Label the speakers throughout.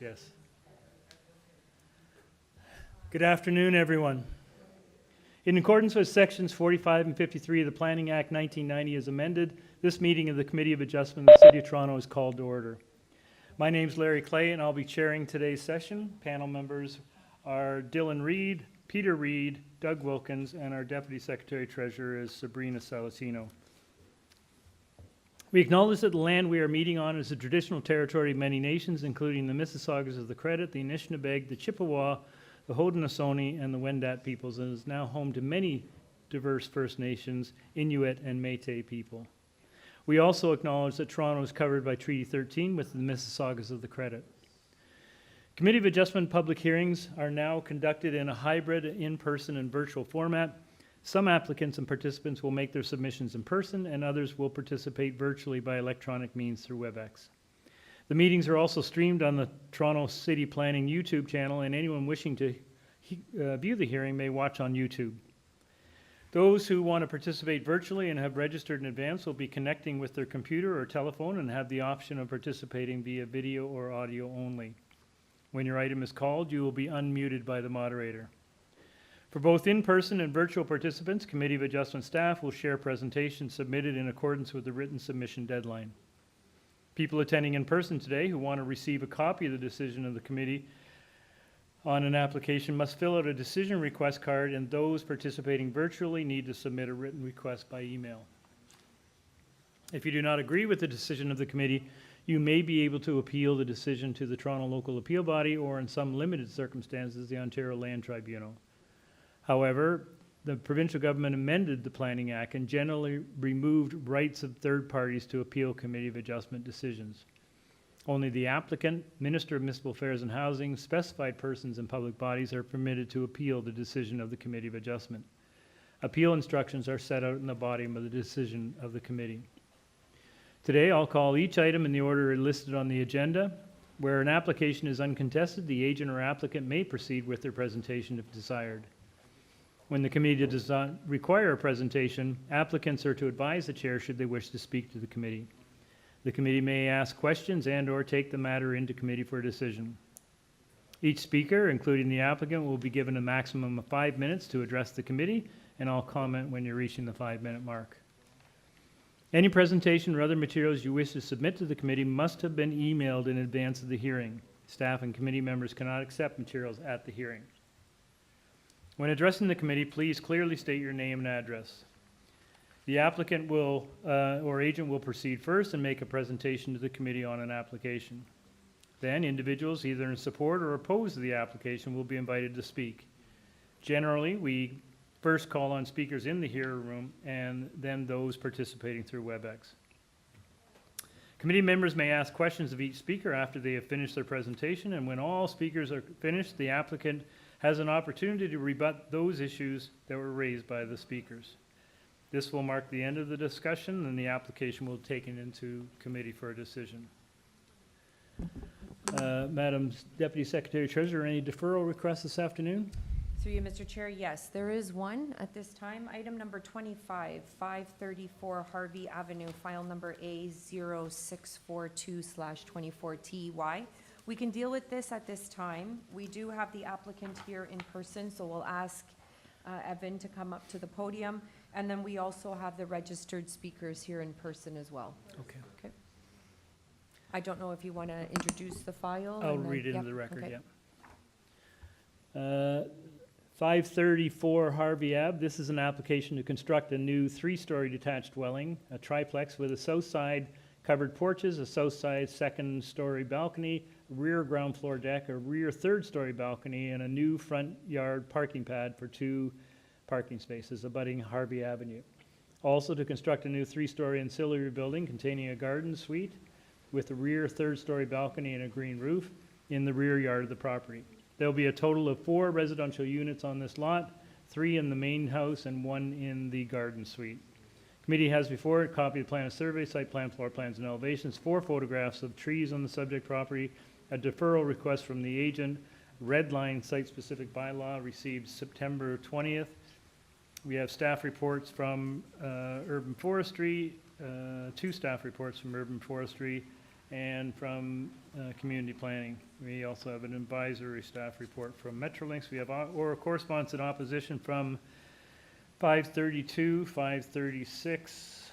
Speaker 1: Yes. Good afternoon, everyone. In accordance with sections 45 and 53 of the Planning Act 1990 as amended, this meeting of the Committee of Adjustment of the City of Toronto is called to order. My name is Larry Clay, and I'll be chairing today's session. Panel members are Dylan Reed, Peter Reed, Doug Wilkins, and our Deputy Secretary Treasurer is Sabrina Salatino. We acknowledge that the land we are meeting on is the traditional territory of many nations, including the Mississaugas of the Credit, the Anishinaabe, the Chippewa, the Haudenosaunee, and the Wendat peoples, and is now home to many diverse First Nations, Inuit, and Métis people. We also acknowledge that Toronto is covered by Treaty 13 with the Mississaugas of the Credit. Committee of Adjustment public hearings are now conducted in a hybrid in-person and virtual format. Some applicants and participants will make their submissions in person, and others will participate virtually by electronic means through WebEx. The meetings are also streamed on the Toronto City Planning YouTube channel, and anyone wishing to view the hearing may watch on YouTube. Those who want to participate virtually and have registered in advance will be connecting with their computer or telephone and have the option of participating via video or audio only. When your item is called, you will be unmuted by the moderator. For both in-person and virtual participants, Committee of Adjustment staff will share presentations submitted in accordance with the written submission deadline. People attending in person today who want to receive a copy of the decision of the committee on an application must fill out a decision request card, and those participating virtually need to submit a written request by email. If you do not agree with the decision of the committee, you may be able to appeal the decision to the Toronto Local Appeal Body or, in some limited circumstances, the Ontario Land Tribunal. However, the provincial government amended the Planning Act and generally removed rights of third parties to appeal Committee of Adjustment decisions. Only the applicant, Minister of Municipal Affairs and Housing, specified persons and public bodies are permitted to appeal the decision of the Committee of Adjustment. Appeal instructions are set out in the body of the decision of the committee. Today, I'll call each item in the order listed on the agenda. Where an application is uncontested, the agent or applicant may proceed with their presentation if desired. When the committee does not require a presentation, applicants are to advise the chair should they wish to speak to the committee. The committee may ask questions and/or take the matter into committee for a decision. Each speaker, including the applicant, will be given a maximum of 5 minutes to address the committee, and I'll comment when you're reaching the 5-minute mark. Any presentation or other materials you wish to submit to the committee must have been emailed in advance of the hearing. Staff and committee members cannot accept materials at the hearing. When addressing the committee, please clearly state your name and address. The applicant will or agent will proceed first and make a presentation to the committee on an application. Then individuals either in support or opposed to the application will be invited to speak. Generally, we first call on speakers in the hearing room and then those participating through WebEx. Committee members may ask questions of each speaker after they have finished their presentation, and when all speakers are finished, the applicant has an opportunity to rebut those issues that were raised by the speakers. This will mark the end of the discussion, and the application will be taken into committee for a decision. Madam Deputy Secretary Treasurer, any deferral requests this afternoon?
Speaker 2: Through you, Mr. Chair, yes, there is one at this time. Item number 25, 534 Harvie Avenue, file number A0642/24TY. We can deal with this at this time. We do have the applicant here in person, so we'll ask Evan to come up to the podium. And then we also have the registered speakers here in person as well.
Speaker 1: Okay.
Speaker 2: Okay. I don't know if you want to introduce the file.
Speaker 1: I'll read it into the record, yeah. 534 Harvie Ave. This is an application to construct a new 3-story detached dwelling, a triplex with a south side covered porches, a south side 2nd-story balcony, rear ground floor deck, a rear 3rd-story balcony, and a new front yard parking pad for 2 parking spaces abutting Harvie Avenue. Also to construct a new 3-story ancillary building containing a garden suite with a rear 3rd-story balcony and a green roof in the rear yard of the property. There will be a total of 4 residential units on this lot, 3 in the main house and 1 in the garden suite. Committee has before it a copy of the plan of survey, site plan, floor plans, and elevations, 4 photographs of trees on the subject property, a deferral request from the agent, red line site-specific bylaw received September 20th. We have staff reports from Urban Forestry, 2 staff reports from Urban Forestry, and from Community Planning. We also have an advisory staff report from Metrolinx. We have oral correspondence in opposition from 532, 536,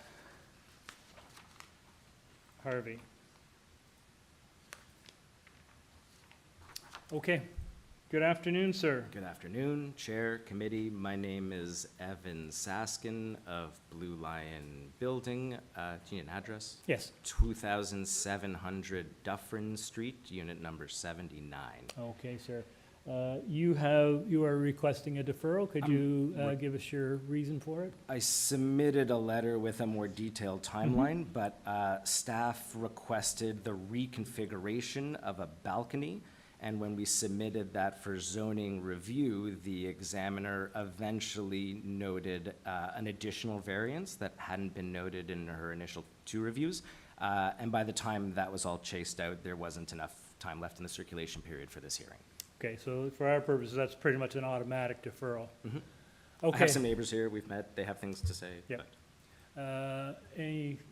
Speaker 1: Harvie. Okay. Good afternoon, sir.
Speaker 3: Good afternoon, Chair, Committee. My name is Evan Saskin of Blue Lion Building. Do you need an address?
Speaker 1: Yes.
Speaker 3: 2700 Dufferin Street, unit number 79.
Speaker 1: Okay, sir. You are requesting a deferral. Could you give us your reason for it?
Speaker 3: I submitted a letter with a more detailed timeline, but staff requested the reconfiguration of a balcony. And when we submitted that for zoning review, the examiner eventually noted an additional variance that hadn't been noted in her initial 2 reviews. And by the time that was all chased out, there wasn't enough time left in the circulation period for this hearing.
Speaker 1: Okay, so for our purposes, that's pretty much an automatic deferral.
Speaker 3: I
Speaker 1: Okay.
Speaker 3: have some neighbors here, we've met, they have things to say.
Speaker 1: Yep.
Speaker 3: but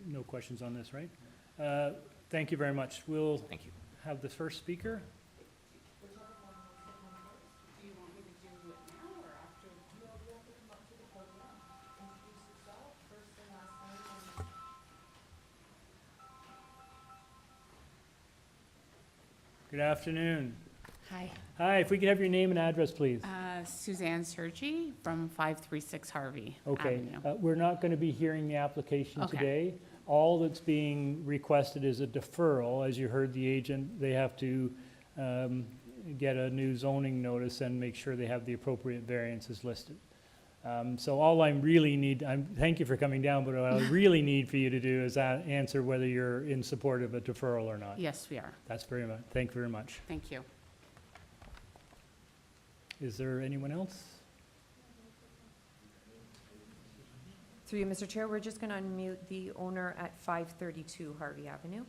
Speaker 1: No questions on this, right? Thank you very much. We'll
Speaker 3: Thank you.
Speaker 1: have the first speaker.
Speaker 4: Do you want me to do it now or after? No, you have to come up to the podium, introduce yourself, first and last name, and
Speaker 1: Good afternoon.
Speaker 4: Hi,
Speaker 1: Hi, if we could have your name and address, please.
Speaker 4: Suzanne Sergi from 536 Harvie
Speaker 1: Okay,
Speaker 4: Avenue.
Speaker 1: we're not going to be hearing the application
Speaker 4: Okay.
Speaker 1: today. All that's being requested is a deferral. As you heard the agent, they have to get a new zoning notice and make sure they have the appropriate variances listed. So all I really need, thank you for coming down, but what I really need for you to do is answer whether you're in support of a deferral or not.
Speaker 4: Yes, we are.
Speaker 1: That's very much, thank you very much.
Speaker 4: Thank you.
Speaker 1: Is there anyone else?
Speaker 2: Through you, Mr. Chair, we're just going to unmute the owner at 532 Harvie Avenue.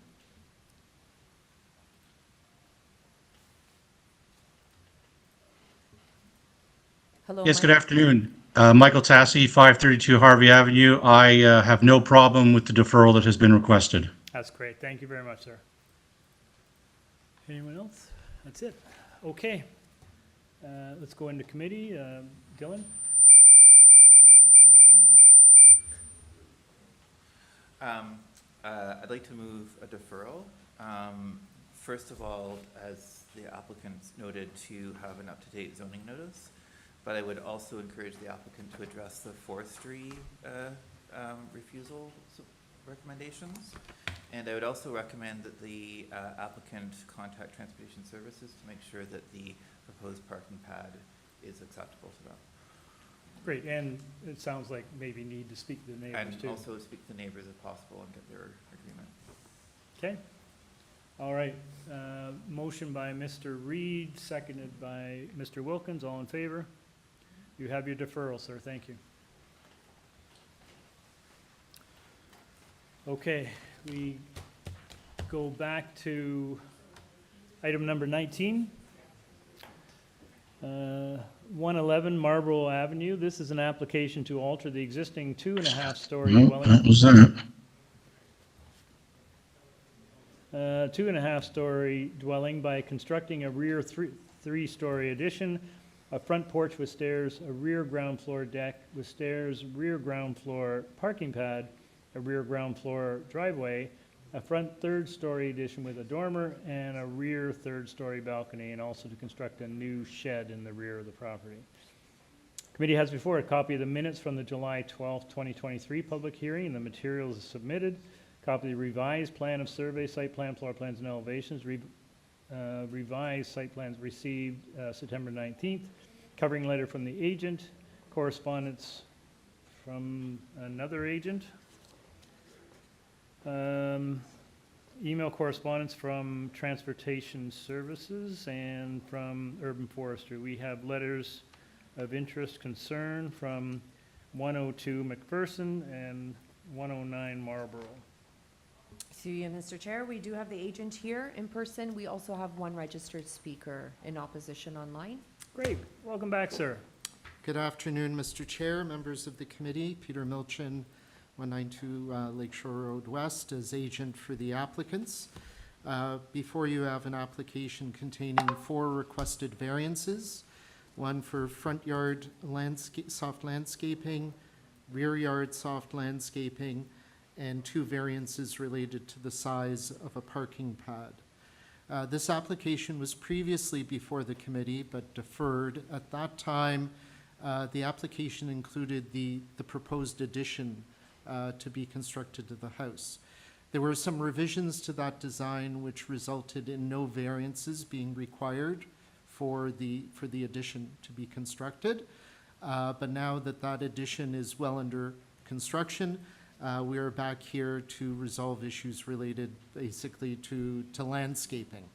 Speaker 2: Hello.
Speaker 5: Yes, good
Speaker 2: Mike.
Speaker 5: afternoon. Michael Tassi, 532 Harvey Avenue. I have no problem with the deferral that has been requested.
Speaker 1: That's great. Thank you very much, sir. Anyone else? That's it. Okay. Let's go into committee. Dylan?
Speaker 6: I'd like to move a deferral. First of all, as the applicant noted, to have an up-to-date zoning notice, but I would also encourage the applicant to address the forestry refusal recommendations. And I would also recommend that the applicant contact Transportation Services to make sure that the proposed parking pad is acceptable to them.
Speaker 1: Great, and it sounds like maybe need to speak to the neighbors
Speaker 6: And
Speaker 1: too.
Speaker 6: also speak to the neighbors if possible and get their agreement.
Speaker 1: Okay. All right. Motion by Mr. Reed, seconded by Mr. Wilkins. All in favor? You have your deferral, sir. Thank you. Okay, we go back to item number 19. 111 Marlborough Avenue. This is an application to alter the existing 2.5-story dwelling.
Speaker 5: That was that.
Speaker 1: 2.5-story dwelling by constructing a rear three-story addition, a front porch with stairs, a rear ground floor deck with stairs, rear ground floor parking pad, a rear ground floor driveway, a front third-story addition with a dormer, and a rear third-story balcony, and also to construct a new shed in the rear of the property. Committee has before a copy of the minutes from the July 12th, 2023 public hearing, and the materials is submitted. Copy of the revised plan of survey, site plan, floor plans, and elevations. Revised site plans received September 19th. Covering letter from the agent. Correspondence from another agent. Email correspondence from Transportation Services and from Urban Forestry. We have letters of interest concern from 102 McPherson and 109 Marlborough.
Speaker 2: Through you, Mr. Chair, we do have the agent here in person. We also have one registered speaker in opposition online.
Speaker 1: Great. Welcome back, sir.
Speaker 7: Good afternoon, Mr. Chair, members of the committee. Peter Milchin, 192 Lakeshore Road West, as agent for the applicants. Before you have an application containing 4 requested variances, one for front yard soft landscaping, rear yard soft landscaping, and 2 variances related to the size of a parking pad. This application was previously before the committee but deferred. At that time, the application included the proposed addition to be constructed to the house. There were some revisions to that design which resulted in no variances being required for the addition to be constructed. But now that that addition is well under construction, we are back here to resolve issues related basically to landscaping.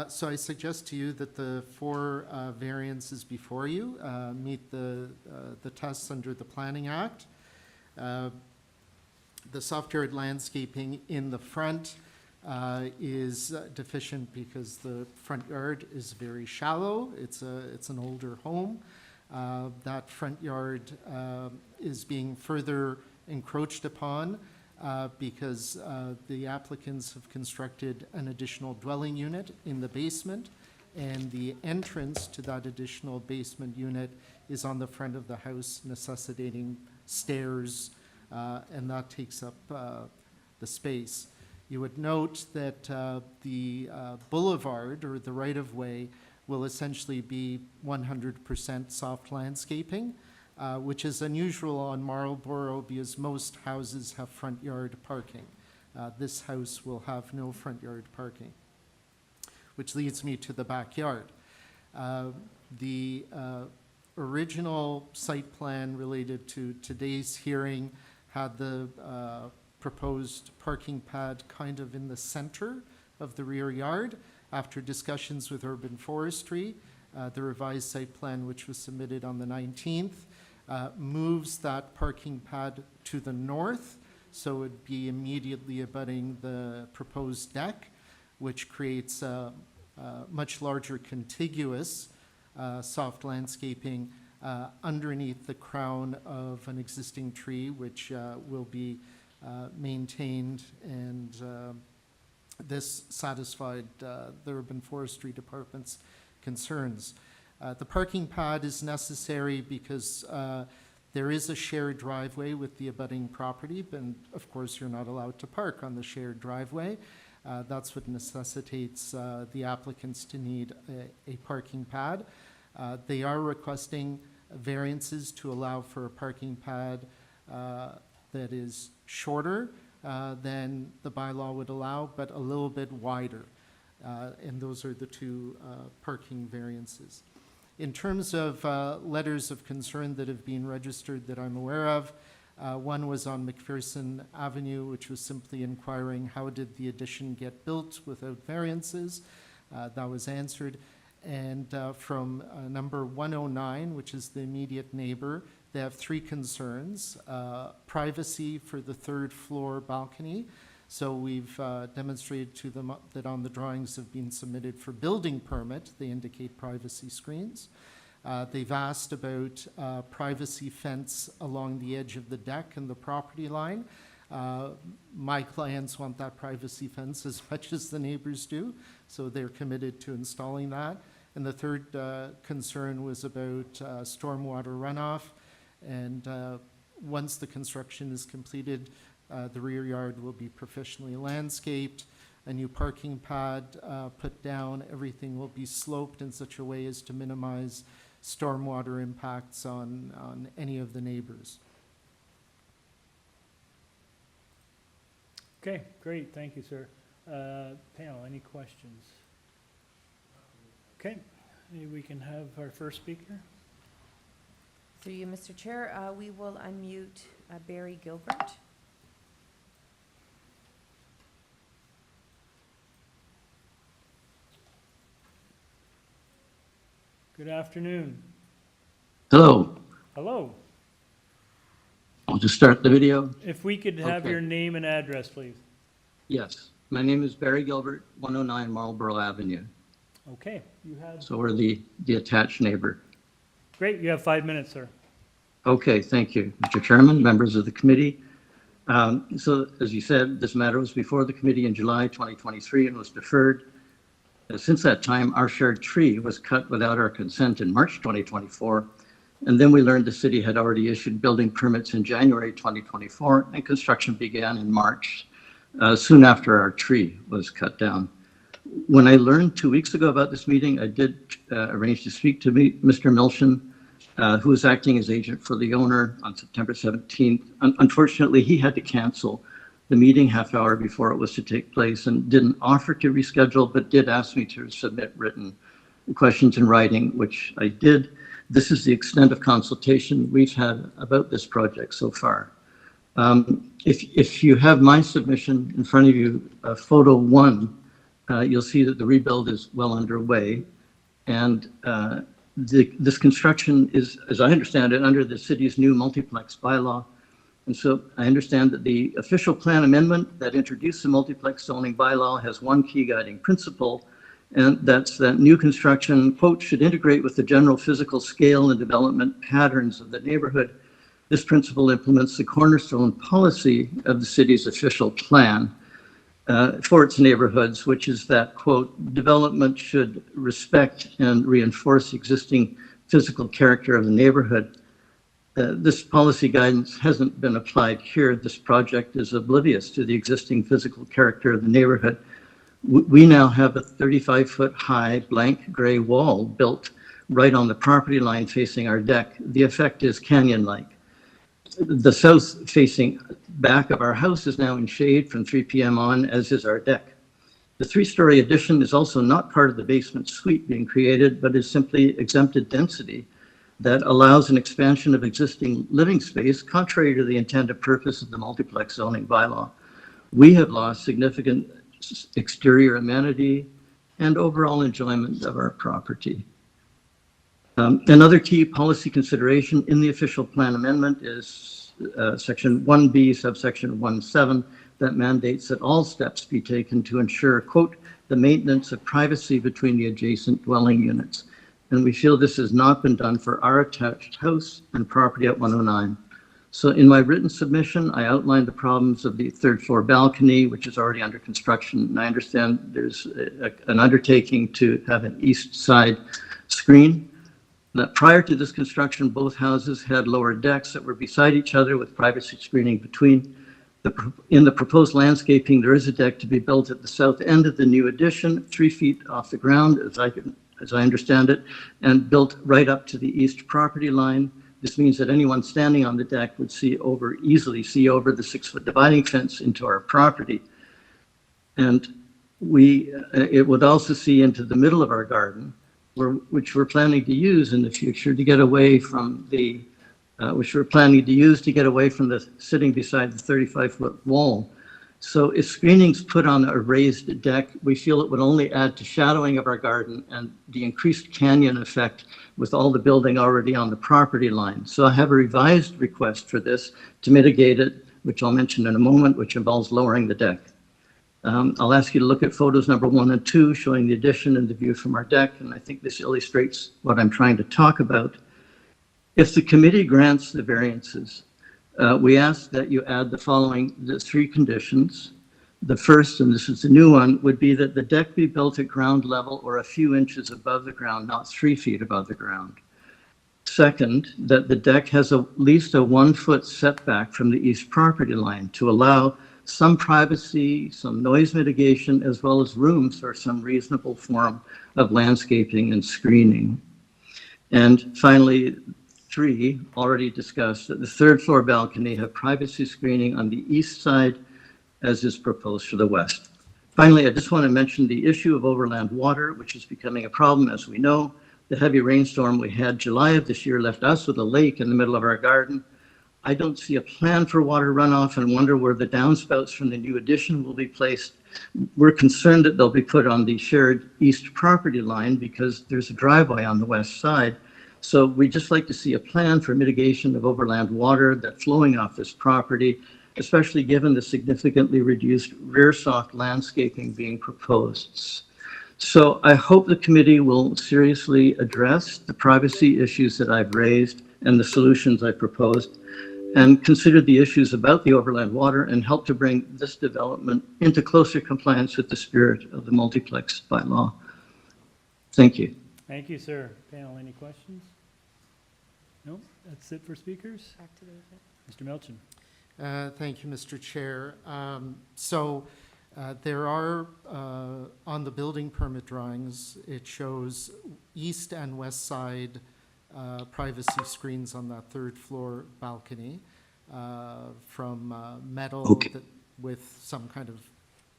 Speaker 7: So I suggest to you that the 4 variances before you meet the tests under the Planning Act. The soft yard landscaping in the front is deficient because the front yard is very shallow. It's an older home. That front yard is being further encroached upon because the applicants have constructed an additional dwelling unit in the basement, and the entrance to that additional basement unit is on the front of the house, necessitating stairs, and that takes up the space. You would note that the boulevard, or the right-of-way, will essentially be 100% soft landscaping, which is unusual on Marlborough because most houses have front yard parking. This house will have no front yard parking, which leads me to the backyard. The original site plan related to today's hearing had the proposed parking pad kind of in the center of the rear yard. After discussions with urban forestry, the revised site plan, which was submitted on the 19th, moves that parking pad to the north, so it would be immediately abutting the proposed deck, which creates a much larger contiguous soft landscaping underneath the crown of an existing tree, which will be maintained, and this satisfied the urban forestry department's concerns. The parking pad is necessary because there is a shared driveway with the abutting property, and of course you're not allowed to park on the shared driveway. That's what necessitates the applicants to need a parking pad. They are requesting variances to allow for a parking pad that is shorter than the bylaw would allow, but a little bit wider. And those are the 2 parking variances. In terms of letters of concern that have been registered that I'm aware of, one was on McPherson Avenue, which was simply inquiring how did the addition get built without variances. That was answered. And from number 109, which is the immediate neighbor, they have 3 concerns. Privacy for the 3rd floor balcony. So we've demonstrated to them that on the drawings have been submitted for building permit, they indicate privacy screens. They've asked about privacy fence along the edge of the deck and the property line. My clients want that privacy fence as much as the neighbors do, so they're committed to installing that. And the 3rd concern was about stormwater runoff. And once the construction is completed, the rear yard will be professionally landscaped, a new parking pad put down, everything will be sloped in such a way as to minimize stormwater impacts on any of the neighbors.
Speaker 1: Okay, great, thank you, sir. Panel, any questions? Okay, maybe we can have our first speaker.
Speaker 2: Through you, Mr. Chair, we will unmute Barry Gilbert.
Speaker 1: Good afternoon.
Speaker 8: Hello.
Speaker 1: Hello.
Speaker 8: I'll just start the video.
Speaker 1: If we could have
Speaker 8: Okay.
Speaker 1: your name and address, please.
Speaker 8: Yes, my name is Barry Gilbert, 109 Marlborough Avenue.
Speaker 1: Okay, you have,
Speaker 8: So we're the attached neighbor.
Speaker 1: great, you have 5 minutes, sir.
Speaker 8: Okay, thank you. Mr. Chairman, members of the committee, So as you said, this matter was before the committee in July 2023 and was deferred. Since that time, our shared tree was cut without our consent in March 2024. And then we learned the city had already issued building permits in January 2024 and construction began in March, soon after our tree was cut down. When I learned 2 weeks ago about this meeting, I did arrange to speak to Mr. Milshin, who was acting as agent for the owner on September 17th. Unfortunately, he had to cancel the meeting half hour before it was to take place and didn't offer to reschedule, but did ask me to submit written questions in writing, which I did. This is the extent of consultation we've had about this project so far. If you have my submission in front of you, photo 1, you'll see that the rebuild is well underway. And this construction is, as I understand it, under the city's new multiplex bylaw. And so I understand that the official plan amendment that introduced the multiplex zoning bylaw has one key guiding principle, and that's that new construction, quote, should integrate with the general physical scale and development patterns of the neighborhood. This principle implements the cornerstone policy of the city's official plan for its neighborhoods, which is that, quote, development should respect and reinforce the existing physical character of the neighborhood. This policy guidance hasn't been applied here. This project is oblivious to the existing physical character of the neighborhood. We now have a 35-foot high blank gray wall built right on the property line facing our deck. The effect is canyon-like. The south-facing back of our house is now in shade from 3 p.m. on, as is our deck. The 3-story addition is also not part of the basement suite being created, but is simply exempted density that allows an expansion of existing living space, contrary to the intended purpose of the multiplex zoning bylaw. We have lost significant exterior amenity and overall enjoyment of our property. Another key policy consideration in the official plan amendment is section 1B, subsection 1.7, that mandates that all steps be taken to ensure, quote, the maintenance of privacy between the adjacent dwelling units. And we feel this has not been done for our attached house and property at 109. So in my written submission, I outlined the problems of the 3rd floor balcony, which is already under construction. And I understand there's an undertaking to have an east side screen. That prior to this construction, both houses had lower decks that were beside each other with privacy screening between. In the proposed landscaping, there is a deck to be built at the south end of the new addition, 3 feet off the ground, as I understand it, and built right up to the east property line. This means that anyone standing on the deck would easily see over the 6-foot dividing fence into our property. And it would also see into the middle of our garden, which we're planning to use in the future to get away from the sitting beside the 35-foot wall. So if screening's put on a raised deck, we feel it would only add to shadowing of our garden and the increased canyon effect with all the building already on the property line. So I have a revised request for this to mitigate it, which I'll mention in a moment, which involves lowering the deck. I'll ask you to look at photos number 1 and 2, showing the addition and the view from our deck, and I think this illustrates what I'm trying to talk about. If the committee grants the variances, we ask that you add the 3 conditions. The first, and this is the new one, would be that the deck be built at ground level or a few inches above the ground, not 3 feet above the ground. Second, that the deck has at least a 1-foot setback from the east property line to allow some privacy, some noise mitigation, as well as rooms for some reasonable form of landscaping and screening. And finally, 3, already discussed, that the 3rd floor balcony have privacy screening on the east side as is proposed for the west. Finally, I just want to mention the issue of overland water, which is becoming a problem, as we know. The heavy rainstorm we had July of this year left us with a lake in the middle of our garden. I don't see a plan for water runoff and wonder where the downspouts from the new addition will be placed. We're concerned that they'll be put on the shared east property line because there's a driveway on the west side. So we'd just like to see a plan for mitigation of overland water that's flowing off this property, especially given the significantly reduced rear soft landscaping being proposed. So I hope the committee will seriously address the privacy issues that I've raised and the solutions I proposed. and considered the issues about the overland water and helped to bring this development into closer compliance with the spirit of the multiplex bylaw. Thank you.
Speaker 1: Thank you, sir. Panel, any questions? No, that's it for speakers.
Speaker 2: Back to David.
Speaker 1: Mr. Melchin.
Speaker 7: Thank you, Mr. Chair. There are, on the building permit drawings, it shows east and west side privacy screens on that third floor balcony from metal
Speaker 8: Okay.
Speaker 7: with some kind of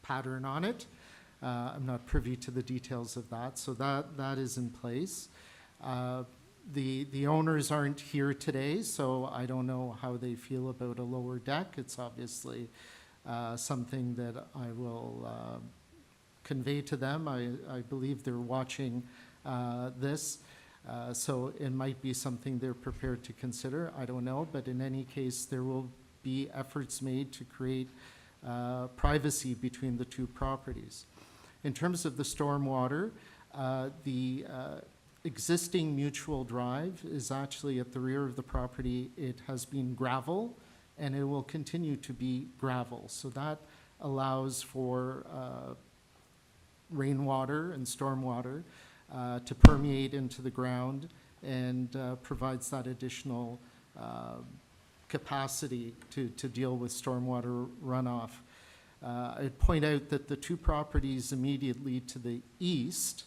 Speaker 7: pattern on it. I'm not privy to the details of that, so that is in place. The owners aren't here today, so I don't know how they feel about a lower deck. It's obviously something that I will convey to them. I believe they're watching this, so it might be something they're prepared to consider. I don't know, but in any case, there will be efforts made to create privacy between the two properties. In terms of the stormwater, the existing mutual drive is actually at the rear of the property. It has been gravel, and it will continue to be gravel. So that allows for rainwater and stormwater to permeate into the ground and provides that additional capacity to deal with stormwater runoff. I'd point out that the two properties immediately to the east,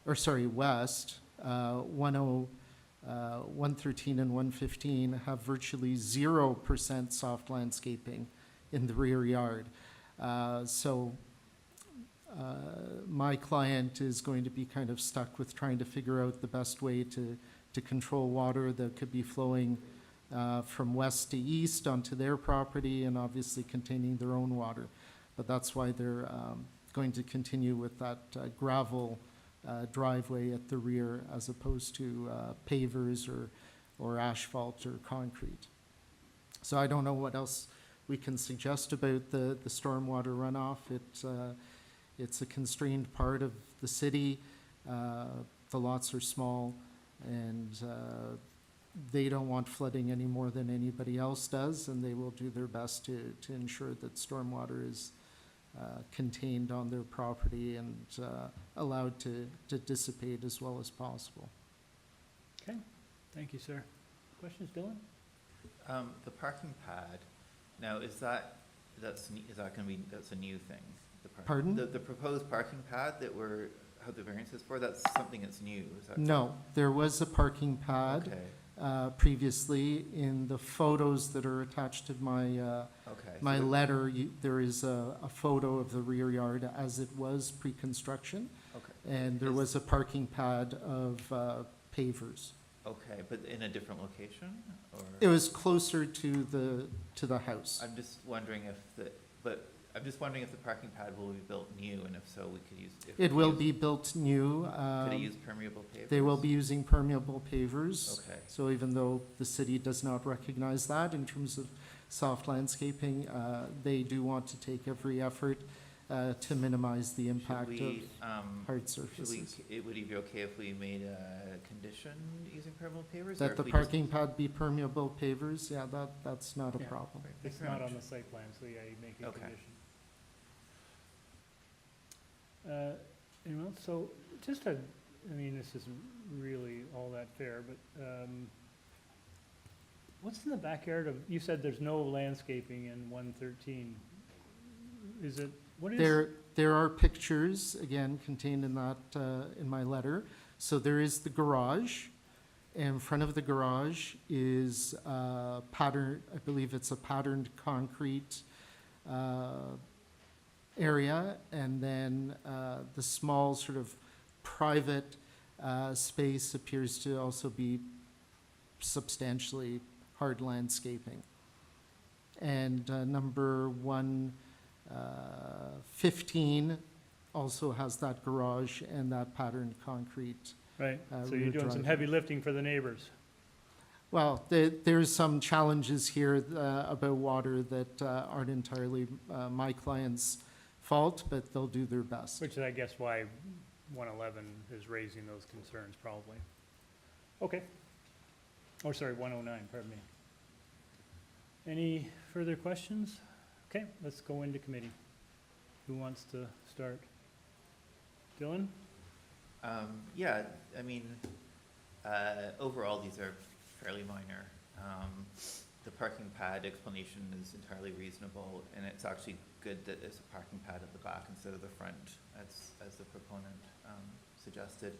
Speaker 7: west, 113 and 115 have virtually 0% soft landscaping in the rear yard. My client is going to be kind of stuck with trying to figure out the best way to control water that could be flowing from west to east onto their property and obviously containing their own water. But that's why they're going to continue with that gravel driveway at the rear as opposed to pavers or asphalt or concrete. So I don't know what else we can suggest about the stormwater runoff. It's a constrained part of the city. The lots are small, and they don't want flooding any more than anybody else does, and they will do their best to ensure that stormwater is contained on their property and allowed to dissipate as well as possible.
Speaker 1: Okay, thank you, sir. Questions, Dylan?
Speaker 6: The parking pad, now is that a new thing?
Speaker 7: Pardon?
Speaker 6: The proposed parking pad that how the variance is for, that's something that's new, is that?
Speaker 7: No, there was a parking pad
Speaker 6: Okay,
Speaker 7: previously. In the photos that are attached to my
Speaker 6: okay.
Speaker 7: my
Speaker 6: so-
Speaker 7: letter, there is a photo of the rear yard as it was pre-construction,
Speaker 6: Okay,
Speaker 7: and there
Speaker 6: Is-
Speaker 7: was a parking pad of pavers.
Speaker 6: okay, but in a different location, or?
Speaker 7: It was closer to the house.
Speaker 6: I'm just wondering if the parking pad will be built new, and if so, we could use.
Speaker 7: It will be built new.
Speaker 6: Could it use permeable pavers?
Speaker 7: They will be using permeable pavers.
Speaker 6: Okay.
Speaker 7: So even though the city does not recognize that in terms of soft landscaping, they do want to take every effort to minimize the impact of hard surfaces.
Speaker 6: Would it be okay if we made a condition using permeable pavers? or
Speaker 7: That
Speaker 6: if
Speaker 7: the
Speaker 6: we just-
Speaker 7: parking pad be permeable pavers, yeah, that's not a
Speaker 1: Yeah.
Speaker 7: problem.
Speaker 6: Thank
Speaker 1: It's
Speaker 6: you very
Speaker 1: not on
Speaker 6: much.
Speaker 1: the site plan, so yeah, you make a
Speaker 6: Okay.
Speaker 1: condition. Anyone else? So just I mean, this isn't really all that fair, but what's in the backyard of, you said there's no landscaping in 113. Is it, what is?
Speaker 7: There are pictures, again, contained in that, in my letter. So there is the garage. In front of the garage is pattern, I believe it's a patterned concrete area. And then the small sort of private space appears to also be substantially hard landscaping. And number 115 also has that garage and that patterned concrete.
Speaker 1: Right, so
Speaker 7: rear
Speaker 1: you're doing some
Speaker 7: driveway.
Speaker 1: heavy lifting for the neighbors.
Speaker 7: Well, there's some challenges here about water that aren't entirely my client's fault, but they'll do their best.
Speaker 1: Which is, I guess, why 111 is raising those concerns, probably. Okay. Oh, sorry, 109, pardon me. Any further questions? Okay, let's go into committee. Who wants to start? Dylan?
Speaker 6: Yeah, I mean, overall, these are fairly minor. The parking pad explanation is entirely reasonable, and it's actually good that there's a parking pad at the back instead of the front, as the proponent suggested.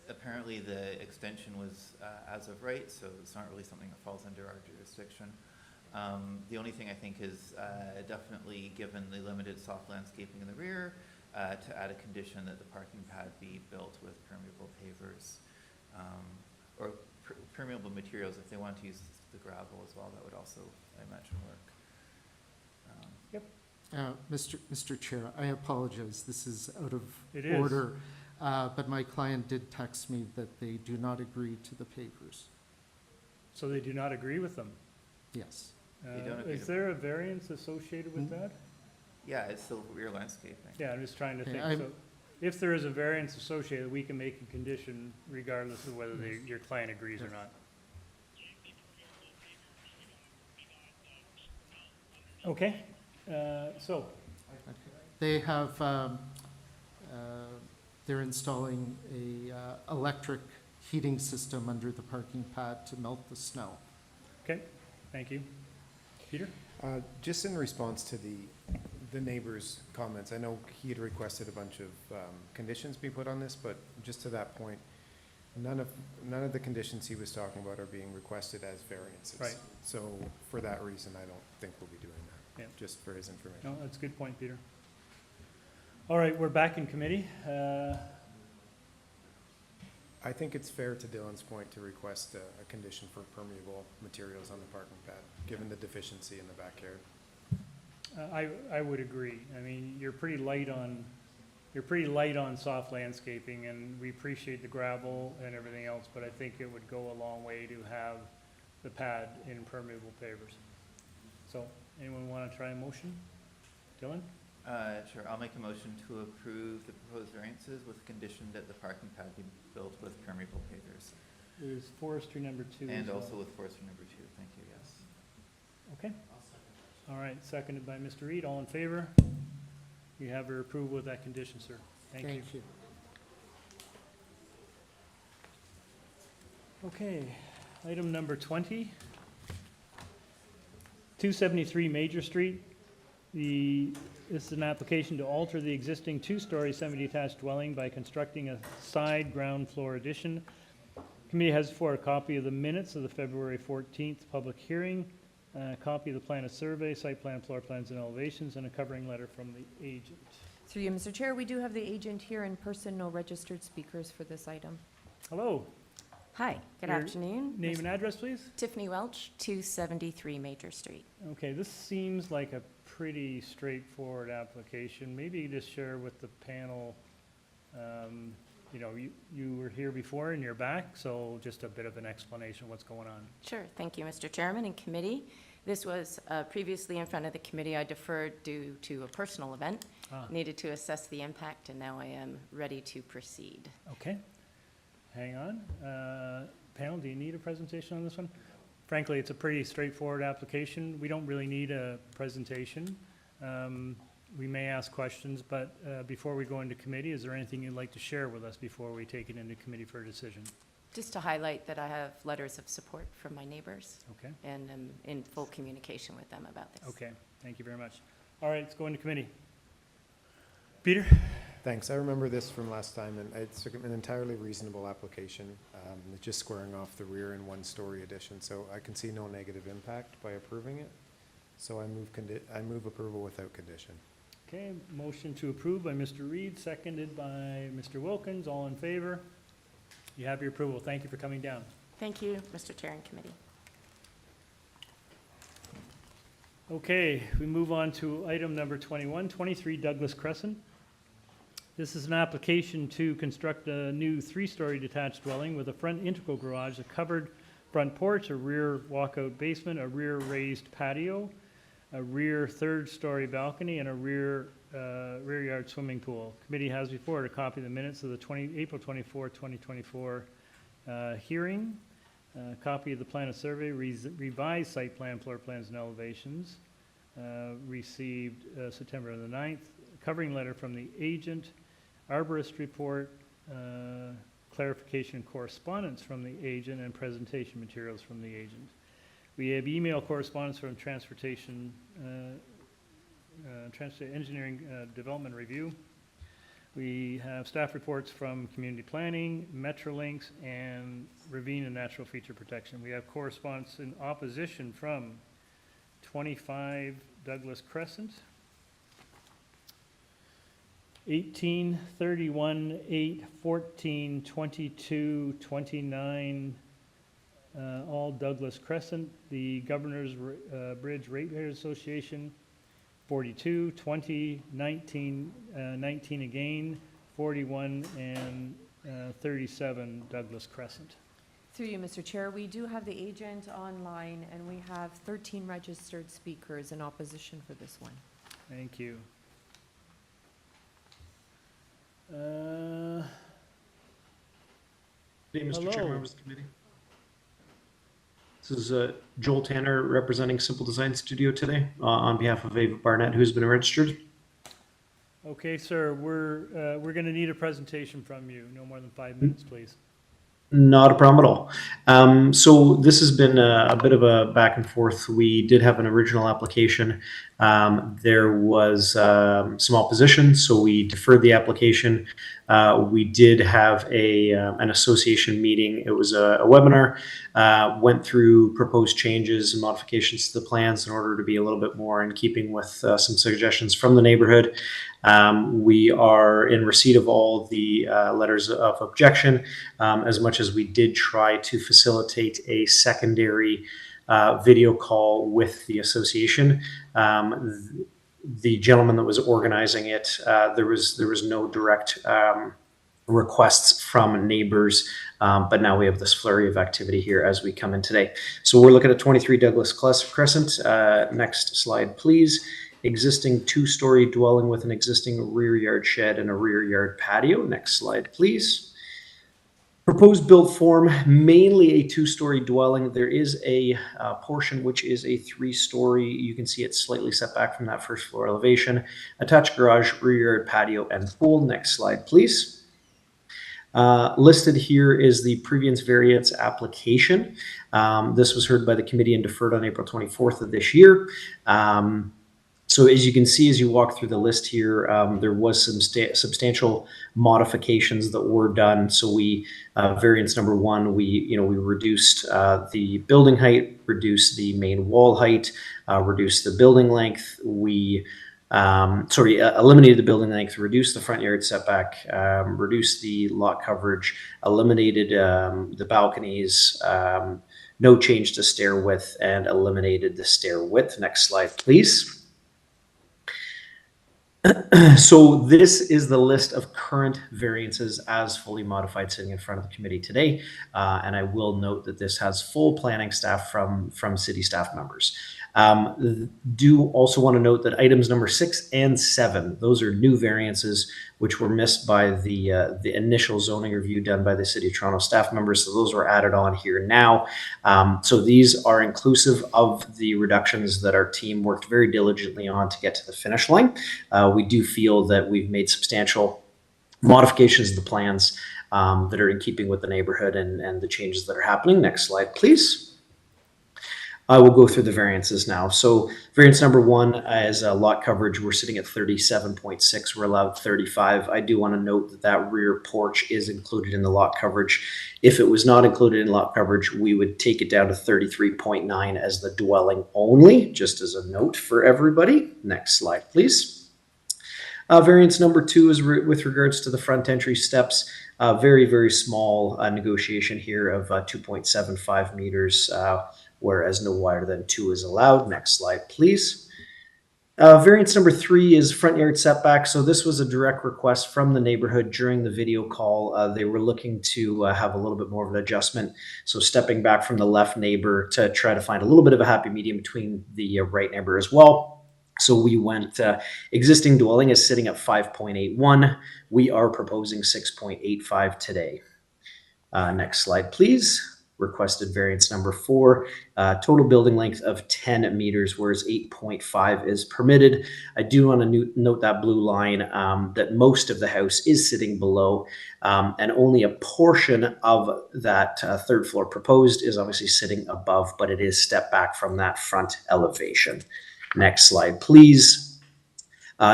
Speaker 6: Apparently, the extension was as of right, so it's not really something that falls under our jurisdiction. The only thing I think is definitely, given the limited soft landscaping in the rear, to add a condition that the parking pad be built with permeable pavers, or permeable materials. If they want to use the gravel as well, that would also, I imagine, work.
Speaker 7: Mr. Chair, I apologize, this is out of
Speaker 1: It is.
Speaker 7: order. But my client did text me that they do not agree to the pavers.
Speaker 1: So they do not agree with them?
Speaker 7: Yes.
Speaker 6: They don't agree
Speaker 1: Is
Speaker 6: to-
Speaker 1: there a variance associated with that?
Speaker 6: Yeah, it's still rear landscaping.
Speaker 1: Yeah, I'm just trying to
Speaker 7: Okay,
Speaker 1: think.
Speaker 7: I'm-
Speaker 1: So if there is a variance associated, we can make a condition regardless of whether your client agrees or not. Okay, so,
Speaker 7: They have, they're installing a electric heating system under the parking pad to melt the snow.
Speaker 1: okay, thank you. Peter?
Speaker 9: Just in response to the neighbor's comments, I know he had requested a bunch of conditions be put on this, but just to that point, none of the conditions he was talking about are being requested as variances.
Speaker 1: Right.
Speaker 9: So for that reason, I don't think we'll be doing
Speaker 1: Yeah.
Speaker 9: that, just for his information.
Speaker 1: No, that's a good point, Peter. All right, we're back in committee.
Speaker 9: I think it's fair to Dylan's point to request a condition for permeable materials on the parking pad, given the deficiency in the backyard.
Speaker 1: I would agree. I mean, you're pretty light on soft landscaping, and we appreciate the gravel and everything else, but I think it would go a long way to have the pad in permeable pavers. So, anyone want to try a motion? Dylan?
Speaker 6: Sure, I'll make a motion to approve the proposed variances with the condition that the parking pad be built with permeable pavers.
Speaker 1: There's forestry number 2.
Speaker 6: And
Speaker 1: as well.
Speaker 6: also with forestry number 2, thank you, yes.
Speaker 1: Okay. All right, seconded by Mr. Reed. All in favor? You have your approval with that condition, sir. Thank you.
Speaker 7: Thank you.
Speaker 1: Okay, item number 20. 273 Major Street. This is an application to alter the existing two-story semi-detached dwelling by constructing a side ground floor addition. Committee has for a copy of the minutes of the February 14th public hearing, a copy of the plan of survey, site plan, floor plans, and elevations, and a covering letter from the agent.
Speaker 2: Through you, Mr. Chair, we do have the agent here in person, no registered speakers for this item.
Speaker 1: Hello,
Speaker 10: Hi, good
Speaker 1: Your
Speaker 10: afternoon.
Speaker 1: name and address, please?
Speaker 10: Tiffany Welch, 273 Major Street.
Speaker 1: Okay, this seems like a pretty straightforward application. Maybe you just share with the panel, you know, you were here before and you're back, so just a bit of an explanation of what's going on.
Speaker 10: Sure, thank you, Mr. Chairman and committee. This was previously in front of the committee. I deferred due to a personal event,
Speaker 1: Ah,
Speaker 10: needed to assess the impact, and now I am ready to proceed.
Speaker 1: okay, hang on. Panel, do you need a presentation on this one? Frankly, it's a pretty straightforward application. We don't really need a presentation. We may ask questions, but before we go into committee, is there anything you'd like to share with us before we take it into committee for a decision?
Speaker 10: Just to highlight that I have letters of support from my neighbors,
Speaker 1: Okay,
Speaker 10: and I'm in full communication with them about this.
Speaker 1: okay, thank you very much. All right, let's go into committee. Peter?
Speaker 9: Thanks. I remember this from last time, and it's an entirely reasonable application. It's just squaring off the rear and one-story addition, so I can see no negative impact by approving it. So I move approval without condition.
Speaker 1: Okay, motion to approve by Mr. Reed, seconded by Mr. Wilkins. All in favor? You have your approval. Thank you for coming down.
Speaker 10: Thank you, Mr. Chair and committee.
Speaker 1: Okay, we move on to item number 21, 23 Douglas Crescent. This is an application to construct a new three-story detached dwelling with a front integral garage, a covered front porch, a rear walkout basement, a rear raised patio, a rear third-story balcony, and a rear yard swimming pool. Committee has before it a copy of the minutes of the April 24, 2024 hearing. Copy of the plan of survey, revised site plan, floor plans, and elevations, received September the 9th. Covering letter from the agent, arborist report, clarification correspondence from the agent, and presentation materials from the agent. We have email correspondence from transportation engineering development review. We have staff reports from community planning, Metrolinx, and ravine and natural feature protection. We have correspondence in opposition from 25 Douglas Crescent, 18, 31, 8, 14, 22, 29, all Douglas Crescent, the Governor's Bridge Ratepayers Association, 42, 20, 19, 19 again, 41, and 37 Douglas Crescent.
Speaker 2: Through you, Mr. Chair, we do have the agent online, and we have 13 registered speakers in opposition for this one.
Speaker 1: Thank you.
Speaker 11: Good day, Mr.
Speaker 1: Hello.
Speaker 11: Chair, members of the committee. This is Joel Tanner representing Simple Design Studio today on behalf of Ava Barnett, who's been registered.
Speaker 1: Okay, sir, we're going to need a presentation from you. No more than 5 minutes, please.
Speaker 11: Not a problem at all. So this has been a bit of a back and forth. We did have an original application. There was some opposition, so we deferred the application. We did have an association meeting. It was a webinar, went through proposed changes and modifications to the plans in order to be a little bit more in keeping with some suggestions from the neighborhood. We are in receipt of all the letters of objection, as much as we did try to facilitate a secondary video call with the association. The gentleman that was organizing it, there was no direct requests from neighbors, but now we have this flurry of activity here as we come in today. So we're looking at 23 Douglas Crescent. Next slide, please. Existing two-story dwelling with an existing rear yard shed and a rear yard patio. Next slide, please. Proposed build form, mainly a two-story dwelling. There is a portion which is a three-story. You can see it's slightly set back from that first floor elevation. Attached garage, rear yard patio, and pool. Next slide, please. Listed here is the previous variance application. This was heard by the committee and deferred on April 24th of this year. So as you can see, as you walk through the list here, there was some substantial modifications that were done. So we, variance number one, we reduced the building height, reduced the main wall height, reduced the building length. We, eliminated the building length, reduced the front yard setback, reduced the lot coverage, eliminated the balconies, no change to stair width, and eliminated the stair width. Next slide, please. So this is the list of current variances as fully modified sitting in front of the committee today. And I will note that this has full planning staff from city staff members. Do also want to note that items number 6 and 7, those are new variances which were missed by the initial zoning review done by the City of Toronto staff members. So those were added on here now. So these are inclusive of the reductions that our team worked very diligently on to get to the finish line. We do feel that we've made substantial modifications to the plans that are in keeping with the neighborhood and the changes that are happening. Next slide, please. I will go through the variances now. So variance number 1 is lot coverage. We're sitting at 37.6. We're allowed 35. I do want to note that that rear porch is included in the lot coverage. If it was not included in lot coverage, we would take it down to 33.9 as the dwelling only, just as a note for everybody. Next slide, please. Variance number 2 is with regards to the front entry steps. Very, very small negotiation here of 2.75 meters, whereas no wider than 2 is allowed. Next slide, please. Variance number 3 is front yard setback. So this was a direct request from the neighborhood during the video call. They were looking to have a little bit more of an adjustment. So stepping back from the left neighbor to try to find a little bit of a happy medium between the right neighbor as well. So we went, existing dwelling is sitting at 5.81. We are proposing 6.85 today. Next slide, please. requested variance number 4. Total building length of 10 meters, whereas 8.5 is permitted. I do want to note that blue line, that most of the house is sitting below, and only a portion of that third floor proposed is obviously sitting above, but it is stepped back from that front elevation. Next slide, please.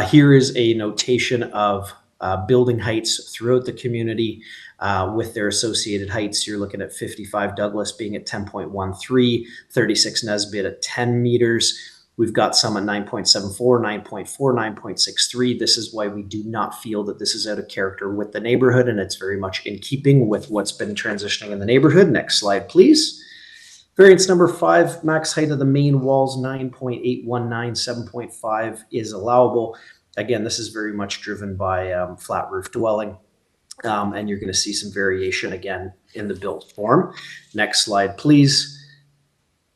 Speaker 11: Here is a notation of building heights throughout the community with their associated heights. You're looking at 55 Douglas being at 10.13, 36 Nesbitt at 10 meters. We've got some at 9.74, 9.4, 9.63. This is why we do not feel that this is out of character with the neighborhood, and it's very much in keeping with what's been transitioning in the neighborhood. Next slide, please. Variance number 5, max height of the main walls, 9.819, 7.5 is allowable. Again, this is very much driven by flat roof dwelling, and you're going to see some variation again in the built form. Next slide, please.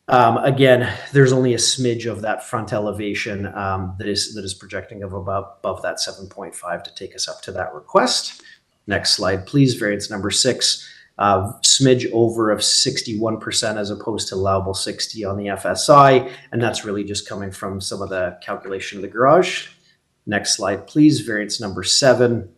Speaker 11: Again, there's only a smidge of that front elevation that is projecting of above that 7.5 to take us up to that request. Next slide, please. Variance number 6. Smidge over of 61% as opposed to allowable 60 on the FSI, and that's really just coming from some of the calculation of the garage. Next slide, please. Variance number 7.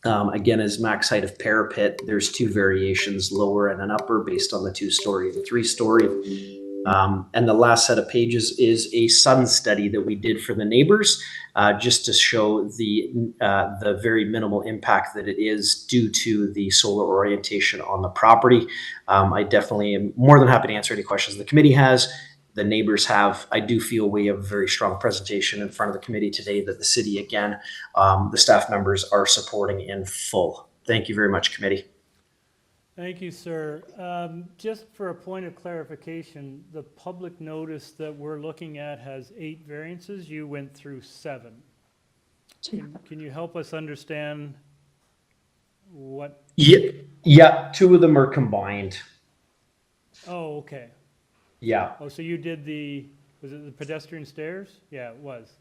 Speaker 11: Again, is max height of parapet. There's 2 variations, lower and an upper, based on the 2-story and the 3-story. And the last set of pages is a sun study that we did for the neighbors, just to show the very minimal impact that it is due to the solar orientation on the property. I definitely am more than happy to answer any questions the committee has, the neighbors have. I do feel we have a very strong presentation in front of the committee today that the city, again, the staff members are supporting in full. Thank you very much, committee.
Speaker 1: Thank you, sir. Just for a point of clarification, the public notice that we're looking at has 8 variances. You went through 7. Can you help us understand what?
Speaker 11: Yeah, 2 of them are combined.
Speaker 1: Oh, okay.
Speaker 11: Yeah.
Speaker 1: Oh, so you did was it the pedestrian stairs? Yeah, it was.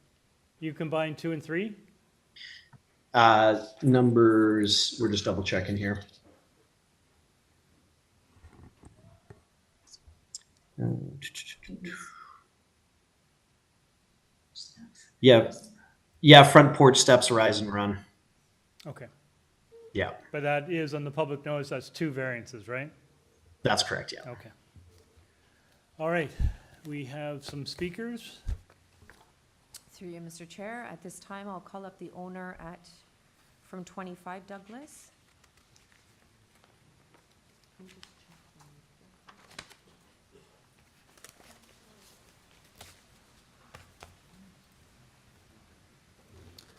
Speaker 1: You combined 2 and 3?
Speaker 11: Numbers, we're just double checking here. Yeah, front porch steps, rise and run.
Speaker 1: Okay.
Speaker 11: Yeah,
Speaker 1: But that is on the public notice, that's 2 variances, right?
Speaker 11: that's correct, yeah.
Speaker 1: Okay. All right, we have some speakers.
Speaker 2: Through you, Mr. Chair. At this time, I'll call up the owner from 25 Douglas.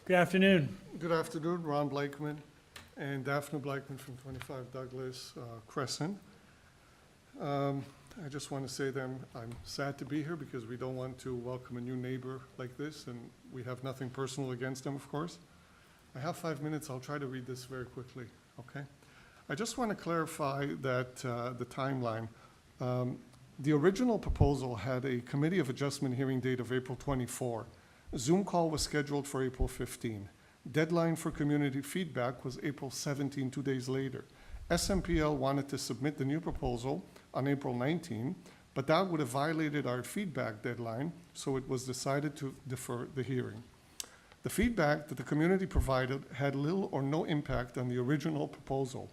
Speaker 1: Good afternoon.
Speaker 12: Good afternoon, Ron Blakeman and Daphne Blakeman from 25 Douglas Crescent. I just want to say that I'm sad to be here because we don't want to welcome a new neighbor like this, and we have nothing personal against them, of course. I have 5 minutes. I'll try to read this very quickly, okay? I just want to clarify that the timeline. The original proposal had a Committee of Adjustment hearing date of April 24. Zoom call was scheduled for April 15. Deadline for community feedback was April 17, 2 days later. SMPL wanted to submit the new proposal on April 19, but that would have violated our feedback deadline, so it was decided to defer the hearing. The feedback that the community provided had little or no impact on the original proposal.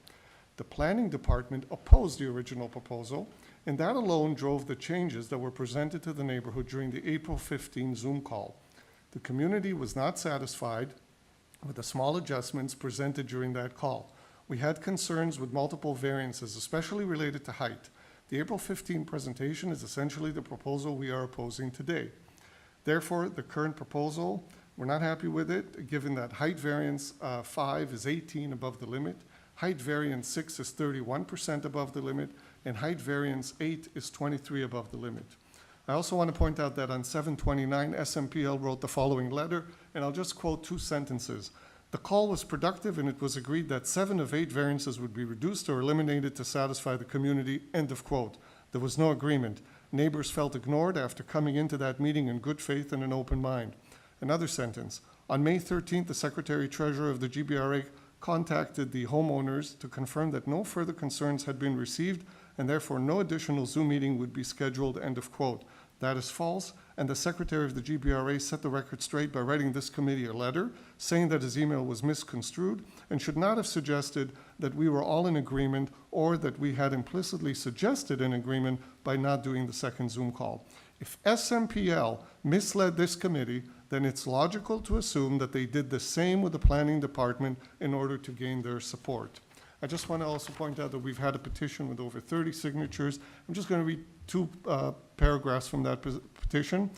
Speaker 12: The planning department opposed the original proposal, and that alone drove the changes that were presented to the neighborhood during the April 15 Zoom call. The community was not satisfied with the small adjustments presented during that call. We had concerns with multiple variances, especially related to height. The April 15 presentation is essentially the proposal we are opposing today. Therefore, the current proposal, we're not happy with it, given that height variance 5 is 18 above the limit, height variance 6 is 31% above the limit, and height variance 8 is 23 above the limit. I also want to point out that on 7/29, SMPL wrote the following letter, and I'll just quote 2 sentences. The call was productive, and it was agreed that 7 of 8 variances would be reduced or eliminated to satisfy the community, end of quote. There was no agreement. Neighbors felt ignored after coming into that meeting in good faith and an open mind. Another sentence. On May 13th, the Secretary-Treasurer of the GBRA contacted the homeowners to confirm that no further concerns had been received and therefore no additional Zoom meeting would be scheduled, end of quote. That is false, and the secretary of the GBRA set the record straight by writing this committee a letter saying that his email was misconstrued and should not have suggested that we were all in agreement or that we had implicitly suggested an agreement by not doing the second Zoom call. If SMPL misled this committee, then it's logical to assume that they did the same with the planning department in order to gain their support. I just want to also point out that we've had a petition with over 30 signatures. I'm just going to read two paragraphs from that petition.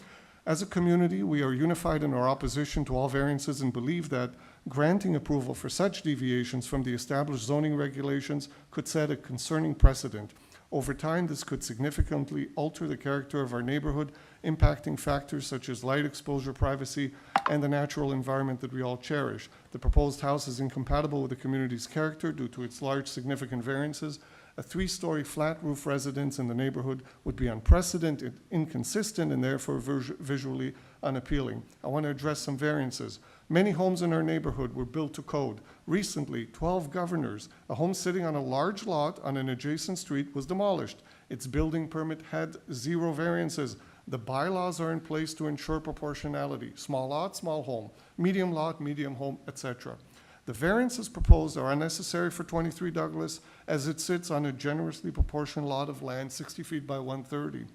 Speaker 12: As a community, we are unified in our opposition to all variances and believe that granting approval for such deviations from the established zoning regulations could set a concerning precedent. Over time, this could significantly alter the character of our neighborhood, impacting factors such as light exposure, privacy, and the natural environment that we all cherish. The proposed house is incompatible with the community's character due to its large significant variances. A 3-story flat roof residence in the neighborhood would be unprecedented, inconsistent, and therefore visually unappealing. I want to address some variances. Many homes in our neighborhood were built to code. Recently, 12 Governors, a home sitting on a large lot on an adjacent street, was demolished. Its building permit had 0 variances. The bylaws are in place to ensure proportionality. Small lot, small home. Medium lot, medium home, etc. The variances proposed are unnecessary for 23 Douglas, as it sits on a generously proportioned lot of land, 60 feet by 130.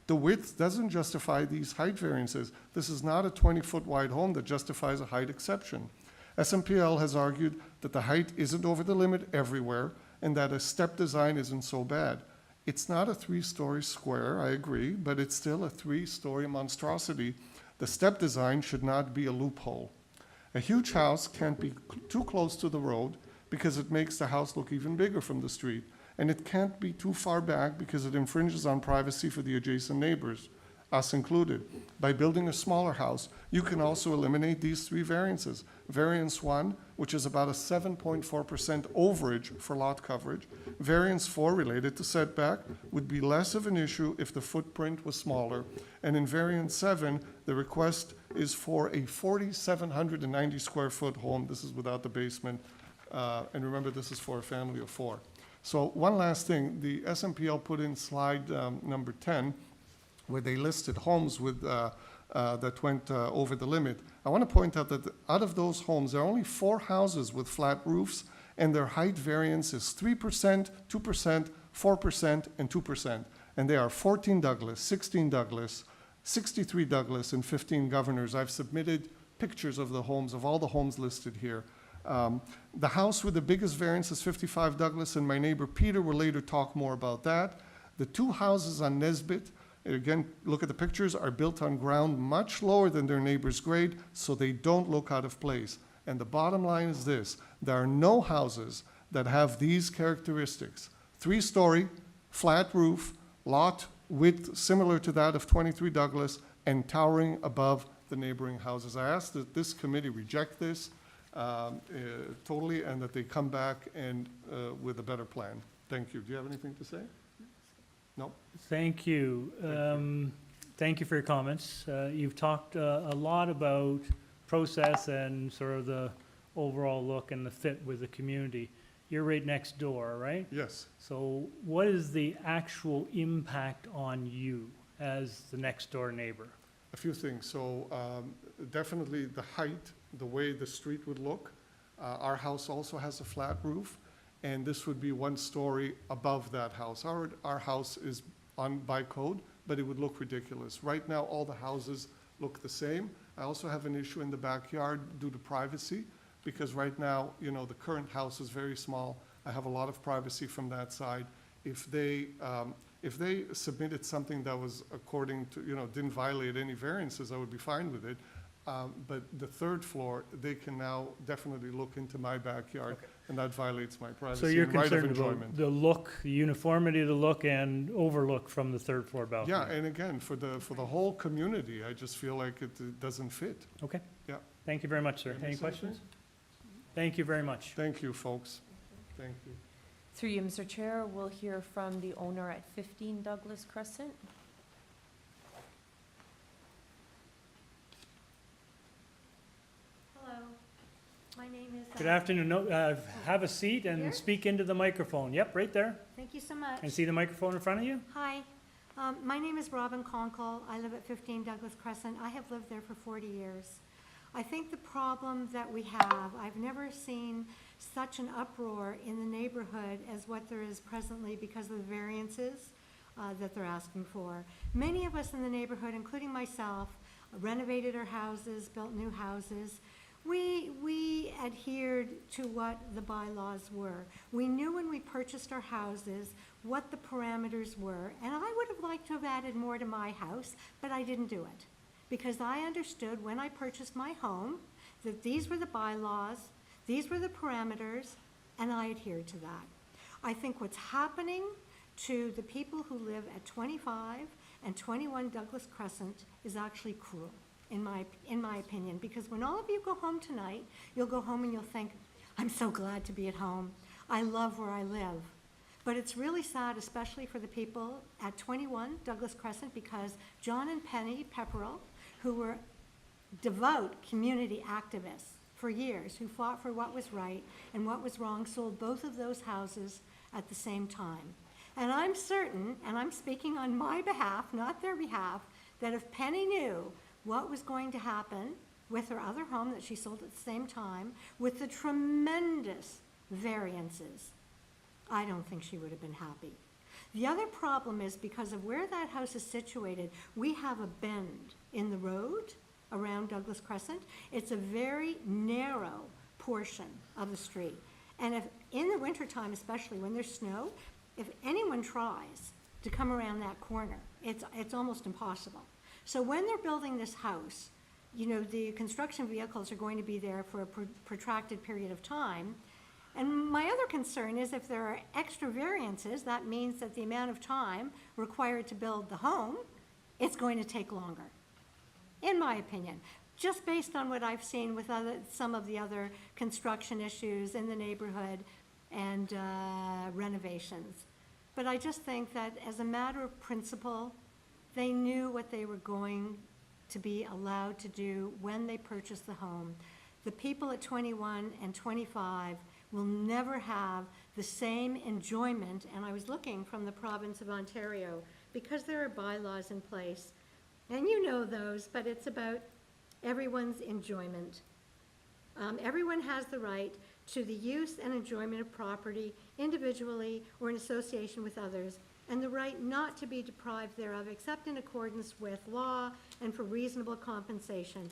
Speaker 12: The width doesn't justify these height variances. This is not a 20-foot wide home that justifies a height exception. SMPL has argued that the height isn't over the limit everywhere and that a step design isn't so bad. It's not a 3-story square, I agree, but it's still a 3-story monstrosity. The step design should not be a loophole. A huge house can't be too close to the road because it makes the house look even bigger from the street. And it can't be too far back because it infringes on privacy for the adjacent neighbors, us included. By building a smaller house, you can also eliminate these 3 variances. Variance 1, which is about a 7.4% overage for lot coverage. Variance 4, related to setback, would be less of an issue if the footprint was smaller. And in variance 7, the request is for a 4,790 square foot home. This is without the basement. And remember, this is for a family of 4. So one last thing, the SMPL put in slide number 10, where they listed homes with, that went over the limit. I want to point out that out of those homes, there are only 4 houses with flat roofs, and their height variance is 3%, 2%, 4%, and 2%. And they are 14 Douglas, 16 Douglas, 63 Douglas, and 15 Governors. I've submitted pictures of the homes, of all the homes listed here. The house with the biggest variance is 55 Douglas, and my neighbor Peter will later talk more about that. The 2 houses on Nesbitt, again, look at the pictures, are built on ground much lower than their neighbor's grade, so they don't look out of place. And the bottom line is this: there are no houses that have these characteristics. 3-story, flat roof, lot width similar to that of 23 Douglas, and towering above the neighboring houses. I ask that this committee reject this totally, and that they come back and with a better plan. Thank you. Do you have anything to say? No?
Speaker 1: Thank you. Thank you for your comments. You've talked a lot about process and sort of the overall look and the fit with the community. You're right next door, right?
Speaker 12: Yes.
Speaker 1: So what is the actual impact on you as the next door neighbor?
Speaker 12: A few things. So definitely the height, the way the street would look. Our house also has a flat roof, and this would be 1 story above that house. Our house is on by code, but it would look ridiculous. Right now, all the houses look the same. I also have an issue in the backyard due to privacy, because right now, you know, the current house is very small. I have a lot of privacy from that side. If they submitted something that was according to, you know, didn't violate any variances, I would be fine with it. But the 3rd floor, they can now definitely look into my backyard, and that violates my privacy
Speaker 1: So you're
Speaker 12: and right of
Speaker 1: concerned about
Speaker 12: enjoyment.
Speaker 1: the look, the uniformity of the look and overlook from the 3rd floor balcony?
Speaker 12: Yeah, and again, for the whole community, I just feel like it doesn't fit.
Speaker 1: Okay.
Speaker 12: Yeah.
Speaker 1: Thank you very much, sir.
Speaker 12: Any
Speaker 1: Any questions? Thank you very much.
Speaker 12: Thank you, folks. Thank you.
Speaker 2: Through you, Mr. Chair, we'll hear from the owner at 15 Douglas Crescent.
Speaker 13: My name is.
Speaker 1: Good afternoon. No, have a seat and
Speaker 13: Here?
Speaker 1: speak into the microphone. Yep, right there.
Speaker 13: Thank you so much.
Speaker 1: And see the microphone in front of you?
Speaker 13: Hi, my name is Robin Conkle. I live at 15 Douglas Crescent. I have lived there for 40 years. I think the problem that we have, I've never seen such an uproar in the neighborhood as what there is presently because of the variances that they're asking for. Many of us in the neighborhood, including myself, renovated our houses, built new houses. We adhered to what the bylaws were. We knew when we purchased our houses what the parameters were, and I would have liked to have added more to my house, but I didn't do it. Because I understood when I purchased my home that these were the bylaws, these were the parameters, and I adhered to that. I think what's happening to the people who live at 25 and 21 Douglas Crescent is actually cruel, in my opinion, because when all of you go home tonight, you'll go home and you'll think, I'm so glad to be at home. I love where I live. But it's really sad, especially for the people at 21 Douglas Crescent, because John and Penny Pepperell, who were devout community activists for years, who fought for what was right and what was wrong, sold both of those houses at the same time. And I'm certain, and I'm speaking on my behalf, not their behalf, that if Penny knew what was going to happen with her other home that she sold at the same time, with the tremendous variances, I don't think she would have been happy. The other problem is because of where that house is situated, we have a bend in the road around Douglas Crescent. It's a very narrow portion of the street. And if, in the wintertime especially, when there's snow, if anyone tries to come around that corner, it's almost impossible. So when they're building this house, you know, the construction vehicles are going to be there for a protracted period of time. And my other concern is if there are extra variances, that means that the amount of time required to build the home, it's going to take longer, in my opinion, just based on what I've seen with some of the other construction issues in the neighborhood and renovations. But I just think that as a matter of principle, they knew what they were going to be allowed to do when they purchased the home. The people at 21 and 25 will never have the same enjoyment, and I was looking from the province of Ontario, because there are bylaws in place, and you know those, but it's about everyone's enjoyment. Everyone has the right to the use and enjoyment of property individually or in association with others, and the right not to be deprived thereof except in accordance with law and for reasonable compensation.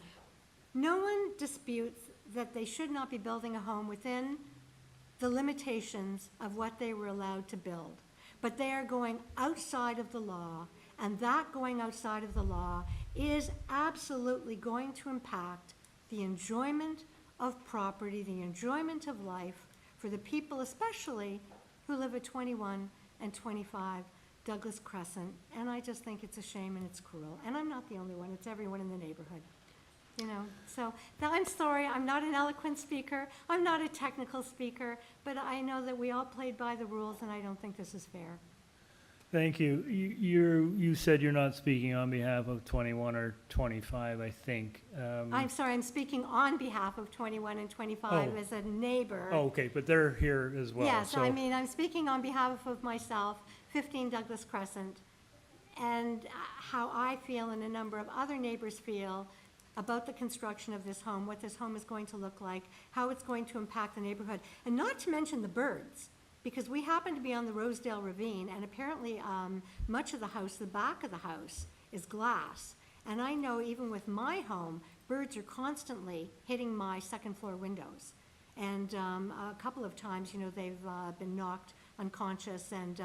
Speaker 13: No one disputes that they should not be building a home within the limitations of what they were allowed to build. But they are going outside of the law, and that going outside of the law is absolutely going to impact the enjoyment of property, the enjoyment of life for the people especially who live at 21 and 25 Douglas Crescent. And I just think it's a shame and it's cruel. And I'm not the only one, it's everyone in the neighborhood. You know, so now I'm sorry, I'm not an eloquent speaker, I'm not a technical speaker, but I know that we all played by the rules, and I don't think this is fair.
Speaker 1: Thank you. You said you're not speaking on behalf of 21 or 25, I think.
Speaker 13: I'm sorry, I'm speaking on behalf of 21 and 25 as a neighbor.
Speaker 1: Oh, okay, but they're here as well.
Speaker 13: Yes,
Speaker 1: so
Speaker 13: I mean, I'm speaking on behalf of myself, 15 Douglas Crescent, and how I feel and a number of other neighbors feel about the construction of this home, what this home is going to look like, how it's going to impact the neighborhood, and not to mention the birds, because we happen to be on the Rosedale Ravine, and apparently much of the house, the back of the house, is glass. And I know even with my home, birds are constantly hitting my second floor windows. And a couple of times, you know, they've been knocked unconscious and,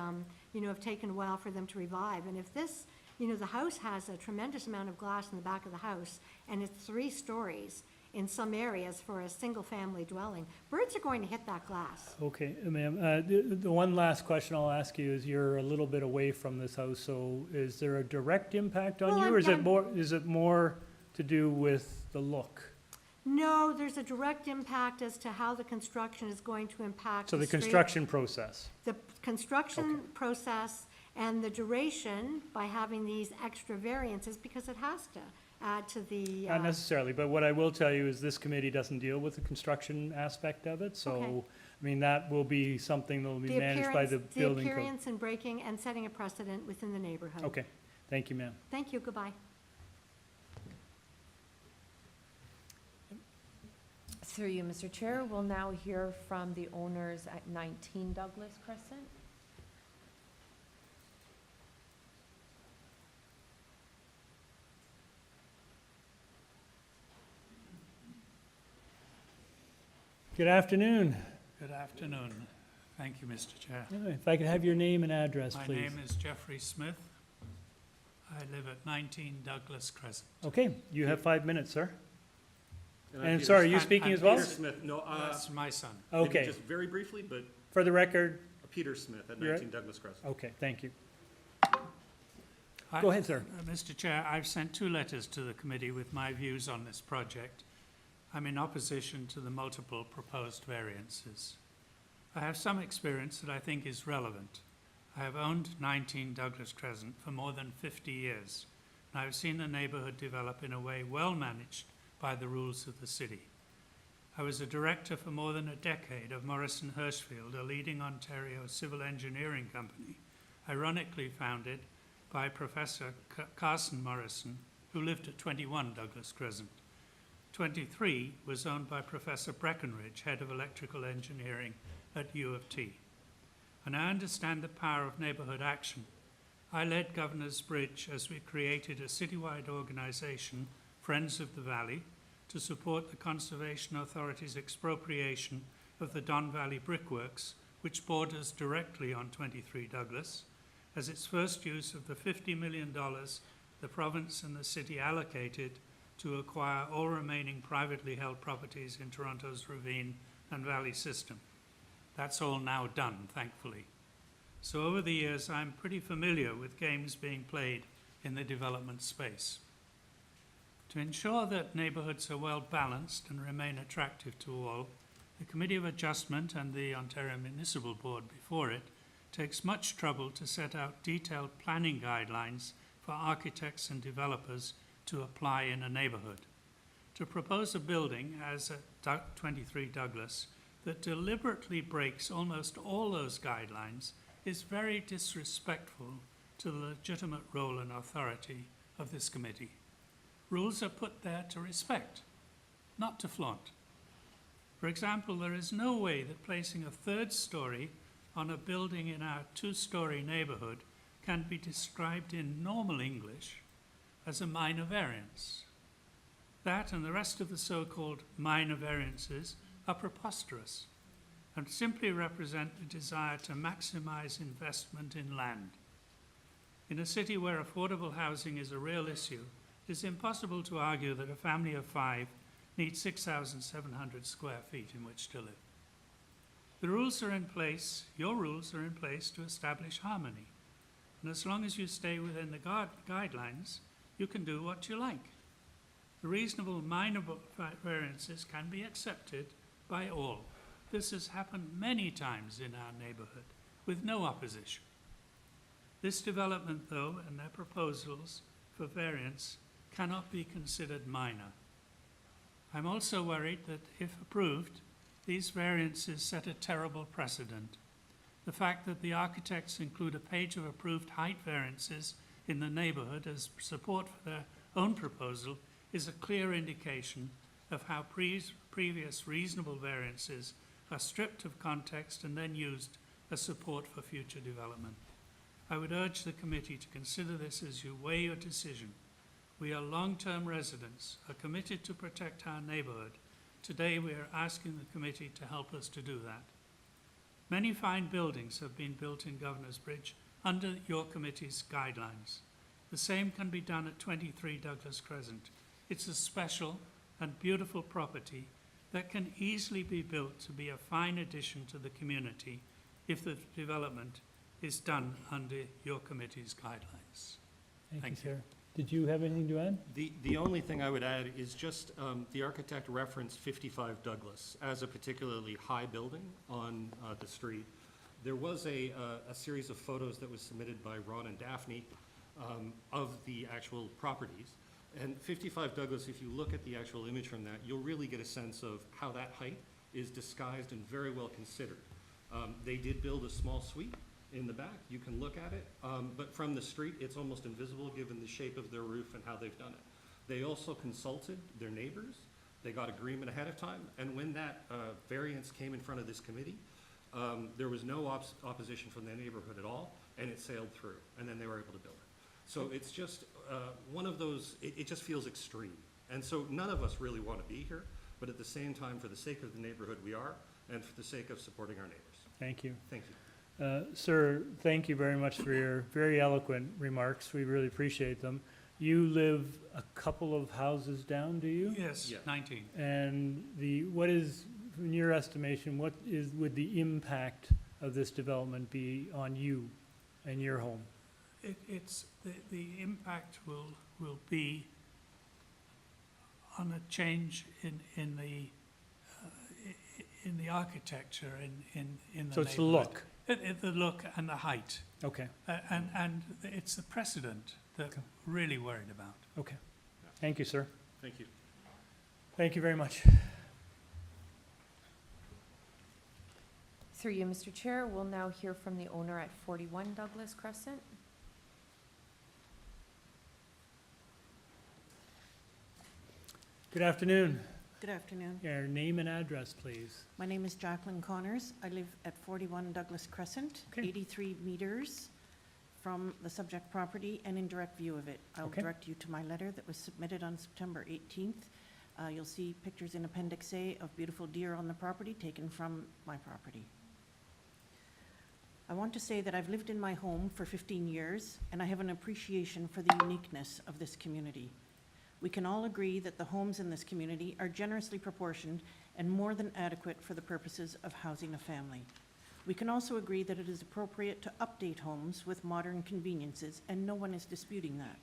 Speaker 13: you know, have taken a while for them to revive. And if this, you know, the house has a tremendous amount of glass in the back of the house, and it's 3 stories in some areas for a single-family dwelling. Birds are going to hit that glass.
Speaker 1: Okay, ma'am, the one last question I'll ask you is you're a little bit away from this house, so is there a direct impact on
Speaker 13: Well,
Speaker 1: you, or
Speaker 13: I'm-
Speaker 1: is it more to do with the look?
Speaker 13: No, there's a direct impact as to how the construction is going to impact
Speaker 1: So the
Speaker 13: street.
Speaker 1: construction process?
Speaker 13: The construction process And the duration, by having these extra variances, because it has to add to the.
Speaker 1: Not necessarily, but what I will tell you is this committee doesn't deal with the construction aspect of it, so,
Speaker 13: Okay.
Speaker 1: I mean, that will be something that will be managed by the building
Speaker 13: The
Speaker 1: code.
Speaker 13: appearance and breaking and setting a precedent within the neighborhood.
Speaker 1: Okay, thank you, ma'am.
Speaker 13: Thank you, goodbye.
Speaker 2: Through you, Mr. Chair, we'll now hear from the owners at 19 Douglas Crescent.
Speaker 1: Good afternoon.
Speaker 14: Good afternoon. Thank you, Mr. Chair.
Speaker 1: If I could have your name and address,
Speaker 14: My
Speaker 1: please.
Speaker 14: name is Jeffrey Smith. I live at 19 Douglas Crescent.
Speaker 1: Okay, you have 5 minutes, sir.
Speaker 15: I'm
Speaker 1: And
Speaker 15: Peter
Speaker 1: sorry, are
Speaker 15: Smith.
Speaker 1: you speaking
Speaker 14: I'm
Speaker 1: as well?
Speaker 15: Peter Smith, no,
Speaker 14: That's my son.
Speaker 15: maybe
Speaker 1: Okay,
Speaker 15: just very briefly, but
Speaker 1: for the record,
Speaker 15: Peter Smith at
Speaker 1: You're-
Speaker 15: 19 Douglas Crescent.
Speaker 1: okay, thank you.
Speaker 14: I-
Speaker 1: Go ahead, sir.
Speaker 14: Mr. Chair, I've sent 2 letters to the committee with my views on this project. I'm in opposition to the multiple proposed variances. I have some experience that I think is relevant. I have owned 19 Douglas Crescent for more than 50 years, and I've seen the neighborhood develop in a way well managed by the rules of the city. I was a director for more than a decade of Morrison Hirschfield, a leading Ontario civil engineering company, ironically founded by Professor Carson Morrison, who lived at 21 Douglas Crescent. 23 was owned by Professor Breckenridge, head of electrical engineering at U of T. And I understand the power of neighborhood action. I led Governor's Bridge as we created a citywide organization, Friends of the Valley, to support the Conservation Authority's expropriation of the Don Valley Brickworks, which borders directly on 23 Douglas, as its first use of the $50 million the province and the city allocated to acquire all remaining privately held properties in Toronto's Ravine and Valley system. That's all now done, thankfully. So over the years, I'm pretty familiar with games being played in the development space. To ensure that neighborhoods are well balanced and remain attractive to all, the Committee of Adjustment and the Ontario Municipal Board before it takes much trouble to set out detailed planning guidelines for architects and developers to apply in a neighborhood. To propose a building, as at 23 Douglas, that deliberately breaks almost all those guidelines is very disrespectful to the legitimate role and authority of this committee. Rules are put there to respect, not to flaunt. For example, there is no way that placing a 3rd story on a building in our 2-story neighborhood can be described in normal English as a minor variance. That and the rest of the so-called minor variances are preposterous and simply represent the desire to maximize investment in land. In a city where affordable housing is a real issue, it is impossible to argue that a family of 5 needs 6,700 square feet in which to live. The rules are in place, your rules are in place to establish harmony. And as long as you stay within the guidelines, you can do what you like. The reasonable minor variances can be accepted by all. This has happened many times in our neighborhood with no opposition. This development, though, and their proposals for variance cannot be considered minor. I'm also worried that if approved, these variances set a terrible precedent. The fact that the architects include a page of approved height variances in the neighborhood as support for their own proposal is a clear indication of how previous reasonable variances are stripped of context and then used as support for future development. I would urge the committee to consider this as you weigh your decision. We are long-term residents, are committed to protect our neighborhood. Today we are asking the committee to help us to do that. Many fine buildings have been built in Governor's Bridge under your committee's guidelines. The same can be done at 23 Douglas Crescent. It's a special and beautiful property that can easily be built to be a fine addition to the community if the development is done under your committee's guidelines.
Speaker 1: Thank you, sir. Did you have anything to add?
Speaker 15: The only thing I would add is just the architect referenced 55 Douglas as a particularly high building on the street. There was a series of photos that was submitted by Ron and Daphne of the actual properties. And 55 Douglas, if you look at the actual image from that, you'll really get a sense of how that height is disguised and very well considered. They did build a small suite in the back. You can look at it, but from the street, it's almost invisible given the shape of their roof and how they've done it. They also consulted their neighbors. They got agreement ahead of time, and when that variance came in front of this committee, there was no opposition from the neighborhood at all, and it sailed through, and then they were able to build it. So it's just one of those, it just feels extreme. And so none of us really want to be here, but at the same time, for the sake of the neighborhood, we are, and for the sake of supporting our neighbors.
Speaker 1: Thank you.
Speaker 15: Thank you.
Speaker 1: Sir, thank you very much for your very eloquent remarks. We really appreciate them. You live a couple of houses down, do you?
Speaker 14: Yes,
Speaker 15: Yeah.
Speaker 14: 19.
Speaker 1: And what is, in your estimation, would the impact of this development be on you and your home?
Speaker 14: It's, the impact will be on a change in the architecture in the
Speaker 1: So it's the
Speaker 14: neighborhood.
Speaker 1: look?
Speaker 14: The look and the height.
Speaker 1: Okay,
Speaker 14: And it's the precedent that we're really worried about.
Speaker 1: okay. Thank you, sir.
Speaker 15: Thank you.
Speaker 1: Thank you very much.
Speaker 2: Through you, Mr. Chair, we'll now hear from the owner at 41 Douglas Crescent.
Speaker 1: Good afternoon.
Speaker 16: Good afternoon.
Speaker 1: Your name and address, please.
Speaker 16: My name is Jacqueline Connors. I live at 41 Douglas Crescent,
Speaker 1: Okay.
Speaker 16: 83 meters from the subject property and in direct view of it. I'll
Speaker 1: Okay.
Speaker 16: direct you to my letter that was submitted on September 18th. You'll see pictures in Appendix A of beautiful deer on the property taken from my property. I want to say that I've lived in my home for 15 years, and I have an appreciation for the uniqueness of this community. We can all agree that the homes in this community are generously proportioned and more than adequate for the purposes of housing a family. We can also agree that it is appropriate to update homes with modern conveniences, and no one is disputing that.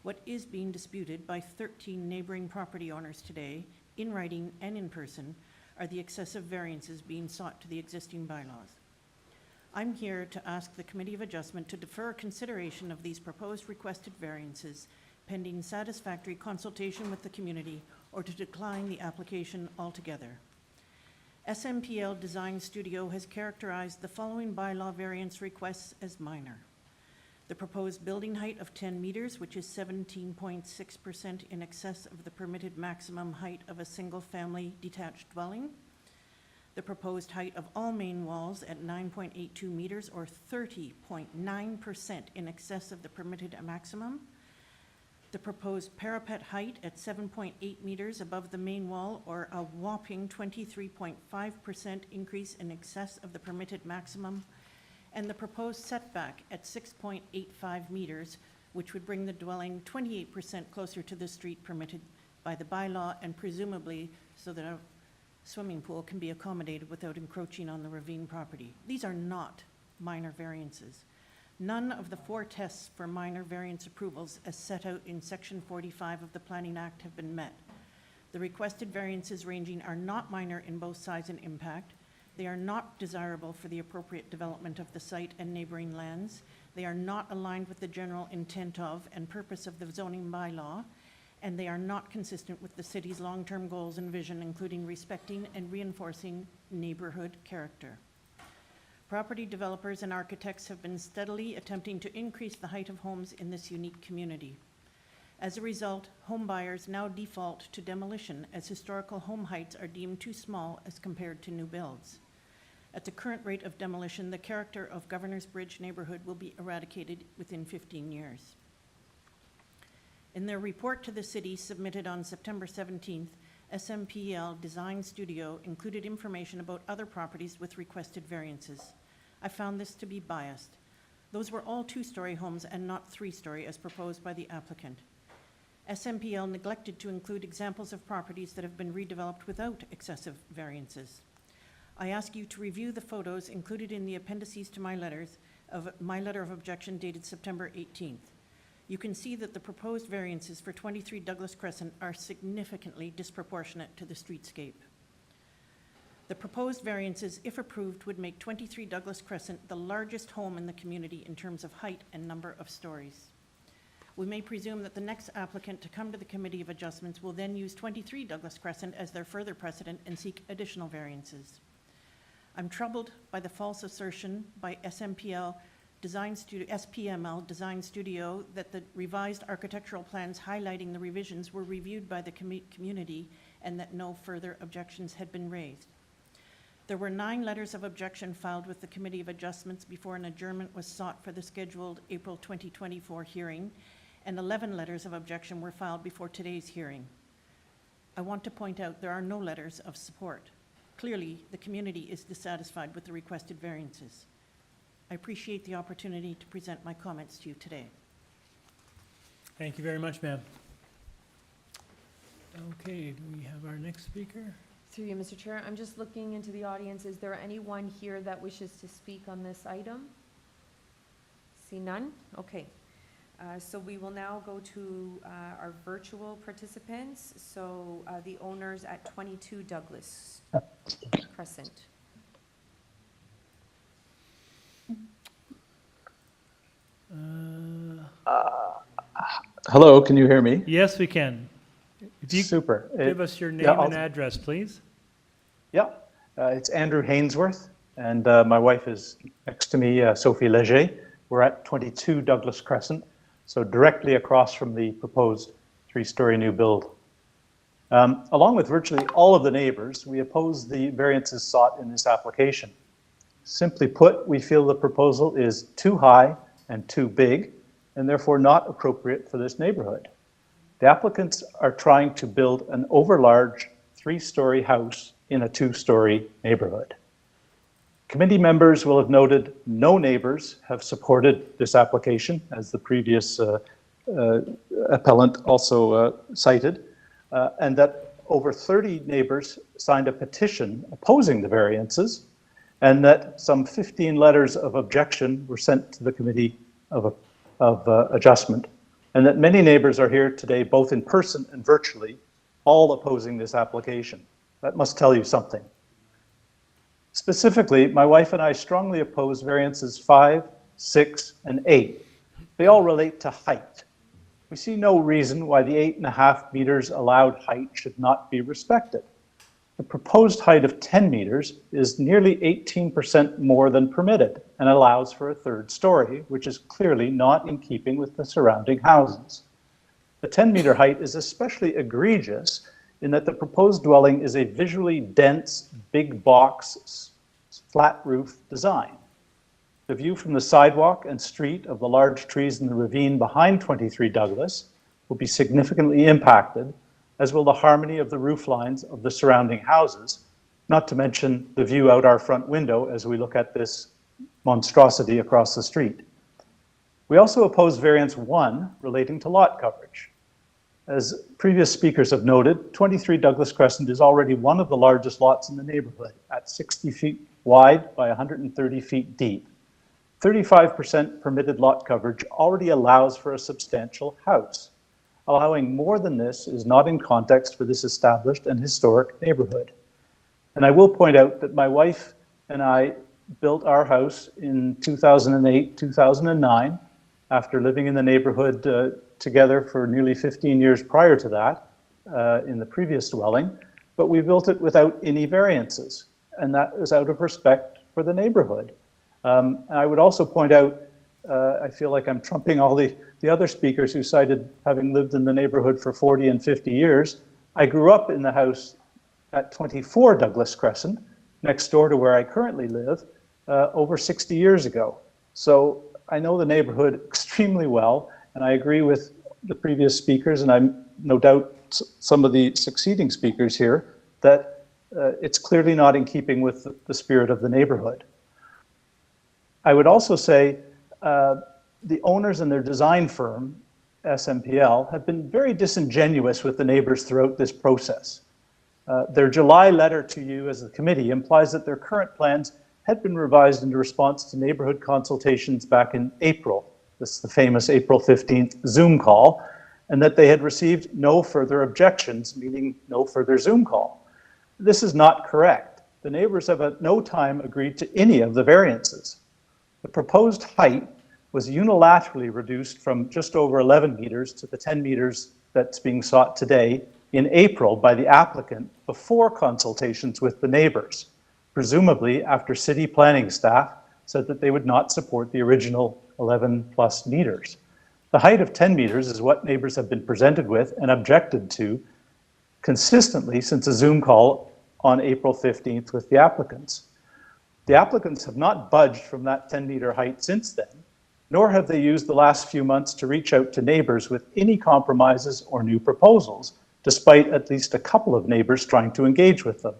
Speaker 16: What is being disputed by 13 neighboring property owners today, in writing and in person, are the excessive variances being sought to the existing bylaws. I'm here to ask the Committee of Adjustment to defer consideration of these proposed requested variances pending satisfactory consultation with the community, or to decline the application altogether. SMPL Design Studio has characterized the following bylaw variance requests as minor. The proposed building height of 10 meters, which is 17.6% in excess of the permitted maximum height of a single-family detached dwelling. The proposed height of all main walls at 9.82 meters, or 30.9% in excess of the permitted maximum. The proposed parapet height at 7.8 meters above the main wall, or a whopping 23.5% increase in excess of the permitted maximum. And the proposed setback at 6.85 meters, which would bring the dwelling 28% closer to the street permitted by the bylaw, and presumably so that a swimming pool can be accommodated without encroaching on the ravine property. These are not minor variances. None of the 4 tests for minor variance approvals as set out in Section 45 of the Planning Act have been met. The requested variances ranging are not minor in both size and impact. They are not desirable for the appropriate development of the site and neighboring lands. They are not aligned with the general intent of and purpose of the zoning bylaw, and they are not consistent with the city's long-term goals and vision, including respecting and reinforcing neighborhood character. Property developers and architects have been steadily attempting to increase the height of homes in this unique community. As a result, home buyers now default to demolition, as historical home heights are deemed too small as compared to new builds. At the current rate of demolition, the character of Governor's Bridge neighborhood will be eradicated within 15 years. In their report to the city submitted on September 17th, SMPL Design Studio included information about other properties with requested variances. I found this to be biased. Those were all 2-story homes and not 3-story as proposed by the applicant. SMPL neglected to include examples of properties that have been redeveloped without excessive variances. I ask you to review the photos included in the appendices to my letter of objection dated September 18th. You can see that the proposed variances for 23 Douglas Crescent are significantly disproportionate to the streetscape. The proposed variances, if approved, would make 23 Douglas Crescent the largest home in the community in terms of height and number of stories. We may presume that the next applicant to come to the Committee of Adjustments will then use 23 Douglas Crescent as their further precedent and seek additional variances. I'm troubled by the false assertion by SPML Design Studio that the revised architectural plans highlighting the revisions were reviewed by the community and that no further objections had been raised. There were 9 letters of objection filed with the Committee of Adjustments before an adjournment was sought for the scheduled April 2024 hearing, and 11 letters of objection were filed before today's hearing. I want to point out there are no letters of support. Clearly, the community is dissatisfied with the requested variances. I appreciate the opportunity to present my comments to you today.
Speaker 1: Thank you very much, ma'am. Okay, do we have our next speaker?
Speaker 2: Through you, Mr. Chair, I'm just looking into the audience. Is there anyone here that wishes to speak on this item? See none? Okay. So we will now go to our virtual participants. So the owners at 22 Douglas Crescent.
Speaker 17: Hello, can you hear me?
Speaker 1: Yes, we can. If you
Speaker 17: Super.
Speaker 1: give us your name and address, please.
Speaker 17: Yeah, it's Andrew Hainsworth, and my wife is next to me, Sophie Leger. We're at 22 Douglas Crescent, so directly across from the proposed 3-story new build. Along with virtually all of the neighbors, we oppose the variances sought in this application. Simply put, we feel the proposal is too high and too big, and therefore not appropriate for this neighborhood. The applicants are trying to build an overlarge 3-story house in a 2-story neighborhood. Committee members will have noted no neighbors have supported this application, as the previous appellant also cited, and that over 30 neighbors signed a petition opposing the variances, and that some 15 letters of objection were sent to the Committee of Adjustment, and that many neighbors are here today, both in person and virtually, all opposing this application. That must tell you something. Specifically, my wife and I strongly oppose variances 5, 6, and 8. They all relate to height. We see no reason why the 8.5 meters allowed height should not be respected. The proposed height of 10 meters is nearly 18% more than permitted and allows for a 3rd story, which is clearly not in keeping with the surrounding houses. The 10-meter height is especially egregious in that the proposed dwelling is a visually dense, big box, flat roof design. The view from the sidewalk and street of the large trees in the ravine behind 23 Douglas will be significantly impacted, as will the harmony of the roof lines of the surrounding houses, not to mention the view out our front window as we look at this monstrosity across the street. We also oppose variance 1 relating to lot coverage. As previous speakers have noted, 23 Douglas Crescent is already one of the largest lots in the neighborhood at 60 feet wide by 130 feet deep. 35% permitted lot coverage already allows for a substantial house. Allowing more than this is not in context for this established and historic neighborhood. And I will point out that my wife and I built our house in 2008, 2009, after living in the neighborhood together for nearly 15 years prior to that, in the previous dwelling, but we built it without any variances, and that was out of respect for the neighborhood. And I would also point out, I feel like I'm trumping all the other speakers who cited having lived in the neighborhood for 40 and 50 years. I grew up in the house at 24 Douglas Crescent, next door to where I currently live, over 60 years ago. So I know the neighborhood extremely well, and I agree with the previous speakers, and I'm no doubt some of the succeeding speakers here, that it's clearly not in keeping with the spirit of the neighborhood. I would also say the owners and their design firm, SMPL, have been very disingenuous with the neighbors throughout this process. Their July letter to you as the committee implies that their current plans had been revised in response to neighborhood consultations back in April. This is the famous April 15th Zoom call, and that they had received no further objections, meaning no further Zoom call. This is not correct. the neighbors have at no time agreed to any of the variances. The proposed height was unilaterally reduced from just over 11 meters to the 10 meters that's being sought today in April by the applicant before consultations with the neighbors, presumably after city planning staff said that they would not support the original 11 plus meters. The height of 10 meters is what neighbors have been presented with and objected to consistently since a Zoom call on April 15th with the applicants. The applicants have not budged from that 10-meter height since then, nor have they used the last few months to reach out to neighbors with any compromises or new proposals, despite at least a couple of neighbors trying to engage with them.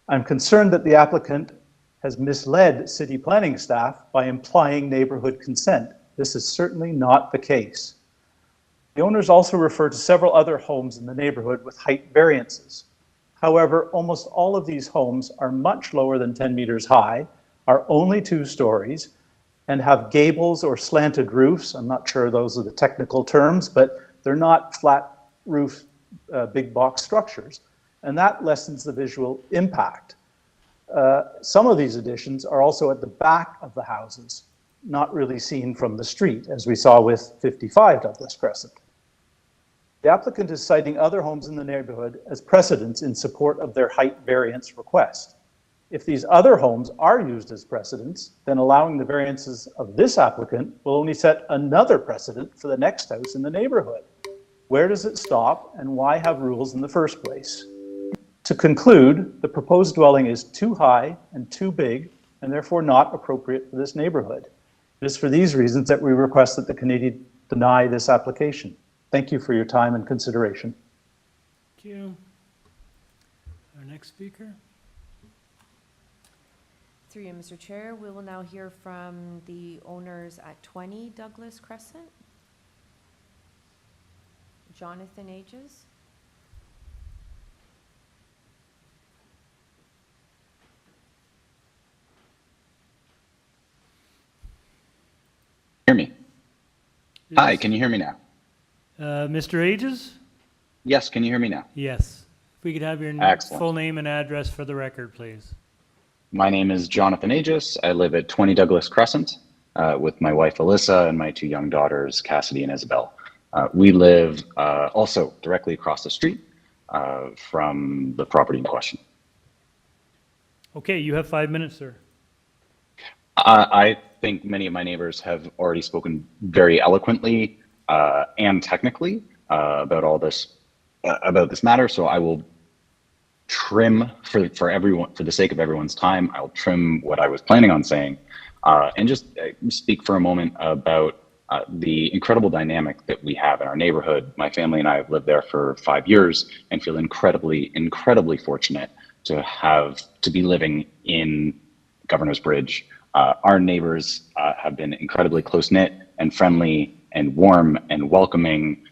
Speaker 17: I'm concerned that the applicant has misled city planning staff by implying neighborhood consent. This is certainly not the case. The owners also refer to several other homes in the neighborhood with height variances. However, almost all of these homes are much lower than 10 meters high, are only 2 stories, and have gables or slanted roofs. I'm not sure those are the technical terms, but they're not flat roof big box structures, and that lessens the visual impact. Some of these additions are also at the back of the houses, not really seen from the street, as we saw with 55 Douglas Crescent. The applicant is citing other homes in the neighborhood as precedents in support of their height variance request. If these other homes are used as precedents, then allowing the variances of this applicant will only set another precedent for the next house in the neighborhood. Where does it stop, and why have rules in the first place? To conclude, the proposed dwelling is too high and too big, and therefore not appropriate for this neighborhood. It is for these reasons that we request that the committee deny this application. Thank you for your time and consideration.
Speaker 1: Thank you. Our next speaker.
Speaker 2: Through you, Mr. Chair, we will now hear from the owners at 20 Douglas Crescent. Jonathan Ages.
Speaker 18: Hear me? Hi, can you hear me now?
Speaker 1: Mr. Ages?
Speaker 18: Yes, can you hear me now?
Speaker 1: Yes. If we could have your
Speaker 18: Excellent.
Speaker 1: full name and address for the record, please.
Speaker 18: My name is Jonathan Aegis. I live at 20 Douglas Crescent with my wife Alyssa and my 2 young daughters, Cassidy and Isabel. We live also directly across the street from the property in question.
Speaker 1: Okay, you have 5 minutes, sir.
Speaker 18: I think many of my neighbors have already spoken very eloquently and technically about all this, about this matter. So I will trim for everyone, for the sake of everyone's time, I'll trim what I was planning on saying and just speak for a moment about the incredible dynamic that we have in our neighborhood. My family and I have lived there for 5 years and feel incredibly, incredibly fortunate to be living in Governor's Bridge. Our neighbors have been incredibly close-knit and friendly and warm and welcoming.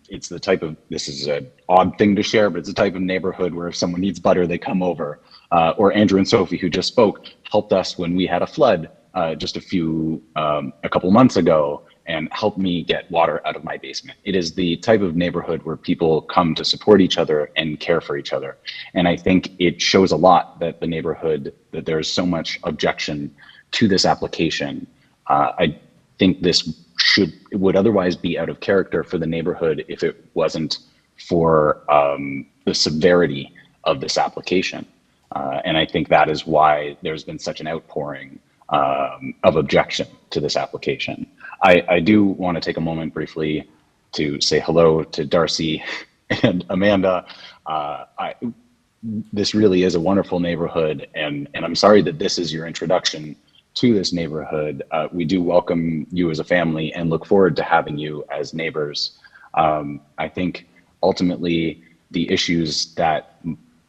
Speaker 18: It's the type of, this is an odd thing to share, but it's the type of neighborhood where if someone needs butter, they come over. Or Andrew and Sophie, who just spoke, helped us when we had a flood just a couple months ago and helped me get water out of my basement. It is the type of neighborhood where people come to support each other and care for each other. And I think it shows a lot that the neighborhood, that there's so much objection to this application. I think this would otherwise be out of character for the neighborhood if it wasn't for the severity of this application. And I think that is why there's been such an outpouring of objection to this application. I do want to take a moment briefly to say hello to Darcy and Amanda. This really is a wonderful neighborhood, and I'm sorry that this is your introduction to this neighborhood. We do welcome you as a family and look forward to having you as neighbors. I think ultimately the issues that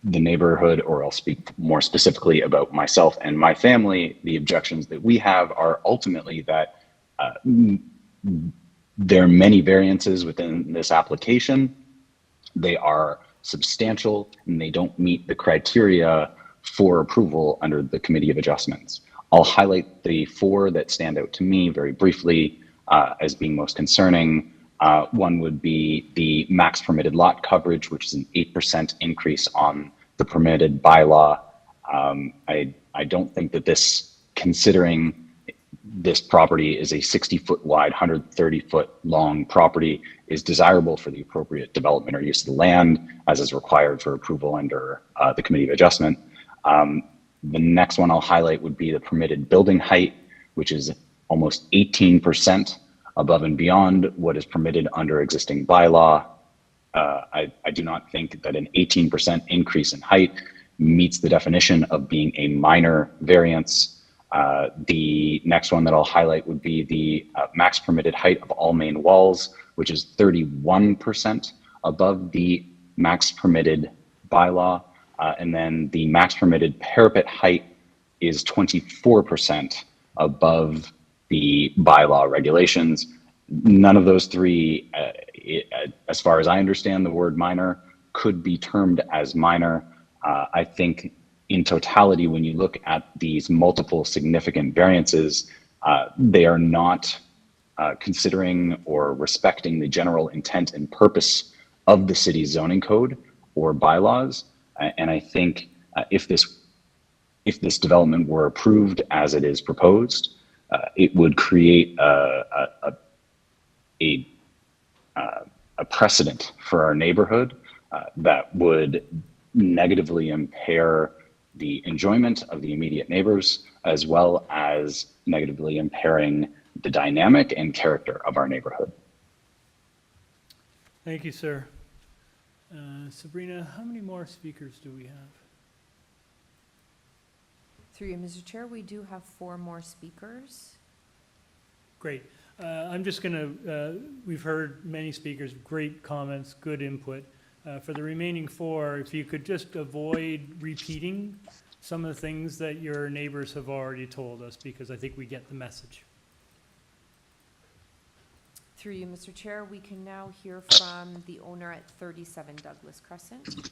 Speaker 18: the neighborhood, or I'll speak more specifically about myself and my family, the objections that we have are ultimately that there are many variances within this application. They are substantial and they don't meet the criteria for approval under the Committee of Adjustments. I'll highlight the 4 that stand out to me very briefly as being most concerning. One would be the max permitted lot coverage, which is an 8% increase on the permitted bylaw. I don't think that this, considering this property is a 60-foot wide, 130-foot long property, is desirable for the appropriate development or use of the land, as is required for approval under the Committee of Adjustment. The next one I'll highlight would be the permitted building height, which is almost 18% above and beyond what is permitted under existing bylaw. I do not think that an 18% increase in height meets the definition of being a minor variance. The next one that I'll highlight would be the max permitted height of all main walls, which is 31% above the max permitted bylaw. And then the max permitted parapet height is 24% above the bylaw regulations. None of those three, as far as I understand the word minor, could be termed as minor. I think in totality, when you look at these multiple significant variances, they are not considering or respecting the general intent and purpose of the city's zoning code or bylaws. And I think if this development were approved as it is proposed, it would create a precedent for our neighborhood that would negatively impair the enjoyment of the immediate neighbors, as well as negatively impairing the dynamic and character of our neighborhood.
Speaker 1: Thank you, sir. Sabrina, how many more speakers do we have?
Speaker 2: Through you, Mr. Chair, we do have 4 more speakers.
Speaker 1: Great. I'm just going to, we've heard many speakers, great comments, good input. For the remaining 4, if you could just avoid repeating some of the things that your neighbors have already told us, because I think we get the message.
Speaker 2: Through you, Mr. Chair, we can now hear from the owner at 37 Douglas Crescent. Sabrina?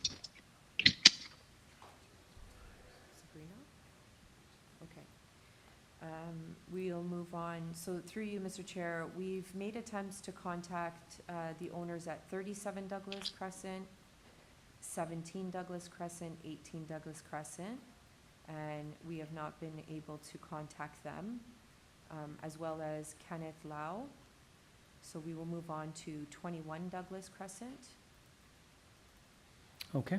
Speaker 2: Okay. We'll move on. So through you, Mr. Chair, we've made attempts to contact the owners at 37 Douglas Crescent, 17 Douglas Crescent, 18 Douglas Crescent, and we have not been able to contact them, as well as Kenneth Lau. So we will move on to 21 Douglas Crescent.
Speaker 1: Okay.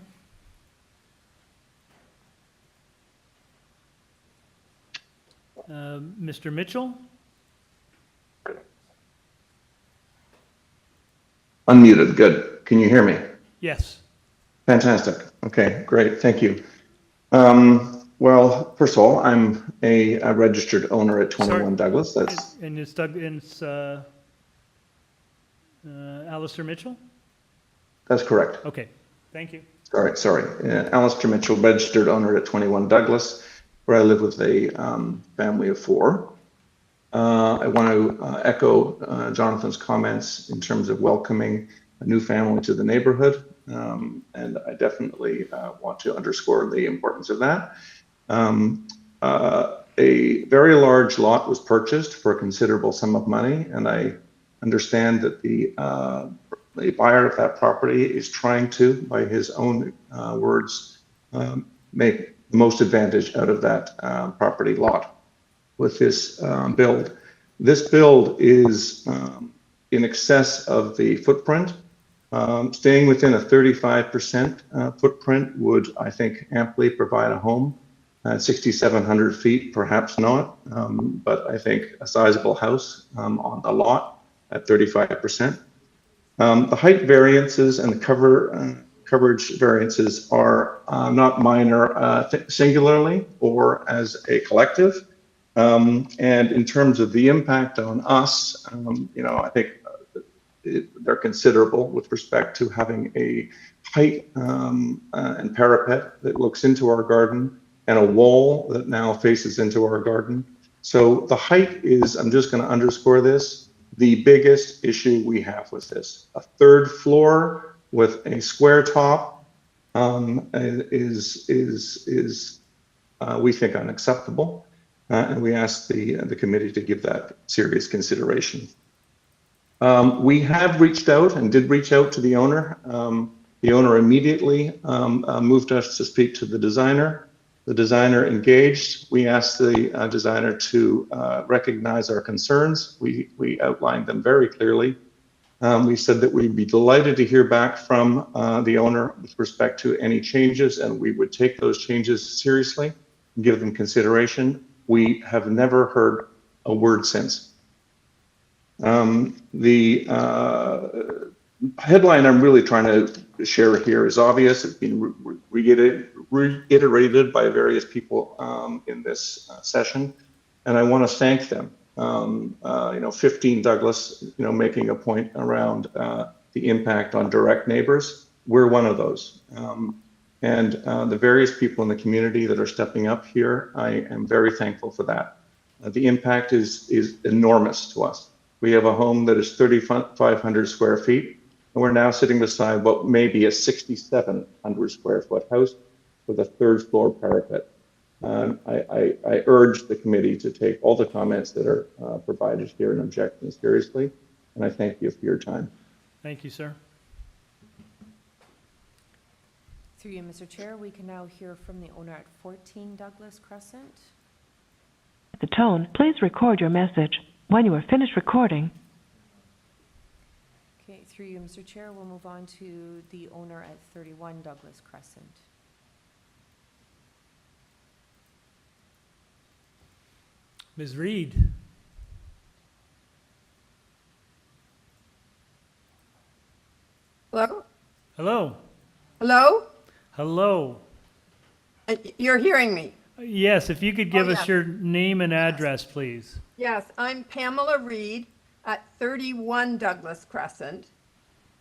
Speaker 1: Mr. Mitchell?
Speaker 19: Unmuted, good. Can you hear me?
Speaker 1: Yes.
Speaker 19: Fantastic. Okay, great, thank you. Well, first of all, I'm a registered owner at 21
Speaker 1: Sorry.
Speaker 19: Douglas. That's
Speaker 1: And it's Alistair Mitchell?
Speaker 19: That's correct.
Speaker 1: Okay, thank you.
Speaker 19: Sorry. Alistair Mitchell, registered owner at 21 Douglas, where I live with a family of 4. I want to echo Jonathan's comments in terms of welcoming a new family to the neighborhood, and I definitely want to underscore the importance of that. A very large lot was purchased for a considerable sum of money, and I understand that the buyer of that property is trying to, by his own words, make the most advantage out of that property lot with this build. This build is in excess of the footprint. Staying within a 35% footprint would, I think, amply provide a home. 6,700 feet, perhaps not, but I think a sizable house on the lot at 35%. The height variances and the coverage variances are not minor singularly or as a collective. And in terms of the impact on us, I think they're considerable with respect to having a height and parapet that looks into our garden and a wall that now faces into our garden. So the height is, I'm just going to underscore this, the biggest issue we have with this. A 3rd floor with a square top is we think unacceptable, and we ask the committee to give that serious consideration. We have reached out and did reach out to the owner The owner immediately moved us to speak to the designer. The designer engaged. We asked the designer to recognize our concerns. We outlined them very clearly. We said that we'd be delighted to hear back from the owner with respect to any changes, and we would take those changes seriously and give them consideration. We have never heard a word since. The headline I'm really trying to share here is obvious. It's been reiterated by various people in this session, and I want to thank them. 15 Douglas, making a point around the impact on direct neighbors. We're one of those. And the various people in the community that are stepping up here, I am very thankful for that. The impact is enormous to us. We have a home that is 3,500 square feet, and we're now sitting beside what may be a 6,700 square foot house with a third floor parapet. I urge the committee to take all the comments that are provided here and object them seriously, and I thank you for your time.
Speaker 1: Thank you, sir.
Speaker 2: Through you, Mr. Chair, we can now hear from the owner at 14 Douglas Crescent.
Speaker 20: At the tone, please record your message. When you are finished recording.
Speaker 2: Okay, through you, Mr. Chair, we'll move on to the owner at 31 Douglas Crescent.
Speaker 1: Ms. Reed.
Speaker 21: Hello?
Speaker 1: Hello.
Speaker 21: Hello?
Speaker 1: Hello.
Speaker 21: You're hearing me?
Speaker 1: Yes, if you could give us
Speaker 21: yes.
Speaker 1: your name and address, please.
Speaker 21: Yes, I'm Pamela Reed at 31 Douglas Crescent,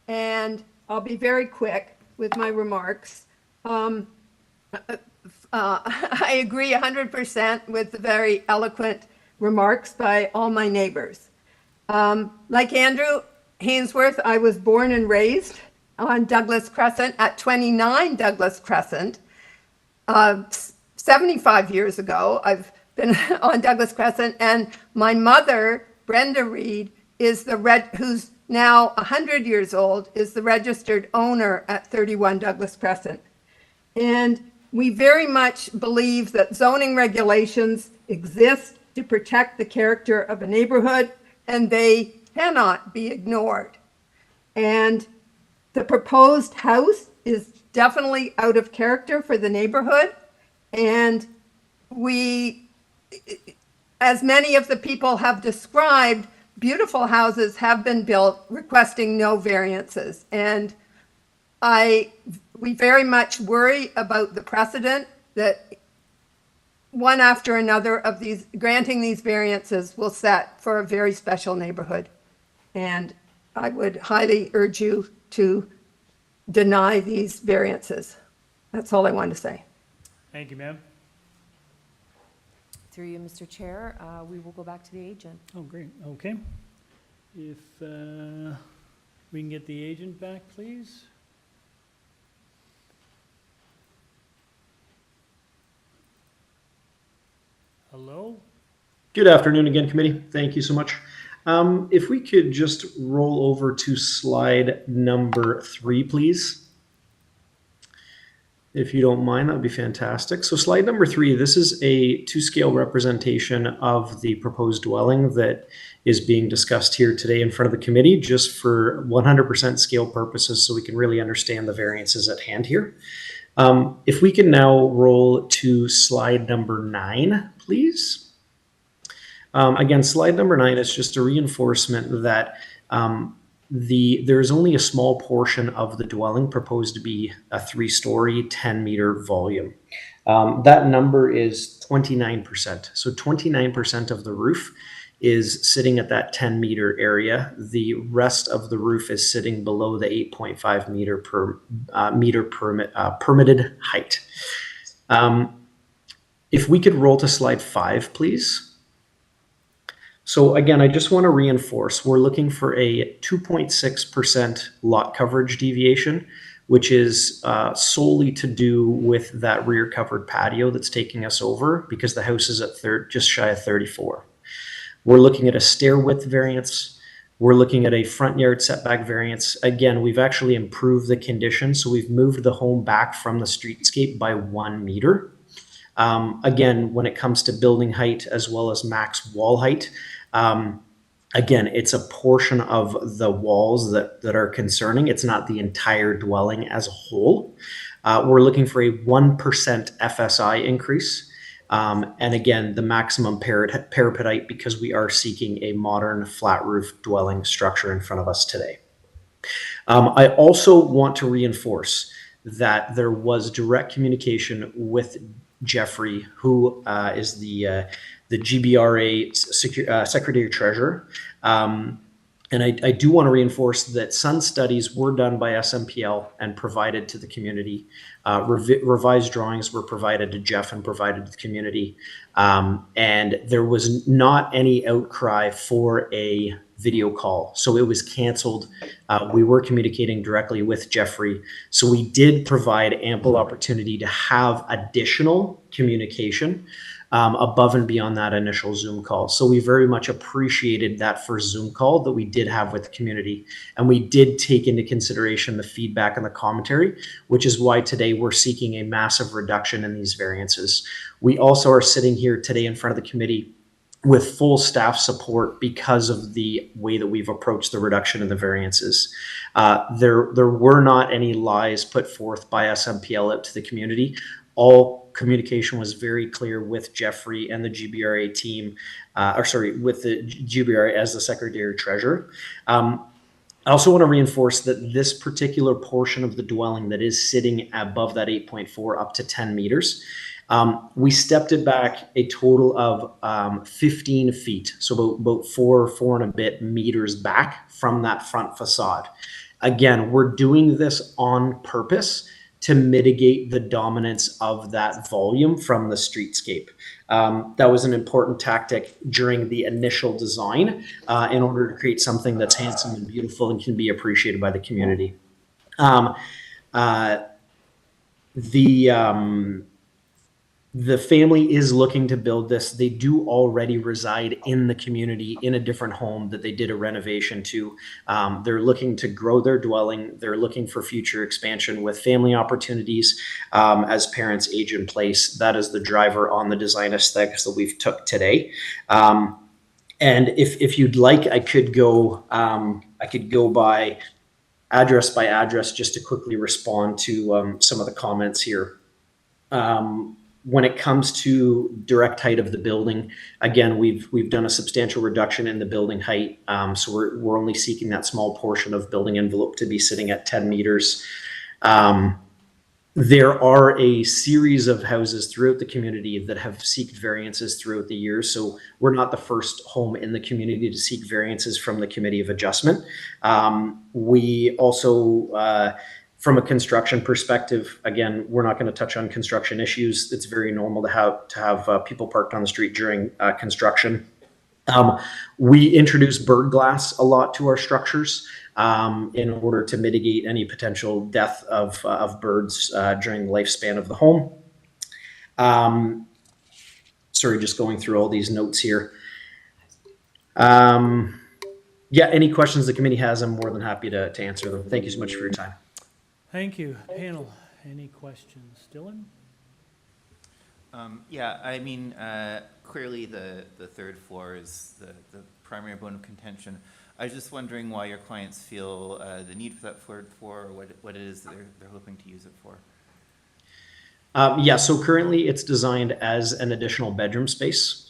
Speaker 21: and I'll be very quick with my remarks. I agree 100% with the very eloquent remarks by all my neighbors. Like Andrew Hainsworth, I was born and raised on Douglas Crescent at 29 Douglas Crescent. 75 years ago, I've been on Douglas Crescent, and my mother, Brenda Reed, who's now 100 years old, is the registered owner at 31 Douglas Crescent. And we very much believe that zoning regulations exist to protect the character of a neighborhood, and they cannot be ignored. And the proposed house is definitely out of character for the neighborhood. And we, as many of the people have described, beautiful houses have been built requesting no variances. And we very much worry about the precedent that one after another of these, granting these variances will set for a very special neighborhood. And I would highly urge you to deny these variances. That's all I wanted to say.
Speaker 1: Thank you, ma'am.
Speaker 2: Through you, Mr. Chair, we will go back to the agent.
Speaker 1: Oh, great. Okay. If we can get the agent back, please. Hello?
Speaker 11: Good afternoon again, committee. Thank you so much. If we could just roll over to slide number 3, please. If you don't mind, that would be fantastic. So slide number 3, this is a to-scale representation of the proposed dwelling that is being discussed here today in front of the committee, just for 100% scale purposes, so we can really understand the variances at hand here. If we can now roll to slide number 9, please. Again, slide number 9 is just a reinforcement that there's only a small portion of the dwelling proposed to be a 3-story, 10-meter volume. That number is 29%. So 29% of the roof is sitting at that 10-meter area. The rest of the roof is sitting below the 8.5 meter permitted height. If we could roll to slide 5, please. So again, I just want to reinforce, we're looking for a 2.6% lot coverage deviation, which is solely to do with that rear covered patio that's taking us over, because the house is at just shy of 34. We're looking at a stair width variance, We're looking at a front yard setback variance. Again, we've actually improved the condition, so we've moved the home back from the streetscape by 1 meter. Again, when it comes to building height as well as max wall height, again, it's a portion of the walls that are concerning. It's not the entire dwelling as a whole. We're looking for a 1% FSI increase. And again, the maximum parapet height, because we are seeking a modern flat roof dwelling structure in front of us today. I also want to reinforce that there was direct communication with Jeffrey, who is the GBRA Secretary Treasurer. And I do want to reinforce that some studies were done by SMPL and provided to the community. Revised drawings were provided to Jeff and provided to the community. And there was not any outcry for a video call, so it was canceled. We were communicating directly with Jeffrey, so we did provide ample opportunity to have additional communication above and beyond that initial Zoom call. So we very much appreciated that first Zoom call that we did have with the community, and we did take into consideration the feedback and the commentary, which is why today we're seeking a massive reduction in these variances. We also are sitting here today in front of the committee with full staff support because of the way that we've approached the reduction in the variances. There were not any lies put forth by SMPL out to the community. All communication was very clear with Jeffrey and the GBRA team, with the GBRA as the Secretary Treasurer. I also want to reinforce that this particular portion of the dwelling that is sitting above that 8.4 up to 10 meters, we stepped it back a total of 15 feet, so about four and a bit meters back from that front facade. Again, we're doing this on purpose to mitigate the dominance of that volume from the streetscape. That was an important tactic during the initial design in order to create something that's handsome and beautiful and can be appreciated by the community. The family is looking to build this. They do already reside in the community in a different home that they did a renovation to. They're looking to grow their dwelling. They're looking for future expansion with family opportunities as parents age in place. That is the driver on the design aesthetics that we've took today. And if you'd like, I could go by address just to quickly respond to some of the comments here. When it comes to direct height of the building, again, we've done a substantial reduction in the building height. So we're only seeking that small portion of building envelope to be sitting at 10 meters. There are a series of houses throughout the community that have sought variances throughout the years. So we're not the first home in the community to seek variances from the Committee of Adjustment. We also, from a construction perspective, again, we're not going to touch on construction issues. It's very normal to have people parked on the street during construction. We introduce bird glass a lot to our structures in order to mitigate any potential death of birds during the lifespan of the home. Sorry, just going through all these notes here. Yeah, any questions the committee has, I'm more than happy to answer them. Thank you so much for your time.
Speaker 1: Thank you. Panel, any questions? Dylan?
Speaker 6: Yeah, I mean, clearly the third floor is the primary bone of contention. I was just wondering why your clients feel the need for that third floor, or what it is that they're hoping to use it for.
Speaker 11: Yeah, so currently it's designed as an additional bedroom space.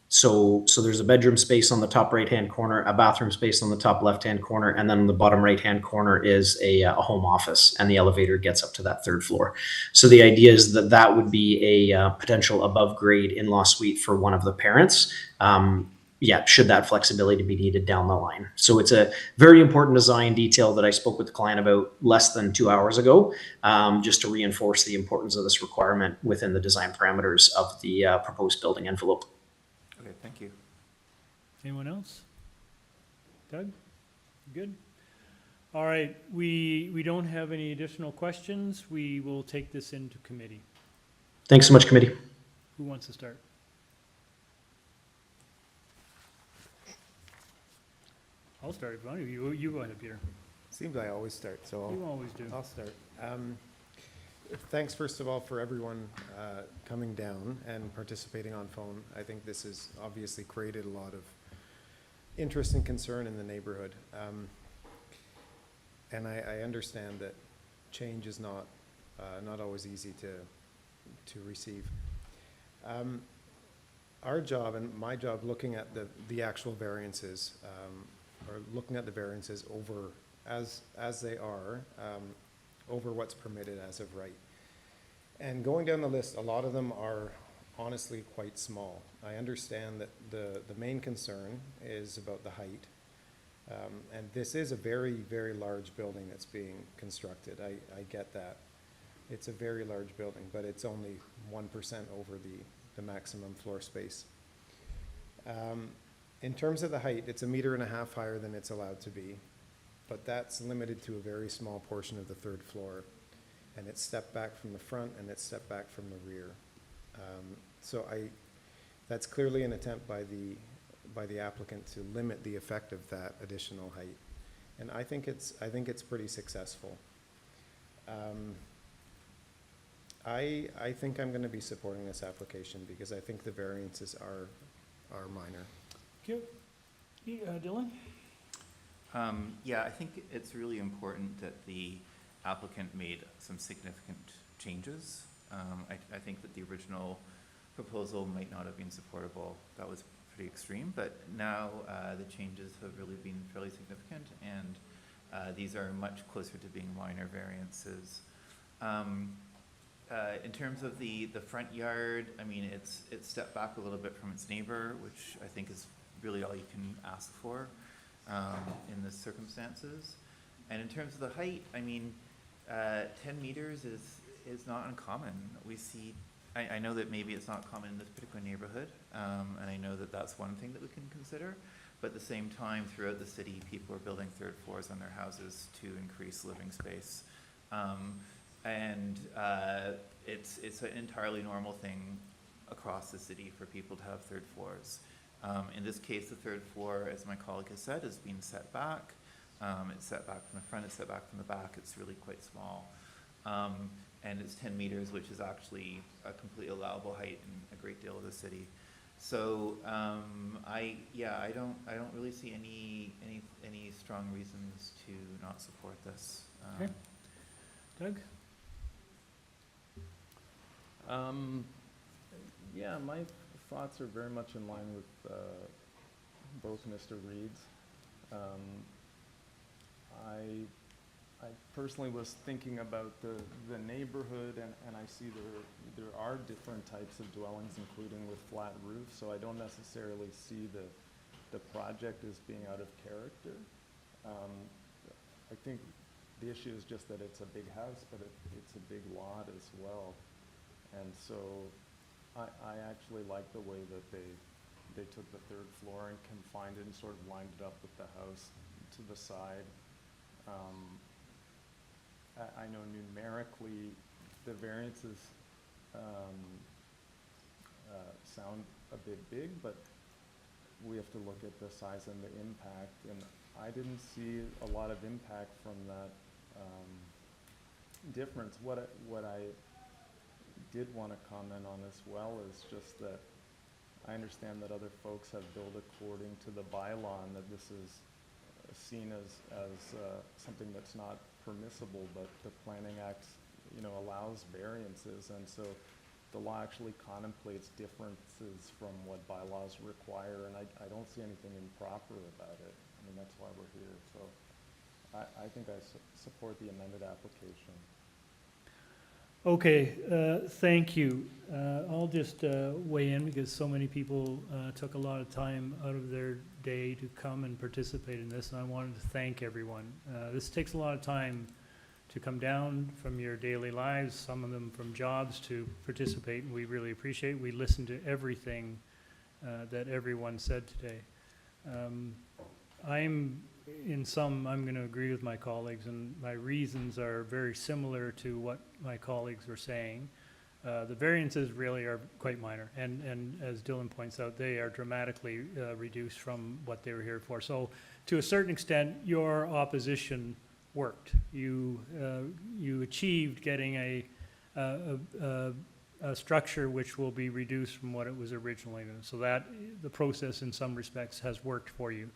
Speaker 11: So there's a bedroom space on the top right-hand corner, a bathroom space on the top left-hand corner, and then on the bottom right-hand corner is a home office, and the elevator gets up to that third floor. So the idea is that that would be a potential above-grade in-law suite for one of the parents. Yeah, should that flexibility be needed down the line. So it's a very important design detail that I spoke with the client about less than 2 hours ago, just to reinforce the importance of this requirement within the design parameters of the proposed building envelope.
Speaker 6: Okay, thank you.
Speaker 1: Anyone else? Doug? Good? All right, we don't have any additional questions. We will take this into committee.
Speaker 11: Thanks so much, committee.
Speaker 1: Who wants to start? I'll start if you want. You go ahead, Peter.
Speaker 9: Seems I always start, so
Speaker 1: You always do.
Speaker 9: I'll start. Thanks, first of all, for everyone coming down and participating on phone. I think this has obviously created a lot of interest and concern in the neighborhood. And I understand that change is not always easy to receive. Our job and my job, looking at the actual variances, or looking at the variances over as they are, over what's permitted as of right. And going down the list, a lot of them are honestly quite small. I understand that the main concern is about the height. And this is a very, very large building that's being constructed. I get that. It's a very large building, but it's only 1% over the maximum floor space. In terms of the height, it's 1.5 meters higher than it's allowed to be, but that's limited to a very small portion of the third floor. And it's stepped back from the front and it's stepped back from the rear. So that's clearly an attempt by the applicant to limit the effect of that additional height. And I think it's pretty successful. I think I'm gonna be supporting this application because I think the variances are minor.
Speaker 1: Okay. Dylan?
Speaker 6: Yeah, I think it's really important that the applicant made some significant changes. I think that the original proposal might not have been supportable. That was pretty extreme, but now the changes have really been fairly significant, and these are much closer to being minor variances. In terms of the front yard, I mean, it's stepped back a little bit from its neighbor, which I think is really all you can ask for in the circumstances. And in terms of the height, I mean, 10 meters is not uncommon. We see, I know that maybe it's not common in this particular neighborhood, and I know that that's one thing that we can consider, but at the same time, throughout the city, people are building third floors on their houses to increase living space. And it's an entirely normal thing across the city for people to have third floors. In this case, the third floor, as my colleague has said, is being set back. It's set back from the front, it's set back from the back. It's really quite small. And it's 10 meters, which is actually a completely allowable height in a great deal of the city. So I don't really see any strong reasons to not support this.
Speaker 1: Okay. Doug?
Speaker 3: Yeah, my thoughts are very much in line with both Mr. Reed's. I personally was thinking about the neighborhood, and I see there are different types of dwellings, including with flat roofs, so I don't necessarily see the project as being out of character. I think the issue is just that it's a big house, but it's a big lot as well. And so I actually like the way that they took the third floor and confined it and sort of lined it up with the house to the side. I know numerically the variances sound a bit big, but we have to look at the size and the impact, and I didn't see a lot of impact from that difference. What I did want to comment on as well is just that I understand that other folks have built according to the bylaw, and that this is seen as something that's not permissible, but the Planning Act, allows variances, and so the law actually contemplates differences from what bylaws require, and I don't see anything improper about it. I mean, that's why we're here. So I think I support the amended application.
Speaker 1: Okay, thank you. I'll just weigh in because so many people took a lot of time out of their day to come and participate in this, and I wanted to thank everyone. This takes a lot of time to come down from your daily lives, some of them from jobs, to participate, and we really appreciate it. We listened to everything that everyone said today. I'm going to agree with my colleagues, and my reasons are very similar to what my colleagues were saying. The variances really are quite minor, and as Dylan points out, they are dramatically reduced from what they were here for. So to a certain extent, your opposition worked. You achieved getting a structure which will be reduced from what it was originally. So that, the process in some respects has worked for you.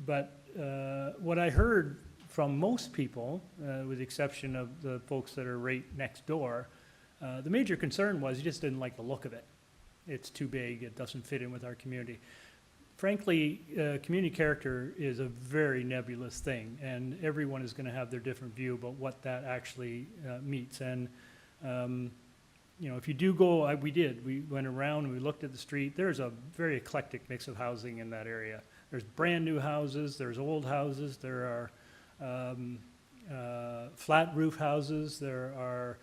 Speaker 1: But what I heard from most people, with the exception of the folks that are right next door, the major concern was you just didn't like the look of it. It's too big, it doesn't fit in with our community. Frankly, community character is a very nebulous thing, and everyone is going to have their different view about what that actually meets. And you know, if you do go, we went around and we looked at the street. There's a very eclectic mix of housing in that area. There's brand new houses, there's old houses, there are flat roof houses, there are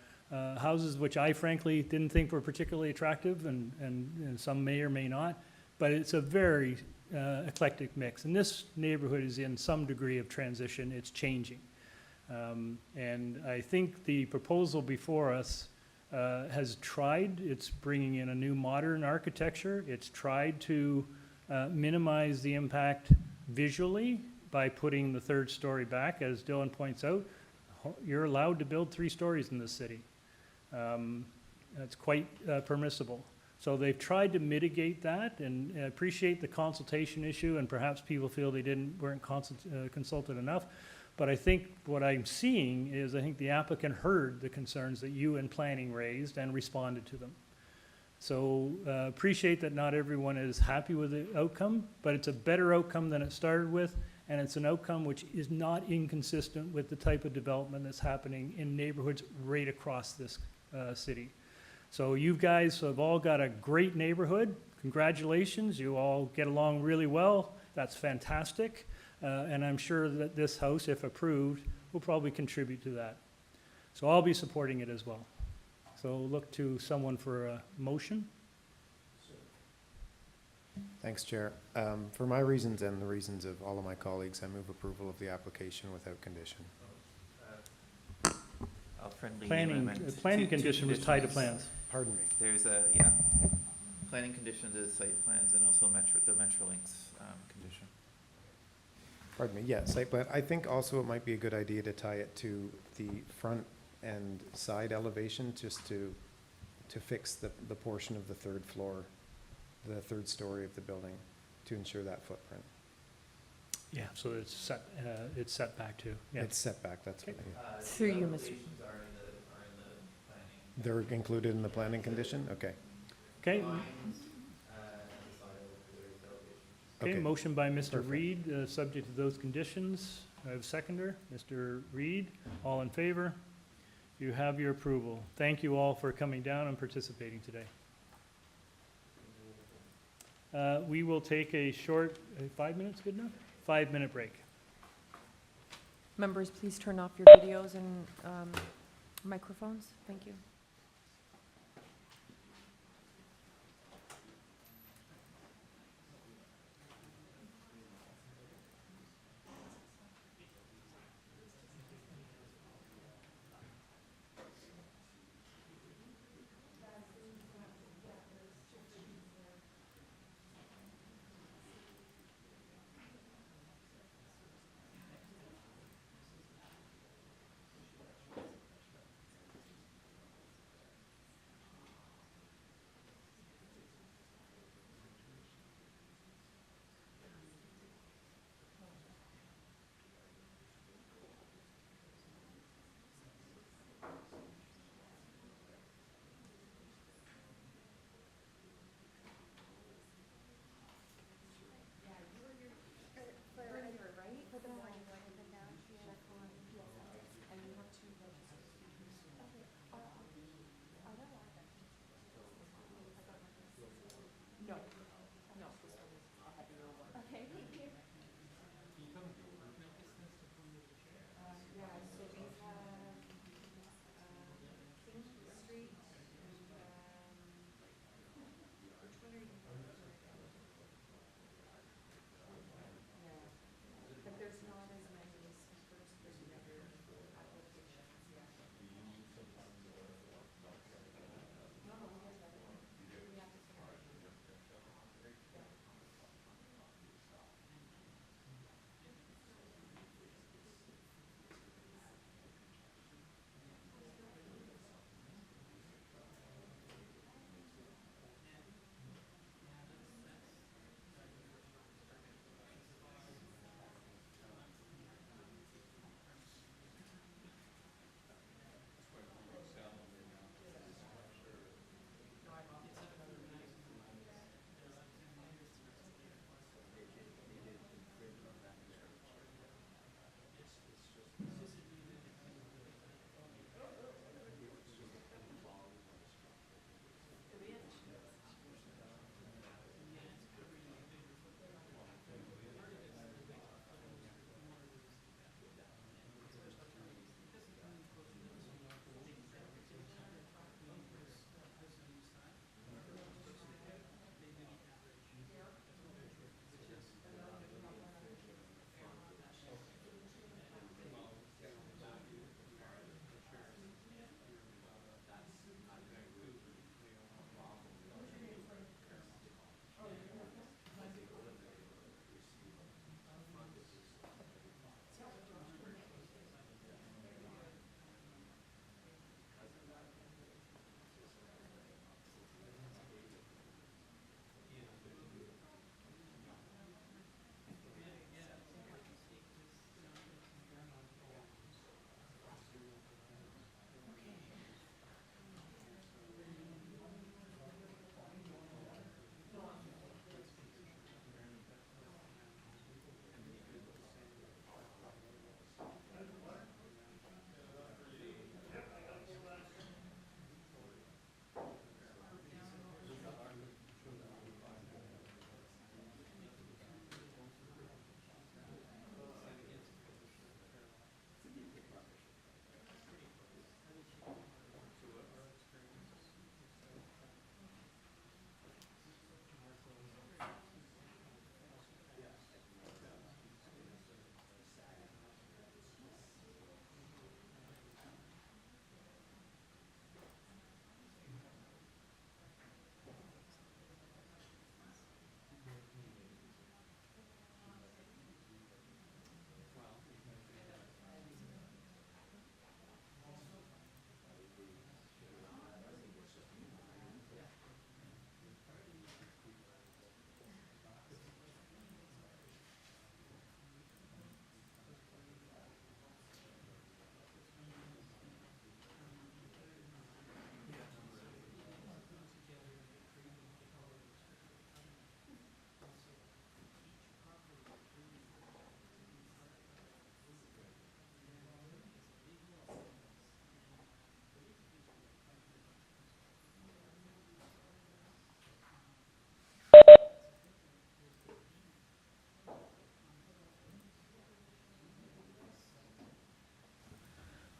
Speaker 1: houses which I frankly didn't think were particularly attractive, and some may or may not. But it's a very eclectic mix. And this neighborhood is in some degree of transition. It's changing. And I think the proposal before us has tried. It's bringing in a new modern architecture. It's tried to minimize the impact visually by putting the third story back. As Dylan points out, you're allowed to build 3 stories in this city. That's quite permissible. So they've tried to mitigate that, and I appreciate the consultation issue, and perhaps people feel they weren't consulted enough. But I think what I'm seeing is I think the applicant heard the concerns that you and planning raised and responded to them. So appreciate that not everyone is happy with the outcome, but it's a better outcome than it started with, and it's an outcome which is not inconsistent with the type of development that's happening in neighborhoods right across this city. So you guys have all got a great neighborhood. Congratulations, you all get along really well. That's fantastic. And I'm sure that this house, if approved, will probably contribute to that. So I'll be supporting it as well. So look to someone for a motion.
Speaker 9: Thanks, Chair. For my reasons and the reasons of all of my colleagues, I move approval of the application without condition.
Speaker 6: I'll friendly
Speaker 1: Planning
Speaker 6: amendment.
Speaker 1: planning
Speaker 6: Two
Speaker 1: condition was tied to
Speaker 6: conditions.
Speaker 1: plans.
Speaker 9: Pardon me.
Speaker 6: There's planning condition to the site plans and also the Metrolinx condition.
Speaker 9: Pardon me, yeah, site plan. I think also it might be a good idea to tie it to the front and side elevation, just to fix the portion of the third floor, the third story of the building, to ensure that footprint.
Speaker 1: Yeah, so it's set back too. Yeah.
Speaker 9: It's set back, that's what I mean.
Speaker 2: Through you, Mr.
Speaker 9: They're included in the planning condition? Okay.
Speaker 1: Okay. Okay,
Speaker 9: Okay.
Speaker 1: motion by Mr.
Speaker 9: Perfect.
Speaker 1: Reed, subject to those conditions. I have a seconder, Mr. Reed. All in favor? You have your approval. Thank you all for coming down and participating today. We will take a short, 5 minutes, good enough? 5-minute break.
Speaker 2: Members, please turn off your videos and microphones. Thank you.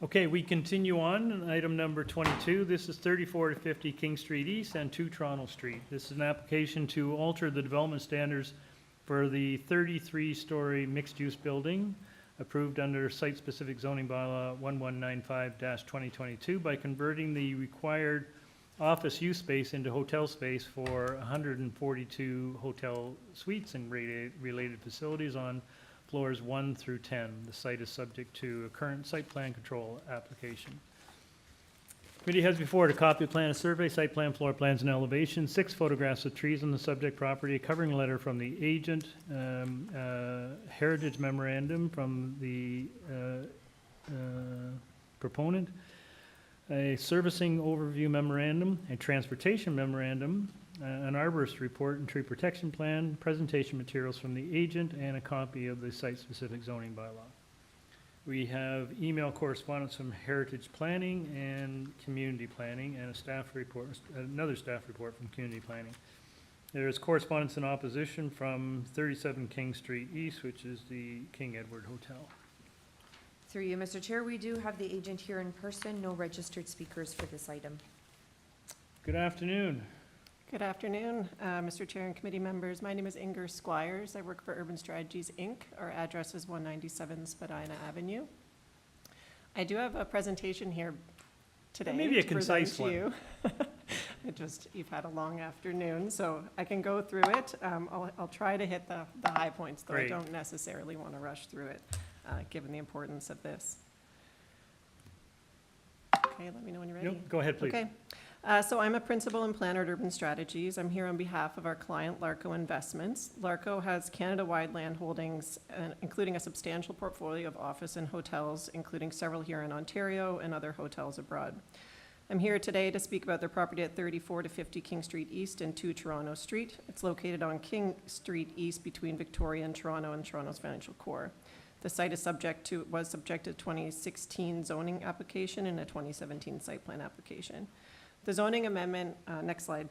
Speaker 1: Okay, we continue on. Item number 22, this is 34 to 50 King Street East and 2 Toronto Street. This is an application to alter the development standards for the 33-story mixed-use building approved under site-specific zoning bylaw 1195-2022 by converting the required office use space into hotel space for 142 hotel suites and related facilities on floors 1 through 10. The site is subject to a current site plan control application. Committee has before it a copy of plan, a survey, site plan, floor plans, and elevation, 6 photographs of trees on the subject property, a covering letter from the agent, heritage memorandum from the proponent, a servicing overview memorandum, a transportation memorandum, an arborist report and tree protection plan, presentation materials from the agent, and a copy of the site-specific zoning bylaw. We have email correspondence from Heritage Planning and Community Planning, and a staff report, another staff report from Community Planning. There is correspondence in opposition from 37 King Street East, which is the King Edward Hotel.
Speaker 2: Through you, Mr. Chair, we do have the agent here in person, no registered speakers for this item.
Speaker 1: Good afternoon.
Speaker 4: Good afternoon, Mr. Chair and committee members. My name is Inger Squires. I work for Urban Strategies, Inc. Our address is 197 Spadina Avenue. I do have a presentation here today.
Speaker 1: Maybe a
Speaker 4: to
Speaker 1: concise
Speaker 4: present to you. You've had a long afternoon, so I can go through it. I'll try to hit the high points, though
Speaker 1: Great.
Speaker 4: I don't necessarily want to rush through it, given the importance of this. Okay, let me know when you're ready.
Speaker 1: Yep, go ahead, please.
Speaker 4: Okay. So I'm a principal and planner at Urban Strategies. I'm here on behalf of our client, Larco Investments. Larco has Canada-wide land holdings, including a substantial portfolio of office and hotels, including several here in Ontario and other hotels abroad. I'm here today to speak about their property at 34 to 50 King Street East and 2 Toronto Street. It's located on King Street East between Victoria and Toronto's financial core. The site is was subject to 2016 zoning application and a 2017 site plan application. The zoning amendment, next slide,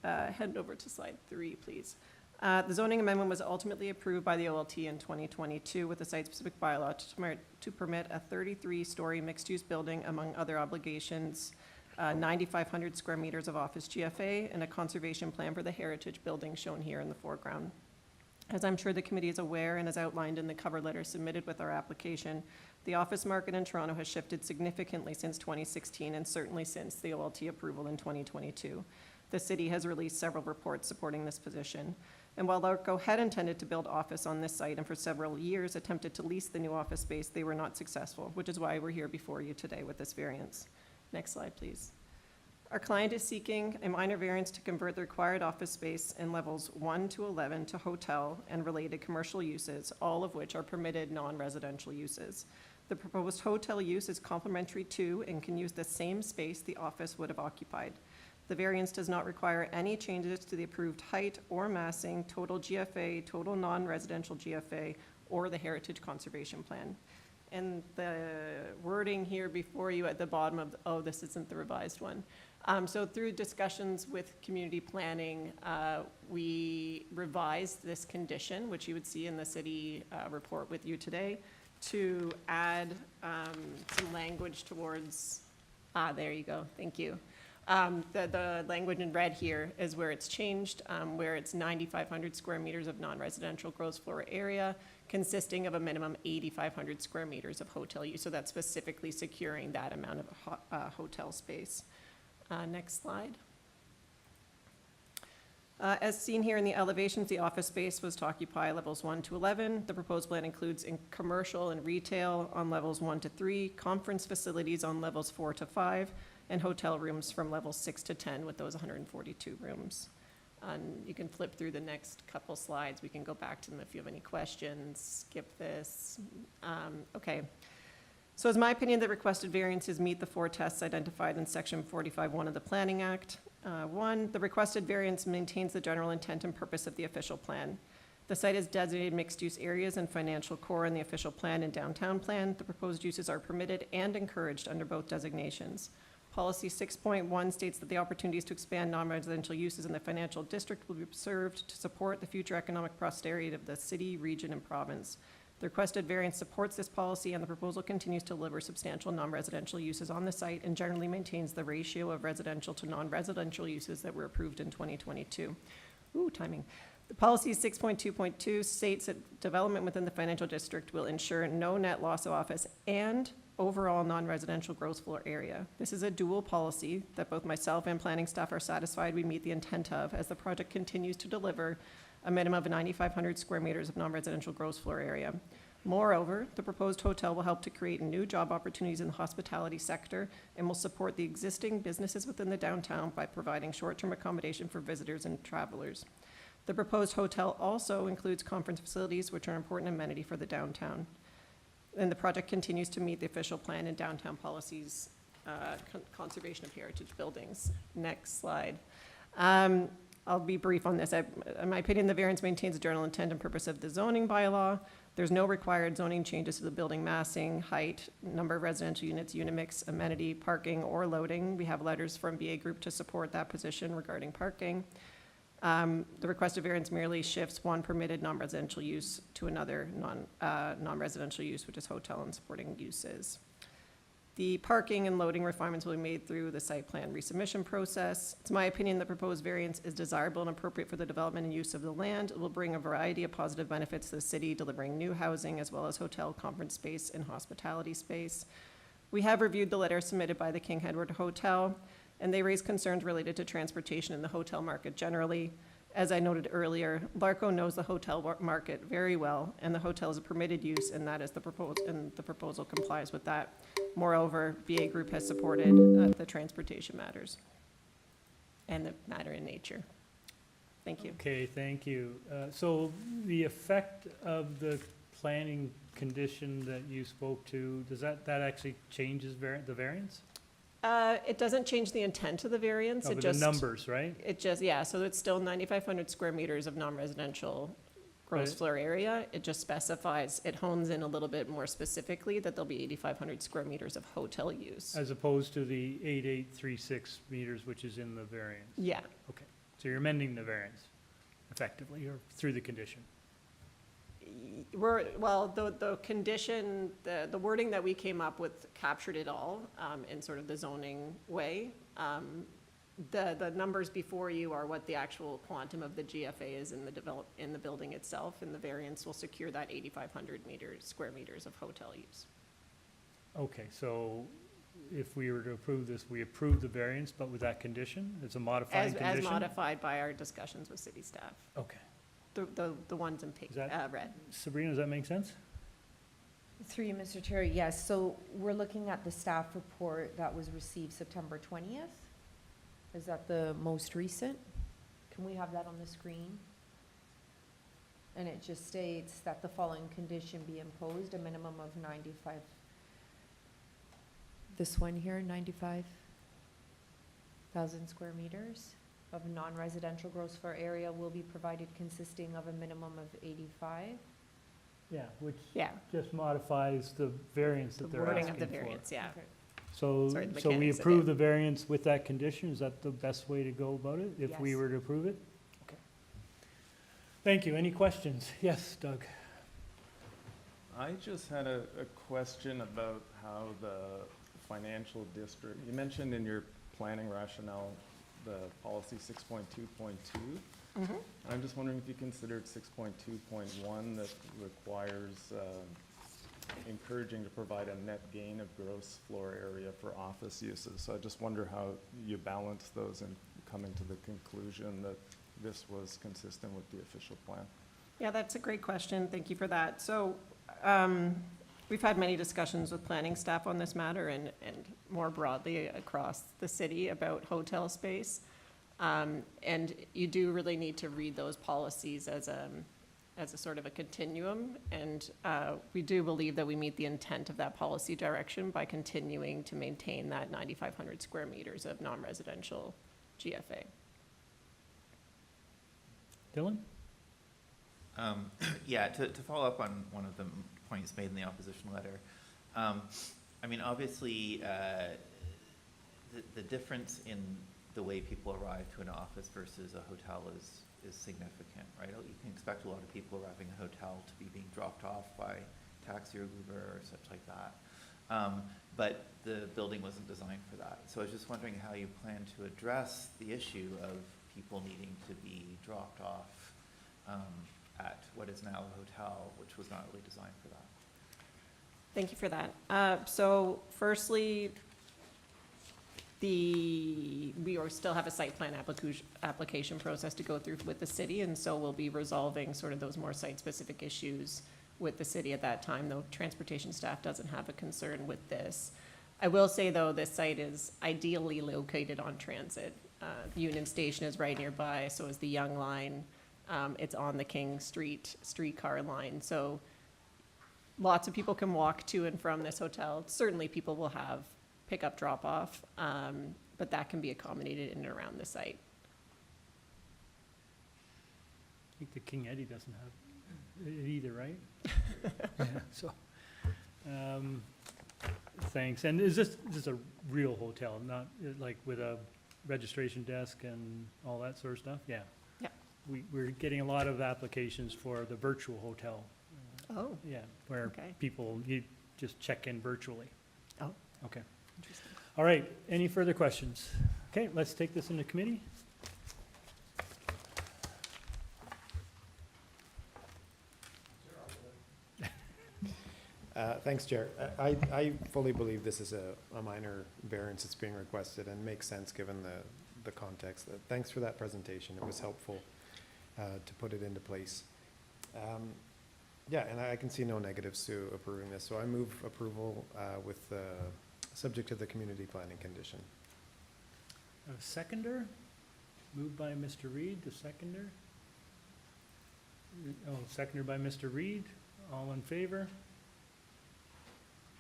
Speaker 4: head over to slide 3, please. The zoning amendment was ultimately approved by the OLT in 2022 with a site-specific bylaw to permit a 33-story mixed-use building, among other obligations, 9,500 square meters of office GFA, and a conservation plan for the heritage building shown here in the foreground. As I'm sure the committee is aware and as outlined in the cover letter submitted with our application, the office market in Toronto has shifted significantly since 2016 and certainly since the OLT approval in 2022. The city has released several reports supporting this position. And while Larco had intended to build office on this site and for several years attempted to lease the new office space, they were not successful, which is why we're here before you today with this variance. Next slide, please. Our client is seeking a minor variance to convert the required office space in levels 1 to 11 to hotel and related commercial uses, all of which are permitted non-residential uses. The proposed hotel use is complementary to and can use the same space the office would have occupied. The variance does not require any changes to the approved height or massing, total GFA, total non-residential GFA, or the Heritage Conservation Plan. And the wording here before you at the bottom of, oh, this isn't the revised one. So through discussions with community planning, we revised this condition, which you would see in the city report with you today, to add some language towards, there you go, thank you. The language in red here is where it's changed, where it's 9,500 square meters of non-residential gross floor area, consisting of a minimum 8,500 square meters of hotel use. So that's specifically securing that amount of hotel space. Next slide. As seen here in the elevations, the office space was to occupy levels 1 to 11. The proposed plan includes in commercial and retail on levels 1 to 3, conference facilities on levels 4 to 5, and hotel rooms from levels 6 to 10 with those 142 rooms. And you can flip through the next couple slides. We can go back to them if you have any questions. Skip this. Okay. So it's my opinion that requested variances meet the 4 tests identified in Section 45(1) of the Planning Act. 1, the requested variance maintains the general intent and purpose of the official plan. The site is designated mixed-use areas and financial core in the official plan and downtown plan. The proposed uses are permitted and encouraged under both designations. Policy 6.1 states that the opportunities to expand non-residential uses in the financial district will be observed to support the future economic prosperity of the city, region, and province. The requested variance supports this policy, and the proposal continues to deliver substantial non-residential uses on the site and generally maintains the ratio of residential to non-residential uses that were approved in 2022. Ooh, timing. The policy 6.2.2 states that development within the financial district will ensure no net loss of office and overall non-residential gross floor area. This is a dual policy that both myself and planning staff are satisfied we meet the intent of, as the project continues to deliver a minimum of 9,500 square meters of non-residential gross floor area. Moreover, the proposed hotel will help to create new job opportunities in the hospitality sector and will support the existing businesses within the downtown by providing short-term accommodation for visitors and travelers. The proposed hotel also includes conference facilities, which are an important amenity for the downtown. And the project continues to meet the official plan and downtown policies, conservation of heritage buildings. Next slide. I'll be brief on this. In my opinion, the variance maintains the general intent and purpose of the zoning bylaw. There's no required zoning changes to the building massing, height, number of residential units, unit mix, amenity, parking, or loading. We have letters from BA Group to support that position regarding parking. The requested variance merely shifts one permitted non-residential use to another non-residential use, which is hotel and supporting uses. The parking and loading refinements will be made through the site plan resubmission process. It's my opinion the proposed variance is desirable and appropriate for the development and use of the land. It will bring a variety of positive benefits to the city, delivering new housing as well as hotel, conference space, and hospitality space. We have reviewed the letter submitted by the King Edward Hotel, and they raise concerns related to transportation in the hotel market generally. As I noted earlier, LARCO knows the hotel market very well, and the hotel is a permitted use, and that is the proposal complies with that. Moreover, BA Group has supported the transportation matters and the matter in nature. Thank you.
Speaker 1: Okay, thank you. So the effect of the planning condition that you spoke to, does that actually changes the variance?
Speaker 4: It doesn't change the intent of the variance.
Speaker 1: Oh,
Speaker 4: It
Speaker 1: but
Speaker 4: just
Speaker 1: the numbers, right?
Speaker 4: It just, yeah, so it's still 9,500 square meters of non-residential gross
Speaker 1: Right.
Speaker 4: floor area. It just specifies, it hones in a little bit more specifically that there'll be 8,500 square meters of hotel use.
Speaker 1: As opposed to the 8836 meters, which is in the variance?
Speaker 4: Yeah.
Speaker 1: Okay, so you're amending the variance effectively, or through the condition?
Speaker 4: The condition, the wording that we came up with captured it all in sort of the zoning way. The numbers before you are what the actual quantum of the GFA is in the building itself, and the variance will secure that 8,500 square meters of hotel use.
Speaker 1: Okay, so if we were to approve this, we approve the variance, but with that condition? It's a modifying condition?
Speaker 4: As modified by our discussions with city staff.
Speaker 1: Okay.
Speaker 4: The ones in pink, red.
Speaker 1: Sabrina, does that make sense?
Speaker 2: Through you, Mr. Chair, yes. So we're looking at the staff report that was received September 20th. Is that the most recent? Can we have that on the screen? And it just states that the following condition be imposed, a minimum of 95. This one here, 95,000 square meters of non-residential gross floor area will be provided consisting of a minimum of 85.
Speaker 1: Yeah, which
Speaker 4: Yeah.
Speaker 1: just modifies the variance that they're asking for.
Speaker 4: Wording of the variance, yeah.
Speaker 1: So,
Speaker 4: Sorry, the
Speaker 1: so we
Speaker 4: mechanics of
Speaker 1: approve
Speaker 4: it.
Speaker 1: the variance with that condition? Is that the best way to go about it, if we
Speaker 2: Yes.
Speaker 1: were to approve it? Okay. Thank you. Any questions? Yes, Doug?
Speaker 3: I just had a question about how the financial district, you mentioned in your planning rationale, the policy 6.2.2. I'm just wondering if you considered 6.2.1 that requires encouraging to provide a net gain of gross floor area for office uses. So I just wonder how you balance those and coming to the conclusion that this was consistent with the official plan.
Speaker 4: Yeah, that's a great question. Thank you for that. So we've had many discussions with planning staff on this matter and more broadly across the city about hotel space. And you do really need to read those policies as a sort of a continuum. And we do believe that we meet the intent of that policy direction by continuing to maintain that 9,500 square meters of non-residential GFA.
Speaker 1: Dylan?
Speaker 6: Yeah, to follow up on one of the points made in the opposition letter, I mean, obviously, the difference in the way people arrive to an office versus a hotel is is significant, right? You can expect a lot of people arriving at a hotel to be being dropped off by taxi or Uber or such like that. But the building wasn't designed for that. So I was just wondering how you plan to address the issue of people needing to be dropped off at what is now a hotel, which was not really designed for that.
Speaker 4: Thank you for that. So firstly, we still have a site plan application process to go through with the city, and so we'll be resolving sort of those more site-specific issues with the city at that time, though transportation staff doesn't have a concern with this. I will say, though, this site is ideally located on transit. Union Station is right nearby, so is the Yonge Line. It's on the King Street streetcar line, so lots of people can walk to and from this hotel. Certainly, people will have pick-up, drop-off, but that can be accommodated in and around the site.
Speaker 1: I think the King Eddie doesn't have it either, right? Yeah, so, thanks. And is this a real hotel, not like with a registration desk and all that sort of stuff? Yeah.
Speaker 4: Yeah.
Speaker 1: We're getting a lot of applications for the virtual hotel.
Speaker 4: Oh.
Speaker 1: Yeah, where
Speaker 4: Okay.
Speaker 1: people, you just check in virtually.
Speaker 4: Oh.
Speaker 1: Okay.
Speaker 4: Interesting.
Speaker 1: All right, any further questions? Okay, let's take this into committee.
Speaker 9: Thanks, Chair. I fully believe this is a minor variance that's being requested and makes sense given the context. Thanks for that presentation. It was helpful to put it into place. Yeah, and I can see no negatives to approving this, so I move approval with subject to the community planning condition.
Speaker 1: A seconder, moved by Mr. Reed, the seconder. Oh, seconded by Mr. Reed, all in favor?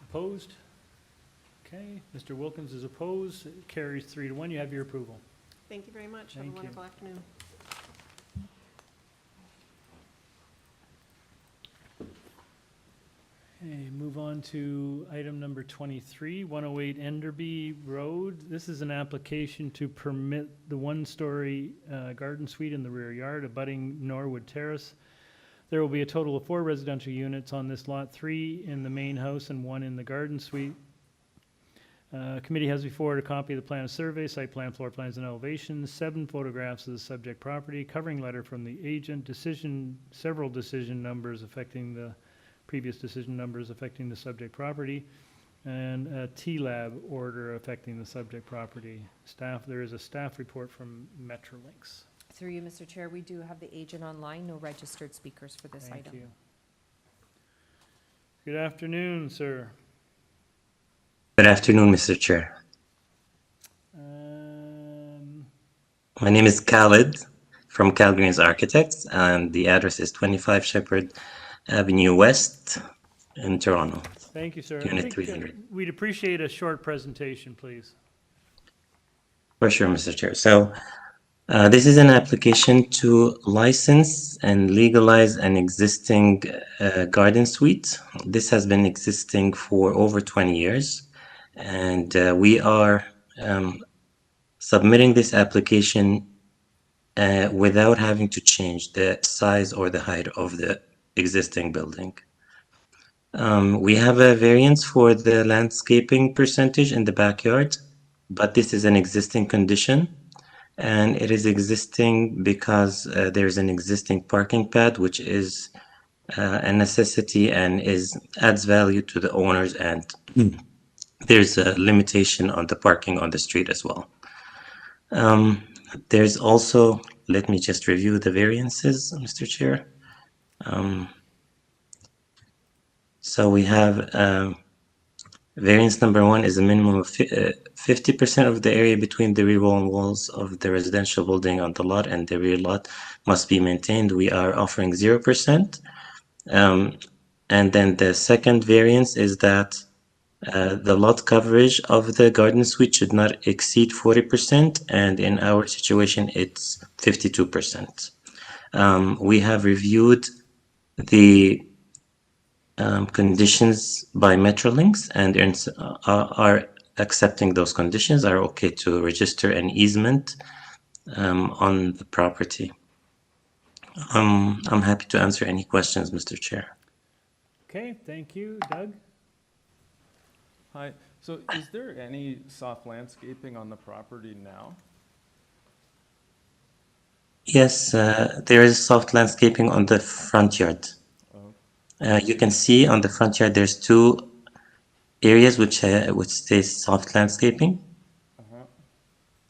Speaker 1: Opposed? Okay, Mr. Wilkins is opposed, it carries 3-1, you have your approval.
Speaker 4: Thank you very much. Have a
Speaker 1: Thank you.
Speaker 4: wonderful afternoon.
Speaker 1: Okay, move on to item number 23, 108 Enderby Road. This is an application to permit the one-story garden suite in the rear yard abutting Norwood Terrace. There will be a total of 4 residential units on this lot, 3 in the main house and 1 in the garden suite. Committee has before it a copy of the plan of survey, site plan, floor plans, and elevations, 7 photographs of the subject property, covering letter from the agent, several decision numbers affecting the previous decision numbers affecting the subject property, and a T-Lab order affecting the subject property. There is a staff report from Metrolinx.
Speaker 2: Through you, Mr. Chair, we do have the agent online, no registered speakers for this item.
Speaker 1: Thank you. Good afternoon, sir.
Speaker 5: Good afternoon, Mr. Chair. My name is Khalid from Calgreens Architects, and the address is 25 Shepherd Avenue West in Toronto.
Speaker 1: Thank you, sir.
Speaker 5: Unit 300.
Speaker 1: We'd appreciate a short presentation, please.
Speaker 5: For sure, Mr. Chair. So this is an application to license and legalize an existing garden suite. This has been existing for over 20 years, and we are submitting this application without having to change the size or the height of the existing building. We have a variance for the landscaping percentage in the backyard, but this is an existing condition, and it is existing because there's an existing parking pad, which is a necessity and adds value to the owners, and there's a limitation on the parking on the street as well. There's also, let me just review the variances, Mr. Chair. So we have variance number 1 is a minimum of 50% of the area between the rear wall and walls of the residential building on the lot and the rear lot must be maintained. We are offering 0%. And then the second variance is that the lot coverage of the garden suite should not exceed 40%, and in our situation, it's 52%. We have reviewed the conditions by Metrolinx and are accepting those conditions, are okay to register an easement on the property. I'm happy to answer any questions, Mr. Chair.
Speaker 1: Okay, thank you. Doug?
Speaker 3: Hi, so is there any soft landscaping on the property now?
Speaker 5: Yes, there is soft landscaping on the front yard.
Speaker 3: Oh.
Speaker 5: You can see on the front yard there's two areas which stays soft landscaping.
Speaker 3: Uh-huh.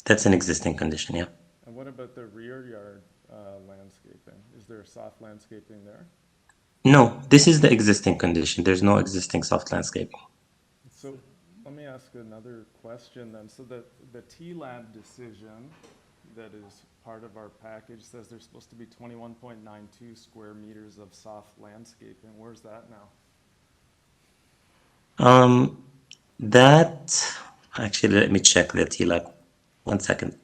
Speaker 5: That's an existing condition, yeah.
Speaker 3: And what about the rear yard landscaping? Is there soft landscaping there?
Speaker 5: No, this is the existing condition. There's no existing soft landscaping.
Speaker 3: So let me ask another question then. So the T-Lab decision that is part of our package says there's supposed to be 21.92 square meters of soft landscaping. Where's that now?
Speaker 5: That, actually, let me check the TLAC. 1 second.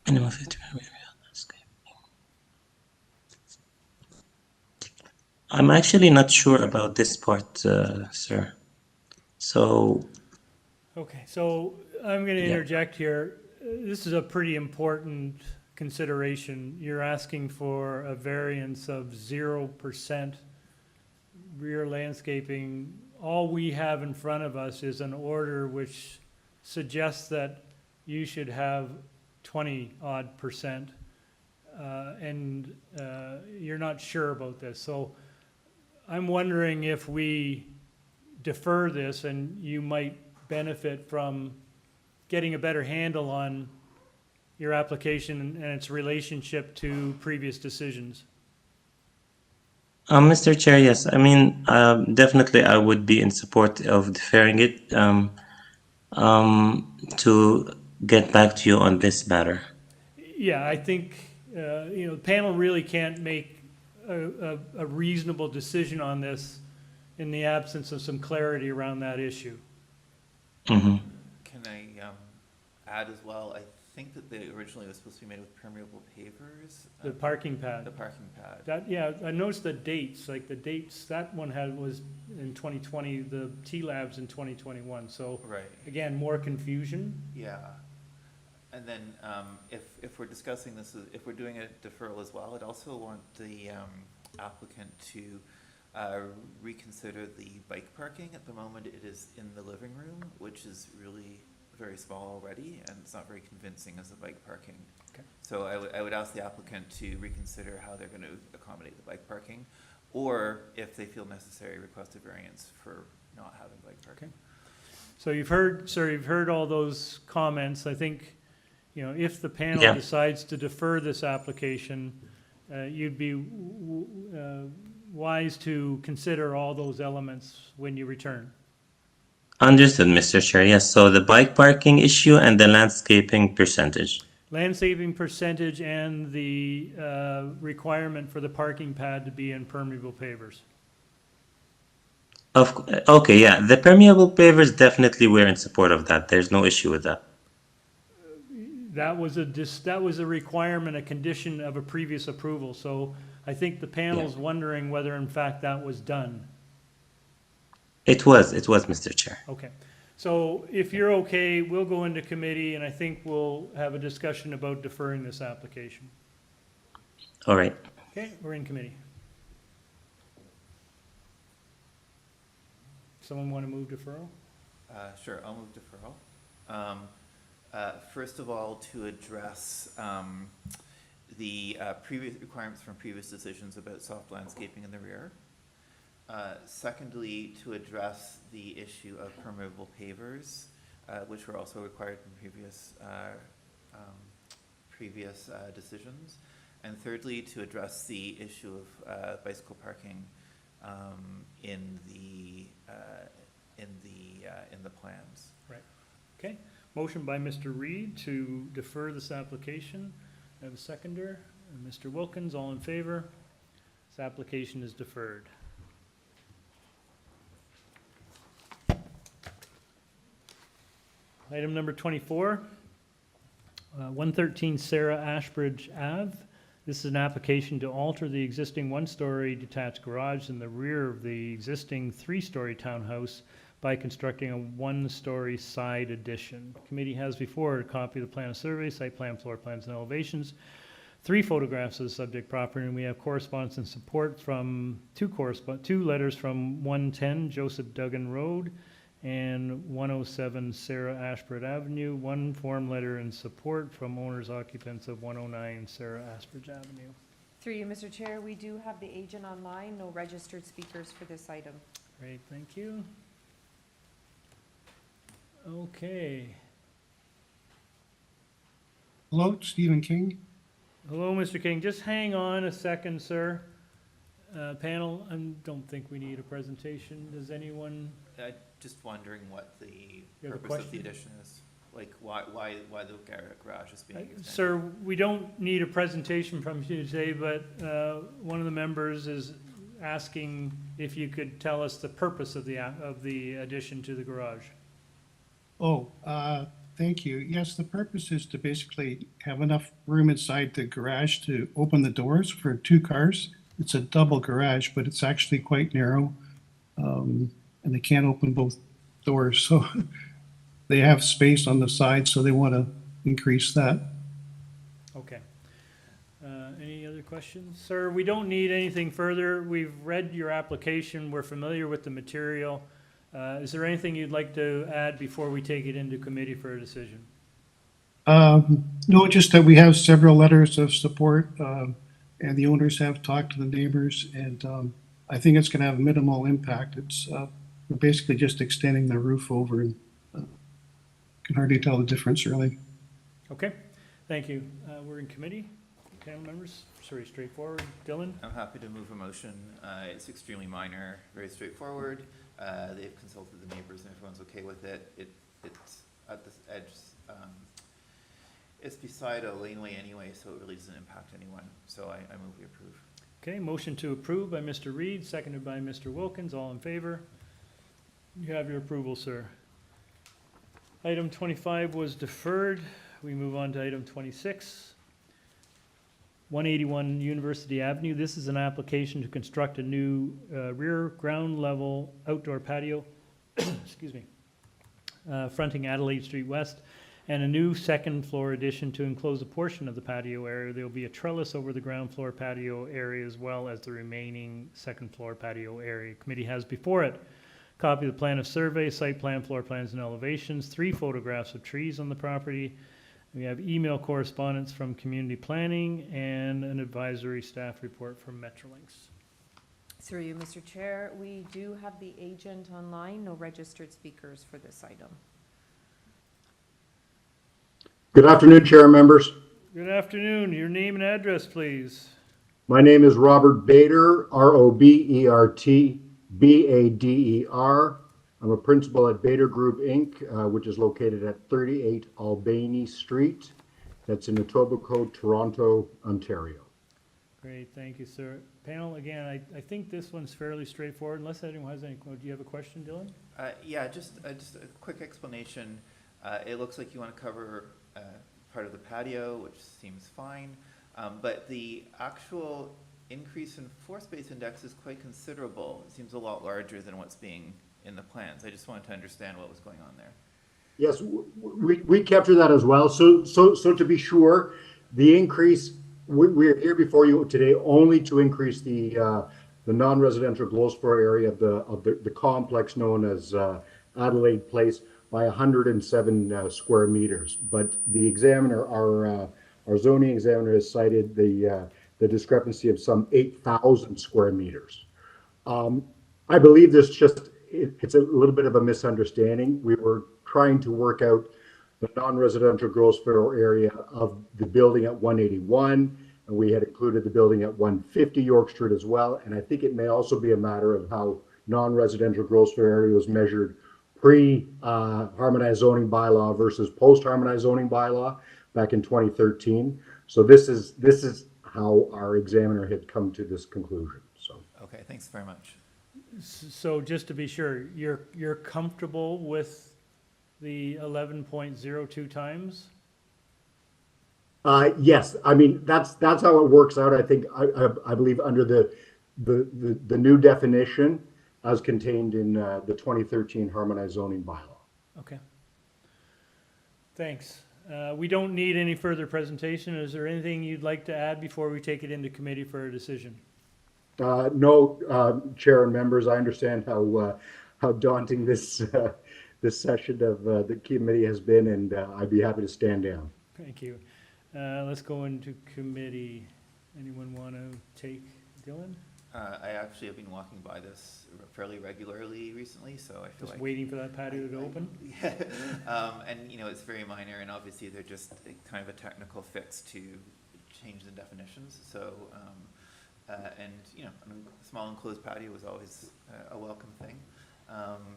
Speaker 5: Minimum 50. I'm actually not sure about this part, sir. So,
Speaker 1: Okay, so I'm going to
Speaker 5: Yeah.
Speaker 1: interject here. This is a pretty important consideration. You're asking for a variance of 0% rear landscaping. All we have in front of us is an order which suggests that you should have 20-odd%. And you're not sure about this. So I'm wondering if we defer this and you might benefit from getting a better handle on your application and its relationship to previous decisions.
Speaker 5: Mr. Chair, yes. I mean, definitely I would be in support of deferring it to get back to you on this matter.
Speaker 1: Yeah, I think, the panel really can't make a reasonable decision on this in the absence of some clarity around that issue.
Speaker 5: Mm-hmm.
Speaker 6: Can I add as well? I think that they originally was supposed to be made with permeable pavers.
Speaker 1: The parking pad.
Speaker 6: The parking pad.
Speaker 1: That, yeah, I noticed the dates, like the dates, that one was in 2020, the T-Labs in 2021. So
Speaker 6: Right.
Speaker 1: again, more confusion.
Speaker 6: Yeah. And then if we're discussing this, if we're doing a deferral as well, I'd also want the applicant to reconsider the bike parking. At the moment, it is in the living room, which is really very small already, and it's not very convincing as a bike parking.
Speaker 1: Okay.
Speaker 6: So I would ask the applicant to reconsider how they're going to accommodate the bike parking, or if they feel necessary, request a variance for not having bike parking.
Speaker 1: Okay. So you've heard all those comments. I think, if the panel
Speaker 5: Yeah.
Speaker 1: decides to defer this application, you'd be wise to consider all those elements when you return.
Speaker 5: Understood, Mr. Chair. Yes, so the bike parking issue and the landscaping percentage.
Speaker 1: Landscaping percentage and the requirement for the parking pad to be in permeable pavers.
Speaker 5: Okay, yeah, the permeable pavers, definitely we're in support of that. There's no issue with that.
Speaker 1: That was a requirement, a condition of a previous approval. So I think the panel's wondering whether in fact that was done.
Speaker 5: It was, Mr. Chair.
Speaker 1: Okay. So if you're okay, we'll go into committee and I think we'll have a discussion about deferring this application.
Speaker 5: All right.
Speaker 1: Okay, we're in committee. Someone want to move deferral?
Speaker 6: Sure, I'll move deferral. First of all, to address the previous requirements from previous decisions about soft landscaping in the rear. Secondly, to address the issue of permeable pavers, which were also required from previous decisions. And thirdly, to address the issue of bicycle parking in the plans.
Speaker 1: Right. Okay. Motion by Mr. Reed to defer this application. I have a seconder. Mr. Wilkins, all in favor? This application is deferred. Item number 24, 113 Sarah Ashbridge Ave. This is an application to alter the existing one-story detached garage in the rear of the existing three-story townhouse by constructing a one-story side addition. Committee has before it a copy of the plan of survey, site plan, floor plans, and elevations, 3 photographs of the subject property, and we have correspondence and support from two letters from 110 Joseph Duggan Road and 107 Sarah Ashbridge Avenue, 1 form letter in support from owners occupants of 109 Sarah Ashbridge Avenue.
Speaker 2: Through you, Mr. Chair, we do have the agent online, no registered speakers for this item.
Speaker 1: Great, thank you. Okay.
Speaker 8: Hello, Stephen King.
Speaker 1: Hello, Mr. King. Just hang on a second, sir. Panel, I don't think we need a presentation. Does anyone?
Speaker 6: Just wondering what the
Speaker 1: You have a
Speaker 6: purpose of the
Speaker 1: question?
Speaker 6: addition is. Like, why the garage is being extended?
Speaker 1: Sir, we don't need a presentation from you today, but one of the members is asking if you could tell us the purpose of the addition to the garage.
Speaker 8: Oh, thank you. Yes, the purpose is to basically have enough room inside the garage to open the doors for 2 cars. It's a double garage, but it's actually quite narrow. And they can't open both doors, so they have space on the side, so they want to increase that.
Speaker 1: Okay. Any other questions? Sir, we don't need anything further. We've read your application. We're familiar with the material. Is there anything you'd like to add before we take it into committee for a decision?
Speaker 8: No, just that we have several letters of support, and the owners have talked to the neighbors, and I think it's going to have minimal impact. It's we're basically just extending the roof over, and can hardly tell the difference, really.
Speaker 1: Okay, thank you. We're in committee. Panel members, sorry, straightforward. Dylan?
Speaker 6: I'm happy to move a motion. It's extremely minor, very straightforward. They've consulted the neighbors and everyone's okay with it. It's at this edge. It's beside a laneway anyway, so it really doesn't impact anyone. So I move we approve.
Speaker 1: Okay, motion to approve by Mr. Reed, seconded by Mr. Wilkins. All in favor? You have your approval, sir. Item 25 was deferred. We move on to item 26. 181 University Avenue. This is an application to construct a new rear ground level outdoor patio, excuse me, fronting Adelaide Street West, and a new second floor addition to enclose a portion of the patio area. There will be a trellis over the ground floor patio area as well as the remaining second floor patio area. Committee has before it copy of the plan of survey, site plan, floor plans, and elevations, 3 photographs of trees on the property. We have email correspondence from community planning and an advisory staff report from Metrolinx.
Speaker 2: Through you, Mr. Chair, we do have the agent online, no registered speakers for this item.
Speaker 22: Good afternoon, Chair and members.
Speaker 1: Good afternoon. Your name and address, please.
Speaker 22: My name is Robert Bader, Robert Bader. I'm a principal at Bader Group, Inc., which is located at 38 Albany Street. That's in Etobicoke, Toronto, Ontario.
Speaker 1: Great, thank you, sir. Panel, again, I think this one's fairly straightforward, unless anyone has any, do you have a question, Dylan?
Speaker 6: Yeah, just a quick explanation. It looks like you want to cover part of the patio, which seems fine, but the actual increase in floor space index is quite considerable. It seems a lot larger than what's being in the plans. I just wanted to understand what was going on there.
Speaker 22: Yes, we capture that as well. So to be sure, the increase, we're here before you today only to increase the non-residential gross floor area of the complex known as Adelaide Place by 107 square meters. But the examiner, our zoning examiner, has cited the discrepancy of some 8,000 square meters. I believe it's a little bit of a misunderstanding. We were trying to work out the non-residential gross floor area of the building at 181, and we had included the building at 150 York Street as well. And I think it may also be a matter of how non-residential gross floor area was measured pre-harmonized zoning bylaw versus post-harmonized zoning bylaw back in 2013. So this is how our examiner had come to this conclusion. So
Speaker 6: okay, thanks very much.
Speaker 1: So just to be sure, you're comfortable with the 11.02 times?
Speaker 22: Yes, I mean, that's how it works out. I think, I believe under the new definition as contained in the 2013 harmonized zoning bylaw.
Speaker 1: Okay. Thanks. We don't need any further presentation. Is there anything you'd like to add before we take it into committee for a decision?
Speaker 22: No, Chair and members, I understand how daunting this session of the committee has been, and I'd be happy to stand down.
Speaker 1: Thank you. Let's go into committee. Anyone want to take Dylan?
Speaker 6: I actually have been walking by this fairly regularly recently, so I feel
Speaker 1: Just
Speaker 6: like
Speaker 1: waiting for that patio to open?
Speaker 6: Yeah, and you know, it's very minor, and obviously they're just kind of a technical fix to change the definitions. So, and you know, I mean, small enclosed patio is always a welcome thing.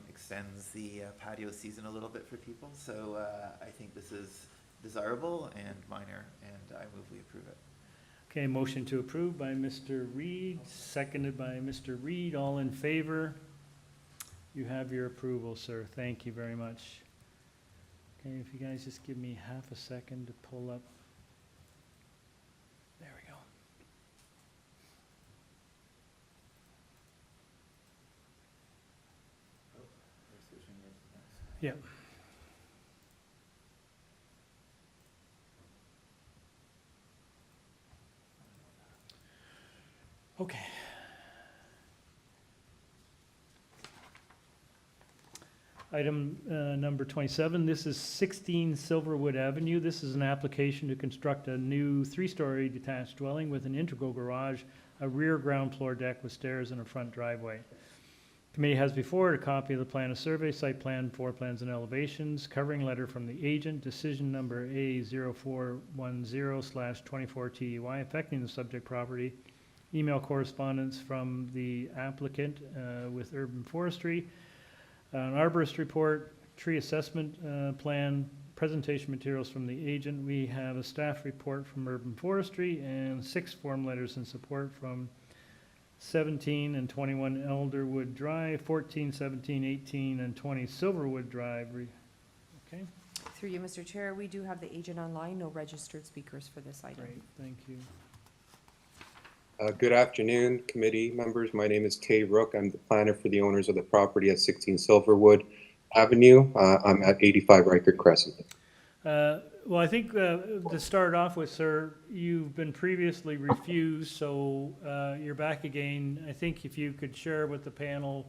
Speaker 6: Extends the patio season a little bit for people. So I think this is desirable and minor, and I move we approve it.
Speaker 1: Okay, motion to approve by Mr. Reed, seconded by Mr. Reed. All in favor? You have your approval, sir. Thank you very much. Okay, if you guys just give me half a second to pull up. There we go. Yeah. Okay. Item number 27, this is 16 Silverwood Avenue. This is an application to construct a new 3-story detached dwelling with an integral garage, a rear ground floor deck with stairs and a front driveway. Committee has before it a copy of the plan of survey, site plan, floor plans and elevations, covering letter from the agent, decision number A0410/24TEY affecting the subject property, email correspondence from the applicant with Urban Forestry, an arborist report, tree assessment plan, presentation materials from the agent. We have a staff report from Urban Forestry and 6 form letters in support from 17 and 21 Elderwood Drive, 14, 17, 18, and 20 Silverwood Drive. Okay.
Speaker 2: Through you, Mr. Chair, we do have the agent online, no registered speakers for this item.
Speaker 1: Great, thank you.
Speaker 7: Good afternoon, committee members. My name is Kay Rook. I'm the planner for the owners of the property at 16 Silverwood Avenue. I'm at 85 Riker Crescent.
Speaker 1: Well, I think to start off with, sir, you've been previously refused, so you're back again. I think if you could share with the panel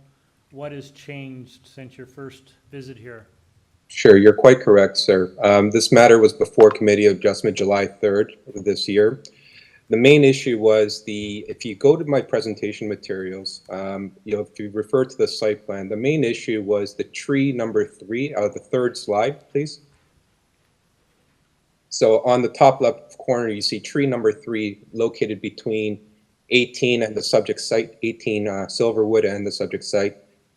Speaker 1: what has changed since your first visit here.
Speaker 7: Sure, you're quite correct, sir. This matter was before Committee of Adjustment July 3rd of this year. The main issue was if you go to my presentation materials, if you refer to the site plan, the main issue was the tree number 3 out of the 3rd slide, please. So on the top left corner, you see tree number 3 located between 18 and the subject site, 18 Silverwood and the subject site.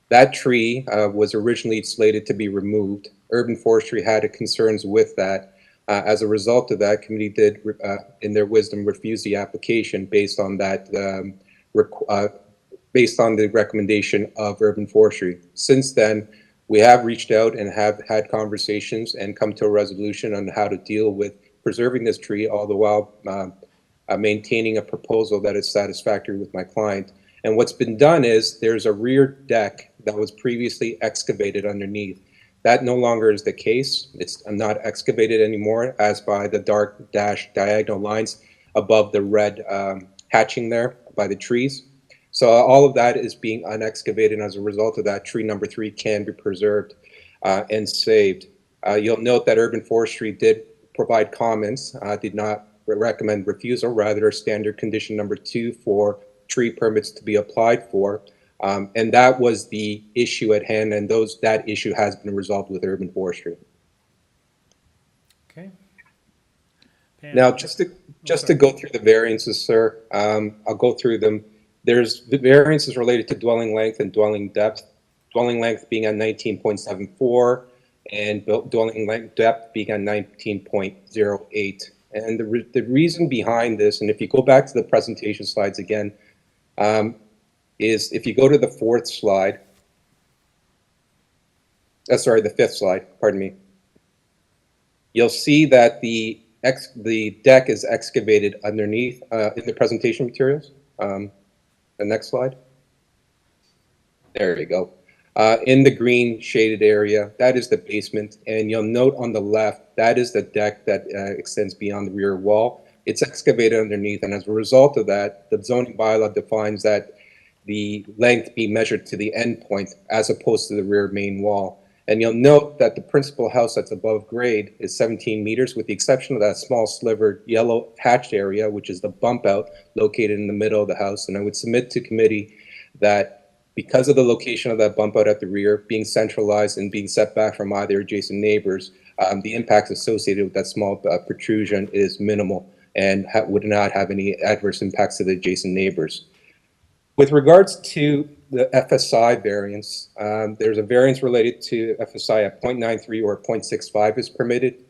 Speaker 7: That tree was originally slated to be removed. Urban Forestry had concerns with that. As a result of that, committee did, in their wisdom, refuse the application based on that, based on the recommendation of Urban Forestry. Since then, we have reached out and have had conversations and come to a resolution on how to deal with preserving this tree, all the while maintaining a proposal that is satisfactory with my client. And what's been done is there's a rear deck that was previously excavated underneath. That no longer is the case. It's not excavated anymore, as by the dark dashed diagonal lines above the red hatching there by the trees. So all of that is being unexcavated, and as a result of that, tree number 3 can be preserved and saved. You'll note that Urban Forestry did provide comments, did not recommend refusal, rather standard condition number 2 for tree permits to be applied for. And that was the issue at hand, and that issue has been resolved with Urban Forestry.
Speaker 1: Okay.
Speaker 7: Now, just to go through the variances, sir, I'll go through them. There's the variances related to dwelling length and dwelling depth. Dwelling length being at 19.74 and dwelling length depth being at 19.08. And the reason behind this, and if you go back to the presentation slides again, is if you go to the 4th slide, sorry, the fifth slide, pardon me. You'll see that the deck is excavated underneath in the presentation materials. The next slide. There we go. In the green shaded area, that is the basement, and you'll note on the left, that is the deck that extends beyond the rear wall. It's excavated underneath, and as a result of that, the zoning bylaw defines that the length be measured to the end point as opposed to the rear main wall. And you'll note that the principal house that's above grade is 17 meters, with the exception of that small slivered yellow hatched area, which is the bump out located in the middle of the house. And I would submit to committee that because of the location of that bump out at the rear, being centralized and being set back from either adjacent neighbors, the impacts associated with that small protrusion is minimal and would not have any adverse impacts to the adjacent neighbors. With regards to the FSI variance, there's a variance related to FSI at 0.93 or 0.65 is permitted.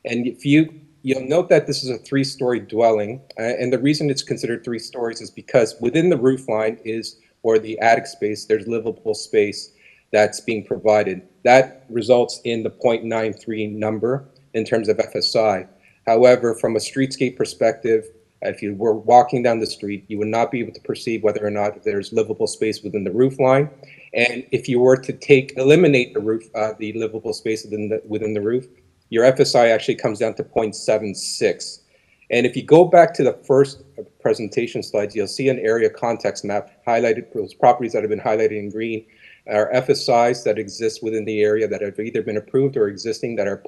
Speaker 7: And if you'll note that this is a 3-story dwelling, and the reason it's considered 3 stories is because within the roof line or the attic space, there's livable space that's being provided. That results in the 0.93 number in terms of FSI. However, from a streetscape perspective, if you were walking down the street, you would not be able to perceive whether or not there's livable space within the roof line. And if you were to eliminate the roof, the livable space within the roof, your FSI actually comes down to 0.76. And if you go back to the first presentation slides, you'll see an area context map highlighted. Those properties that have been highlighted in green are FSIs that exist within the area that have either been approved or existing that are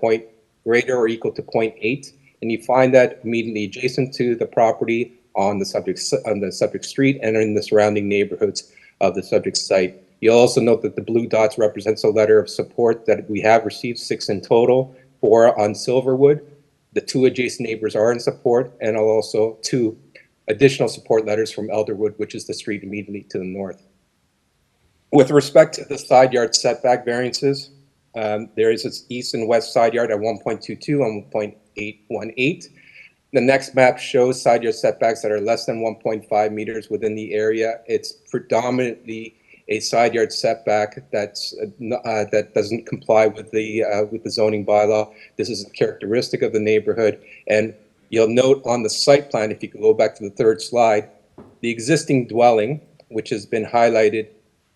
Speaker 7: greater or equal to 0.8. And you find that immediately adjacent to the property on the subject street and in the surrounding neighborhoods of the subject site. You'll also note that the blue dots represents a letter of support that we have received, 6 in total, 4 on Silverwood. The 2 adjacent neighbors are in support, and also 2 additional support letters from Elderwood, which is the street immediately to the north. With respect to the side yard setback variances, there is this east and west side yard at 1.22 and 1.818. The next map shows side yard setbacks that are less than 1.5 meters within the area. It's predominantly a side yard setback that doesn't comply with the zoning bylaw. This is a characteristic of the neighborhood, and you'll note on the site plan, if you can go back to the third slide, the existing dwelling, which has been highlighted,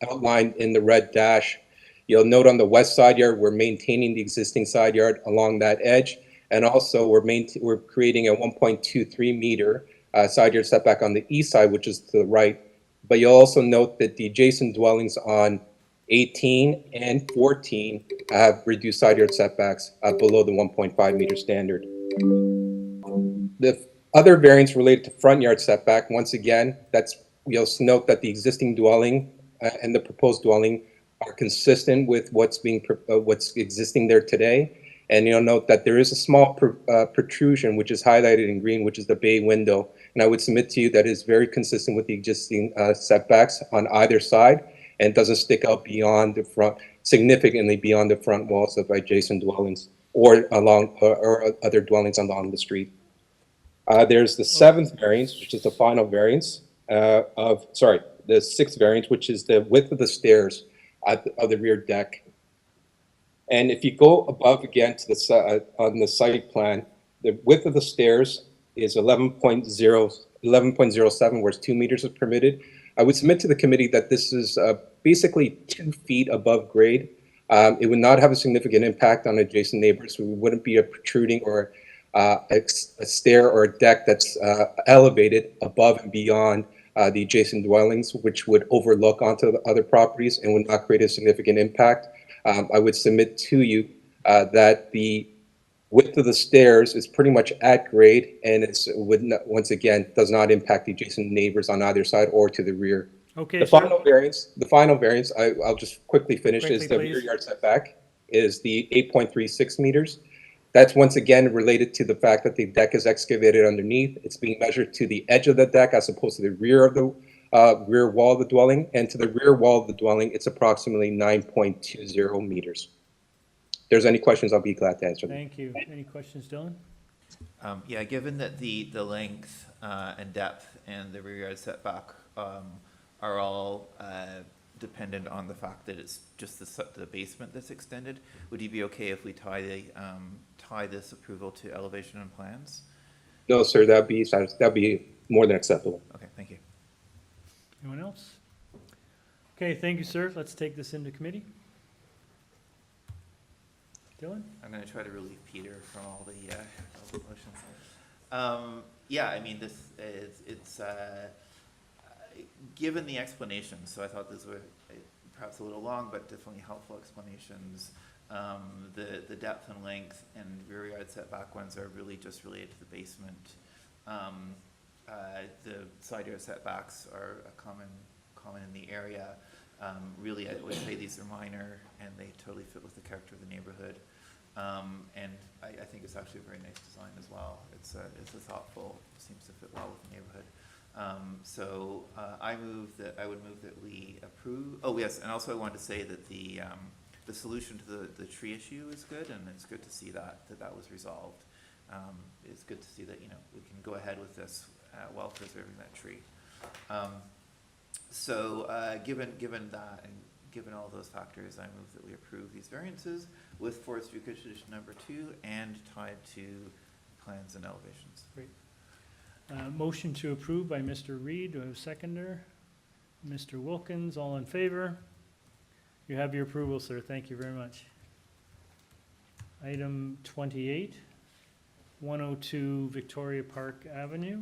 Speaker 7: outlined in the red dash. You'll note on the west side yard, we're maintaining the existing side yard along that edge, and also we're creating a 1.23 meter side yard setback on the east side, which is to the right. But you'll also note that the adjacent dwellings on 18 and 14 have reduced side yard setbacks below the 1.5 meter standard. The other variance related to front yard setback, once again, you'll note that the existing dwelling and the proposed dwelling are consistent with what's existing there today. And you'll note that there is a small protrusion, which is highlighted in green, which is the bay window. And I would submit to you that is very consistent with the existing setbacks on either side and doesn't stick out beyond the front, significantly beyond the front walls of adjacent dwellings or other dwellings along the street. There's the 7th variance, which is the final variance the 6th variance, which is the width of the stairs of the rear deck. And if you go above again to on the site plan, the width of the stairs is 11.07, whereas 2 meters is permitted. I would submit to the committee that this is basically 2 feet above grade. It would not have a significant impact on adjacent neighbors. We wouldn't be a protruding or a stair or a deck that's elevated above and beyond the adjacent dwellings, which would overlook onto the other properties and would not create a significant impact. I would submit to you that the width of the stairs is pretty much at grade, and once again does not impact the adjacent neighbors on either side or to the rear.
Speaker 1: Okay.
Speaker 7: The final variance, I'll just quickly finish, is the rear yard setback is the 8.36 meters. That's once again related to the fact that the deck is excavated underneath. It's being measured to the edge of the deck as opposed to the rear of the rear wall of the dwelling, and to the rear wall of the dwelling, it's approximately 9.20 meters. If there's any questions, I'll be glad to answer them.
Speaker 1: Thank you. Any questions, Dylan?
Speaker 6: Yeah, given that the length and depth and the rear yard setback are all dependent on the fact that it's just the basement that's extended. Would you be okay if we tie this approval to elevation and plans?
Speaker 7: No, sir, that'd be more than acceptable.
Speaker 6: Okay, thank you.
Speaker 1: Anyone else? Okay, thank you, sir. Let's take this into committee. Dylan?
Speaker 6: I'm going to try to relieve Peter from all the motions. Yeah, I mean, it's given the explanations, so I thought these were perhaps a little long, but definitely helpful explanations. The depth and length and rear yard setback ones are really just related to the basement. The side yard setbacks are common in the area. Really, I would say these are minor, and they totally fit with the character of the neighborhood. And I think it's actually a very nice design as well. It's a thoughtful, seems to fit well with the neighborhood. I would move that we approve. Oh yes, and also I wanted to say that the solution to the tree issue is good, and it's good to see that was resolved. It's good to see that we can go ahead with this while preserving that tree. Given that and given all those factors, I move that we approve these variances with forestry condition number 2 and tied to plans and elevations.
Speaker 1: Great. Motion to approve by Mr. Reed. Do I have a seconder? Mr. Wilkins, all in favor? You have your approval, sir. Thank you very much. Item 28, 102 Victoria Park Avenue.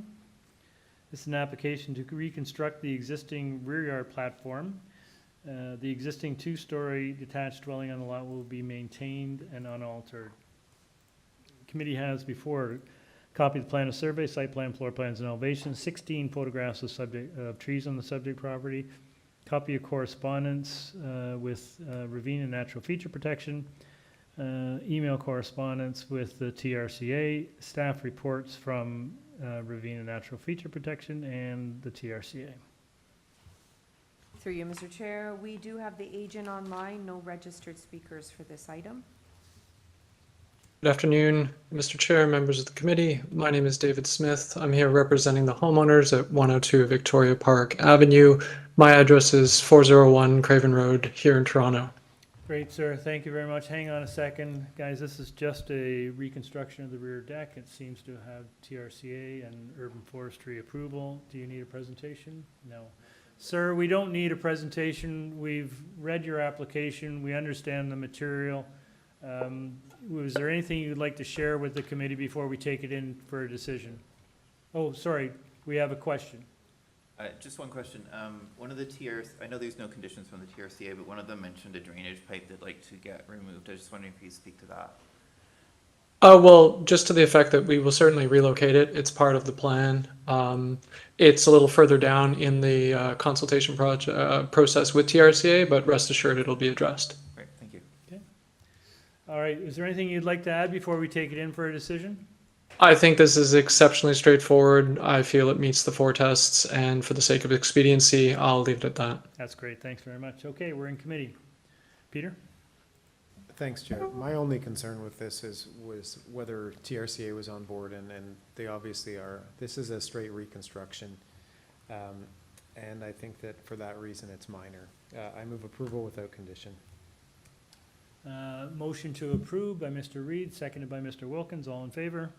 Speaker 1: This is an application to reconstruct the existing rear yard platform. The existing 2-story detached dwelling on the lot will be maintained and unaltered. Committee has before a copy of the plan of survey, site plan, floor plans, and elevations, 16 photographs of trees on the subject property, copy of correspondence with ravine and natural feature protection, email correspondence with the TRCA, staff reports from ravine and natural feature protection, and the TRCA.
Speaker 2: Through you, Mr. Chair, we do have the agent online, no registered speakers for this item.
Speaker 10: Good afternoon, Mr. Chair, members of the committee. My name is David Smith. I'm here representing the homeowners at 102 Victoria Park Avenue. My address is 401 Craven Road here in Toronto.
Speaker 1: Great, sir. Thank you very much. Hang on a second. Guys, this is just a reconstruction of the rear deck. It seems to have TRCA and urban forestry approval. Do you need a presentation? No. Sir, we don't need a presentation. We've read your application. We understand the material. Was there anything you'd like to share with the committee before we take it in for a decision? Oh, sorry, we have a question.
Speaker 6: Just one question. One of the I know there's no conditions from the TRCA, but one of them mentioned a drainage pipe they'd like to get removed. I was just wondering if you could speak to that.
Speaker 10: Well, just to the effect that we will certainly relocate it. It's part of the plan. It's a little further down in the consultation process with TRCA, but rest assured it'll be addressed.
Speaker 6: Great, thank you.
Speaker 1: Okay. All right, is there anything you'd like to add before we take it in for a decision?
Speaker 10: I think this is exceptionally straightforward. I feel it meets the 4 tests, and for the sake of expediency, I'll leave it at that.
Speaker 1: That's great. Thanks very much. Okay, we're in committee. Peter?
Speaker 9: Thanks, Chair. My only concern with this was whether TRCA was on board, and they obviously are. This is a straight reconstruction, and I think that for that reason it's minor. I move approval without condition.
Speaker 1: Motion to approve by Mr. Reed, seconded by Mr. Wilkins. All in favor?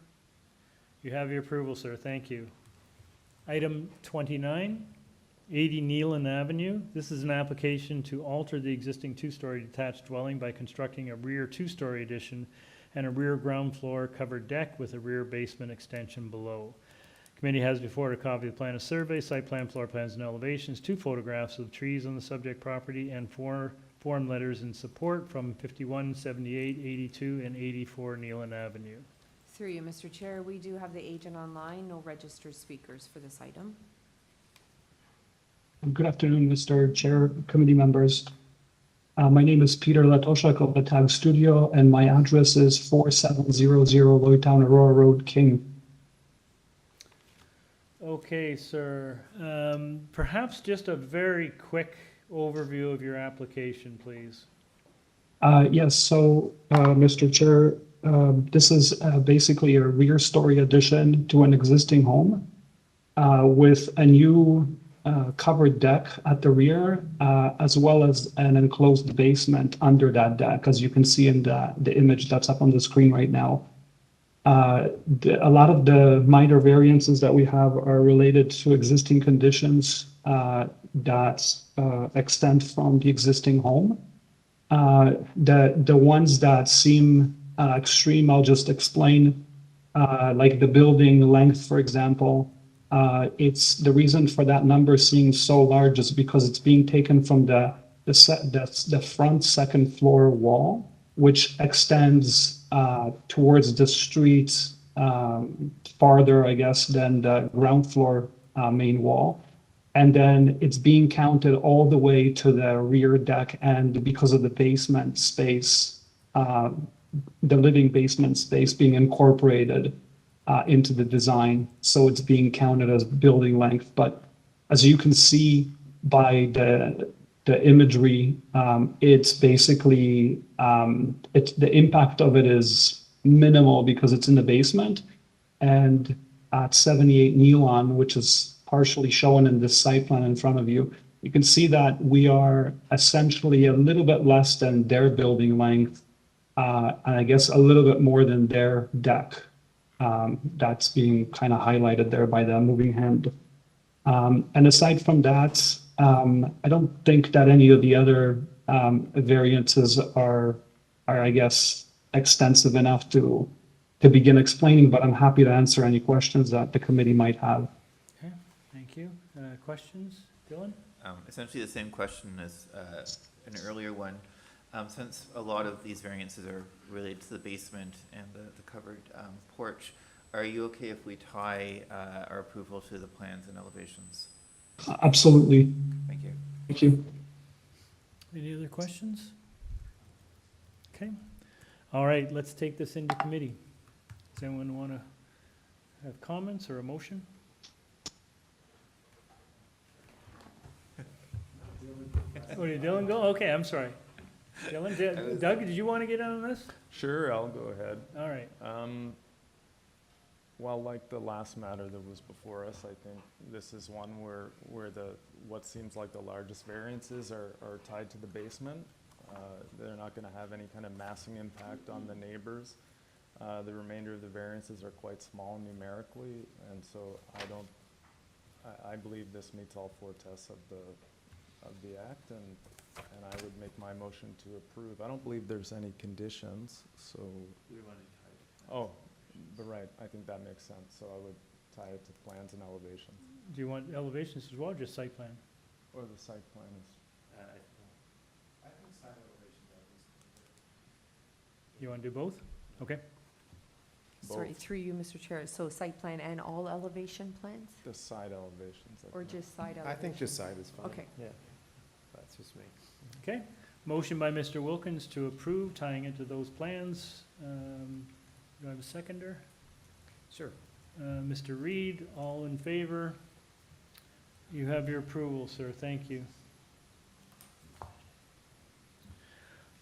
Speaker 1: You have your approval, sir. Thank you. Item 29, 80 NEALON Avenue. This is an application to alter the existing 2-story detached dwelling by constructing a rear 2-story addition and a rear ground floor covered deck with a rear basement extension below. Committee has before it a copy of the plan of survey, site plan, floor plans, and elevations, 2 photographs of trees on the subject property, and 4 form letters in support from 51, 78, 82, and 84 NEALON Avenue.
Speaker 2: Through you, Mr. Chair, we do have the agent online, no registered speakers for this item.
Speaker 12: Good afternoon, Mr. Chair, committee members. My name is Peter Latoshak of the Tag Studio, and my address is 4700 Lloydtown Aurora Road, King.
Speaker 1: Okay, sir. Perhaps just a very quick overview of your application, please.
Speaker 12: Yes, so, Mr. Chair, this is basically a rear story addition to an existing home with a new covered deck at the rear, as well as an enclosed basement under that deck, as you can see in the image that's up on the screen right now. A lot of the minor variances that we have are related to existing conditions that extend from the existing home. The ones that seem extreme, I'll just explain, like the building length, for example. It's the reason for that number seeming so large is because it's being taken from the front second floor wall, which extends towards the street farther, I guess, than the ground floor main wall. And then it's being counted all the way to the rear deck, and because of the basement space, the living basement space being incorporated into the design. So it's being counted as building length. But as you can see by the imagery, it's basically, the impact of it is minimal because it's in the basement. And at 78 NEALON, which is partially shown in this site plan in front of you, you can see that we are essentially a little bit less than their building length, and I guess a little bit more than their deck. That's being kind of highlighted there by the moving hand. And aside from that, I don't think that any of the other variances are, I guess, extensive enough to begin explaining, but I'm happy to answer any questions that the committee might have.
Speaker 1: Okay, thank you. Questions, Dylan?
Speaker 6: Essentially the same question as an earlier one. Since a lot of these variances are related to the basement and the covered porch, are you okay if we tie our approval to the plans and elevations?
Speaker 12: Absolutely.
Speaker 6: Thank you.
Speaker 12: Thank you.
Speaker 1: Any other questions? Okay. All right, let's take this into committee. Does anyone want to have comments or a motion? Oh, did Dylan go? Okay, I'm sorry. Dylan, Doug, did you want to get on this?
Speaker 3: Sure, I'll go ahead.
Speaker 1: All right.
Speaker 3: Well, like the last matter that was before us, I think this is one where what seems like the largest variances are tied to the basement. They're not going to have any kind of massing impact on the neighbors. The remainder of the variances are quite small numerically, and so I believe this meets all four tests of the act, and I would make my motion to approve. I don't believe there's any conditions, so. We want to tie it. Oh, but right, I think that makes sense, so I would tie it to plans and elevations.
Speaker 1: Do you want elevations as well, or just site plan?
Speaker 3: Or the site plan is.
Speaker 9: I think side elevation is.
Speaker 1: You want to do both? Okay.
Speaker 2: Sorry, through you, Mr. Chair. So site plan and all elevation plans?
Speaker 3: The side elevations. I
Speaker 2: Or
Speaker 3: think.
Speaker 2: just side elevation?
Speaker 9: I think just side is fine.
Speaker 2: Okay.
Speaker 9: Yeah, that's just me.
Speaker 1: Okay. Motion by Mr. Wilkins to approve, tying it to those plans. Do I have a seconder?
Speaker 9: Sure.
Speaker 1: Mr. Reed, all in favor? You have your approval, sir. Thank you.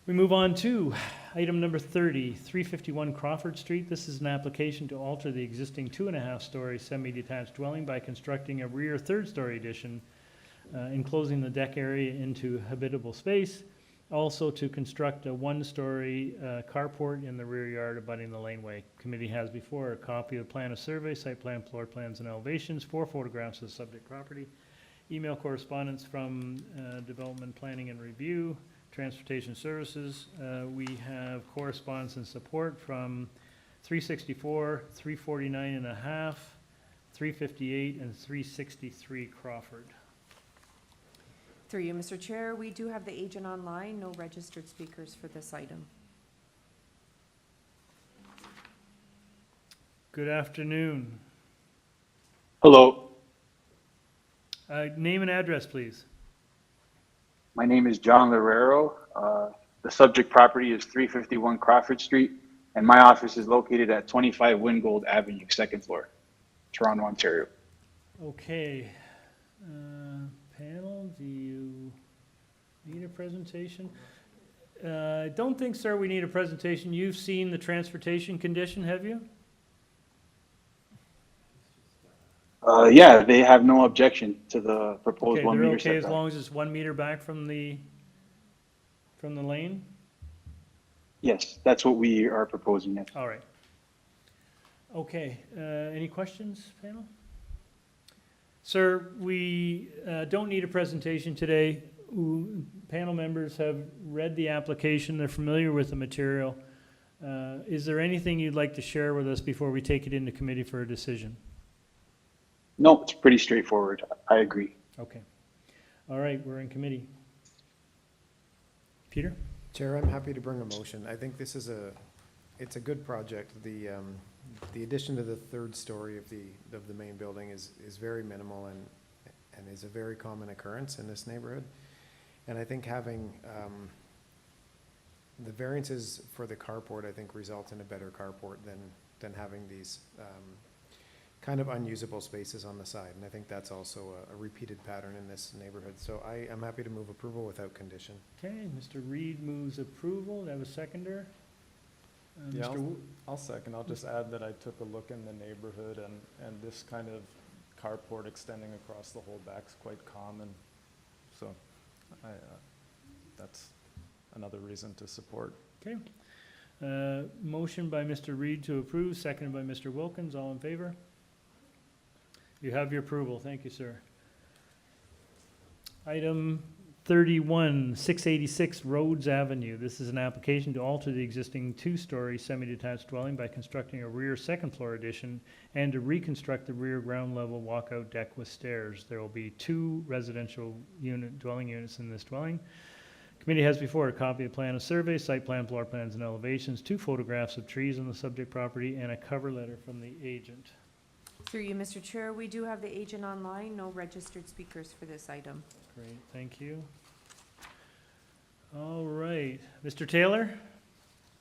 Speaker 1: We move on to item number 30, 351 Crawford Street. This is an application to alter the existing 2.5-story semi-detached dwelling by constructing a rear third-story addition, enclosing the deck area into habitable space. Also to construct a 1-story carport in the rear yard abutting the laneway. Committee has before a copy of the plan of survey, site plan, floor plans, and elevations, 4 photographs of the subject property, email correspondence from Development Planning and Review, Transportation Services. We have correspondence and support from 364, 349 and a half, 358, and 363 Crawford.
Speaker 2: Through you, Mr. Chair, we do have the agent online, no registered speakers for this item.
Speaker 1: Good afternoon.
Speaker 13: Hello,
Speaker 1: Name and address, please.
Speaker 13: my name is John Lorero. The subject property is 351 Crawford Street, and my office is located at 25 Wingold Avenue, 2nd floor, Toronto, Ontario.
Speaker 1: Okay. Panel, do you need a presentation? I don't think, sir, we need a presentation. You've seen the transportation condition, have you?
Speaker 13: Yeah, they have no objection to the proposed
Speaker 1: Okay,
Speaker 13: 1
Speaker 1: they're
Speaker 13: meter
Speaker 1: okay as
Speaker 13: setback.
Speaker 1: long as it's 1 meter back from the lane?
Speaker 13: Yes, that's what we are proposing, yes.
Speaker 1: All right. Okay, any questions, panel? Sir, we don't need a presentation today. Panel members have read the application, they're familiar with the material. Is there anything you'd like to share with us before we take it into committee for a decision?
Speaker 13: No, it's pretty straightforward. I agree.
Speaker 1: Okay. All right, we're in committee. Peter?
Speaker 9: Chair, I'm happy to bring a motion. I think this is it's a good project. The addition to the third story of the main building is very minimal and is a very common occurrence in this neighborhood. And I think having the variances for the carport, I think, result in a better carport than having these kind of unusable spaces on the side. And I think that's also a repeated pattern in this neighborhood. So I am happy to move approval without condition.
Speaker 1: Okay, Mr. Reed moves approval. Do I have a seconder?
Speaker 3: Yeah,
Speaker 1: Mr.
Speaker 3: I'll second. I'll just add that I took a look in the neighborhood and this kind of carport extending across the whole back's quite common. So that's another reason to support.
Speaker 1: Okay. Motion by Mr. Reed to approve, seconded by Mr. Wilkins. All in favor? You have your approval. Thank you, sir. Item 31, 686 Rhodes Avenue. This is an application to alter the existing two-story semi-detached dwelling by constructing a rear second-floor addition and to reconstruct the rear ground-level walkout deck with stairs. There will be 2 residential dwelling units in this dwelling. Committee has before a copy of plan of survey, site plan, floor plans, and elevations, 2 photographs of trees on the subject property, and a cover letter from the agent.
Speaker 2: Through you, Mr. Chair, we do have the agent online, no registered speakers for this item.
Speaker 1: Great, thank you. All right, Mr. Taylor,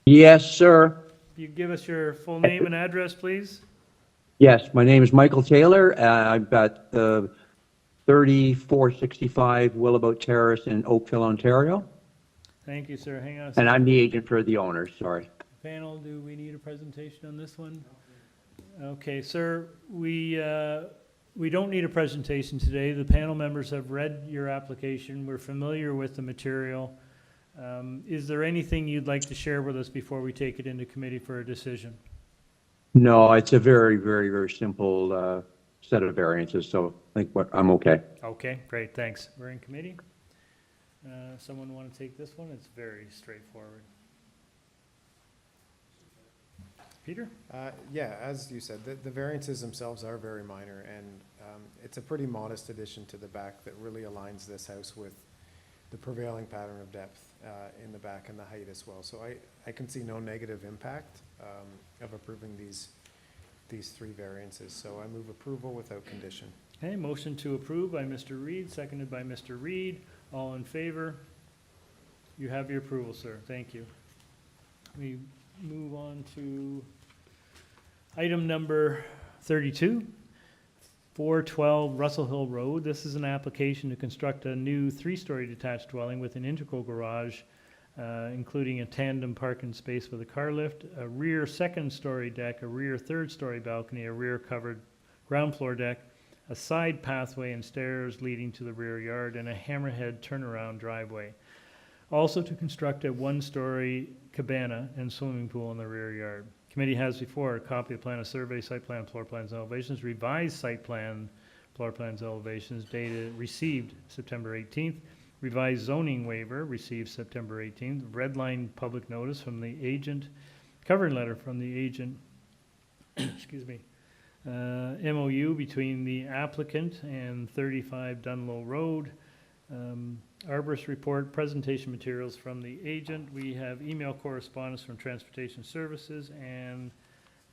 Speaker 14: Yes, sir.
Speaker 1: you give us your full name and address, please?
Speaker 14: Yes, my name is Michael Taylor. I'm at 3465 Willoughbout Terrace in Oakville, Ontario.
Speaker 1: Thank you, sir. Hang on a
Speaker 14: And
Speaker 1: second.
Speaker 14: I'm the agent for the owners, sorry.
Speaker 1: Panel, do we need a presentation on this one? Okay, sir, we don't need a presentation today. The panel members have read your application. We're familiar with the material. Is there anything you'd like to share with us before we take it into committee for a decision?
Speaker 14: No, it's a very, very, very simple set of variances, so I think I'm okay.
Speaker 1: Okay, great, thanks. We're in committee. Someone want to take this one? It's very straightforward. Peter?
Speaker 9: Yeah, as you said, the variances themselves are very minor, and it's a pretty modest addition to the back that really aligns this house with the prevailing pattern of depth in the back and the height as well. So I can see no negative impact of approving these 3 variances. So I move approval without condition.
Speaker 1: Okay, motion to approve by Mr. Reed, seconded by Mr. Reed. All in favor? You have your approval, sir. Thank you. We move on to item number 32, 412 Russell Hill Road. This is an application to construct a new 3-story detached dwelling with an integral garage, including a tandem parking space with a car lift, a rear second-story deck, a rear third-story balcony, a rear covered ground floor deck, a side pathway and stairs leading to the rear yard, and a hammerhead turnaround driveway. Also to construct a 1-story cabana and swimming pool in the rear yard. Committee has before a copy of plan of survey, site plan, floor plans, and elevations, revised site plan, floor plans, elevations, received September 18th, revised zoning waiver, received September 18th, red line public notice from the agent, covering letter from the agent, excuse me, MOU between the applicant and 35 Dunlow Road, arborist report, presentation materials from the agent. We have email correspondence from Transportation Services and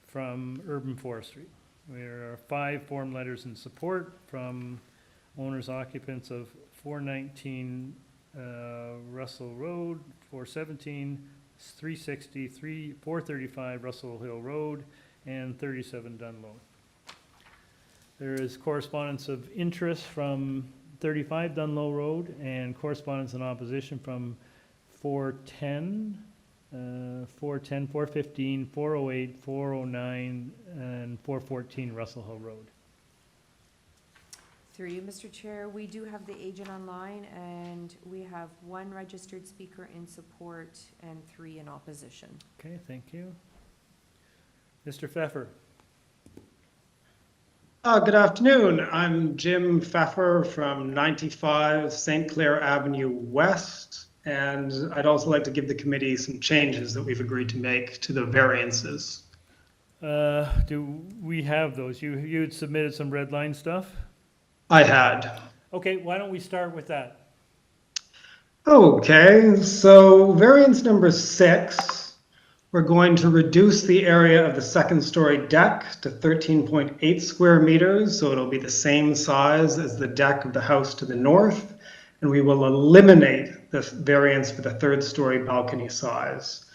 Speaker 1: from Urban Forestry. There are 5 form letters in support from owners occupants of 419 Russell Road, 417, 360, 435 Russell Hill Road, and 37 Dunlow. There is correspondence of interest from 35 Dunlow Road and correspondence in opposition from 410, 415, 408, 409, and 414 Russell Hill Road.
Speaker 2: Through you, Mr. Chair, we do have the agent online, and we have one registered speaker in support and 3 in opposition.
Speaker 1: Okay, thank you. Mr. Pfeffer.
Speaker 10: Good afternoon. I'm Jim Pfeffer from 95 St. Clair Avenue West, and I'd also like to give the committee some changes that we've agreed to make to the variances.
Speaker 1: Do we have those? You had submitted some red line stuff?
Speaker 10: I had.
Speaker 1: Okay, why don't we start with that?
Speaker 10: Okay, so variance number 6, we're going to reduce the area of the second story deck to 13.8 square meters, so it'll be the same size as the deck of the house to the north, and we will eliminate the variance for the third story balcony size.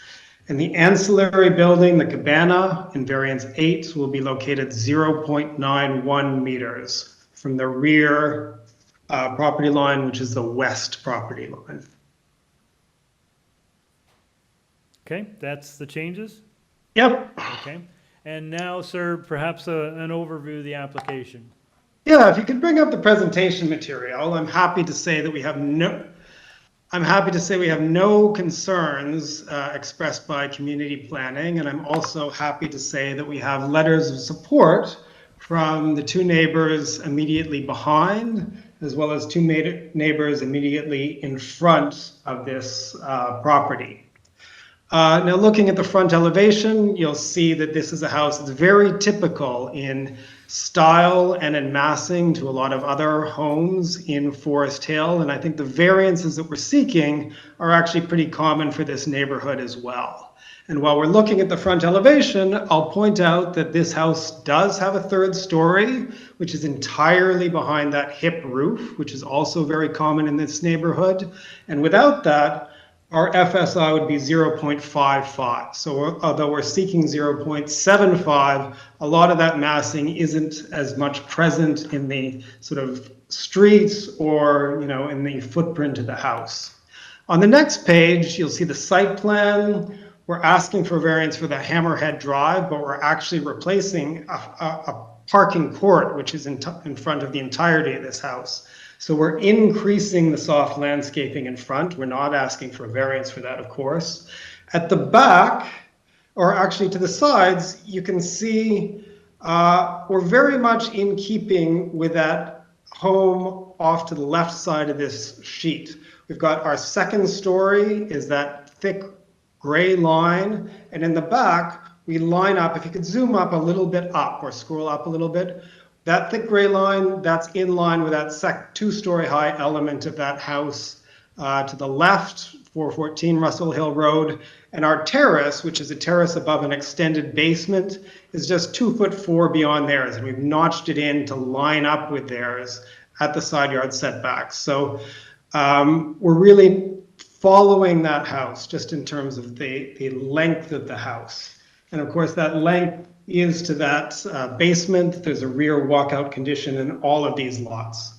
Speaker 10: And the ancillary building, the cabana, in variance 8 will be located 0.91 meters from the rear property line, which is the west property line.
Speaker 1: Okay, that's the changes?
Speaker 10: Yep.
Speaker 1: Okay, and now, sir, perhaps an overview of the application.
Speaker 10: Yeah, if you could bring up the presentation material, I'm happy to say that we have no concerns expressed by community planning, and I'm also happy to say that we have letters of support from the 2 neighbors immediately behind, as well as 2 neighbors immediately in front of this property. Now, looking at the front elevation, you'll see that this is a house that's very typical in style and in massing to a lot of other homes in Forest Hill, and I think the variances that we're seeking are actually pretty common for this neighborhood as well. And while we're looking at the front elevation, I'll point out that this house does have a 3rd story, which is entirely behind that hip roof, which is also very common in this neighborhood. And without that, our FSI would be 0.55. So although we're seeking 0.75, a lot of that massing isn't as much present in the sort of streets or, in the footprint of the house. On the next page, you'll see the site plan. We're asking for variance for the Hammerhead Drive, but we're actually replacing a parking court, which is in front of the entirety of this house. So we're increasing the soft landscaping in front. We're not asking for a variance for that, of course. At the back, or actually to the sides, you can see we're very much in keeping with that home off to the left side of this sheet. We've got our second story is that thick gray line, and in the back, we line up, if you could zoom up a little bit up or scroll up a little bit, that thick gray line, that's in line with that 2-story high element of that house to the left, 414 Russell Hill Road. And our terrace, which is a terrace above an extended basement, is just 2'4" beyond theirs. And we've notched it in to line up with theirs at the side yard setbacks. So we're really following that house just in terms of the length of the house. And of course, that length is to that basement. There's a rear walkout condition in all of these lots.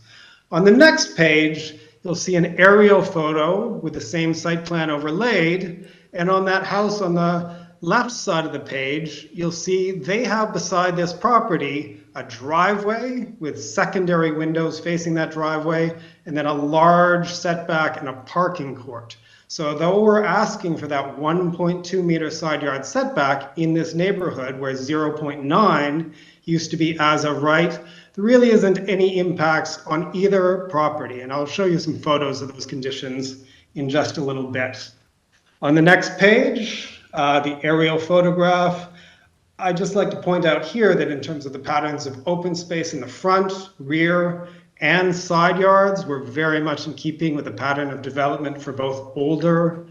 Speaker 10: On the next page, you'll see an aerial photo with the same site plan overlaid. And on that house on the left side of the page, you'll see they have beside this property a driveway with secondary windows facing that driveway, and then a large setback and a parking court. So though we're asking for that 1.2 meter side yard setback in this neighborhood where 0.9 used to be as of right, there really isn't any impacts on either property. And I'll show you some photos of those conditions in just a little bit. On the next page, the aerial photograph, I'd just like to point out here that in terms of the patterns of open space in the front, rear, and side yards, we're very much in keeping with the pattern of development for both older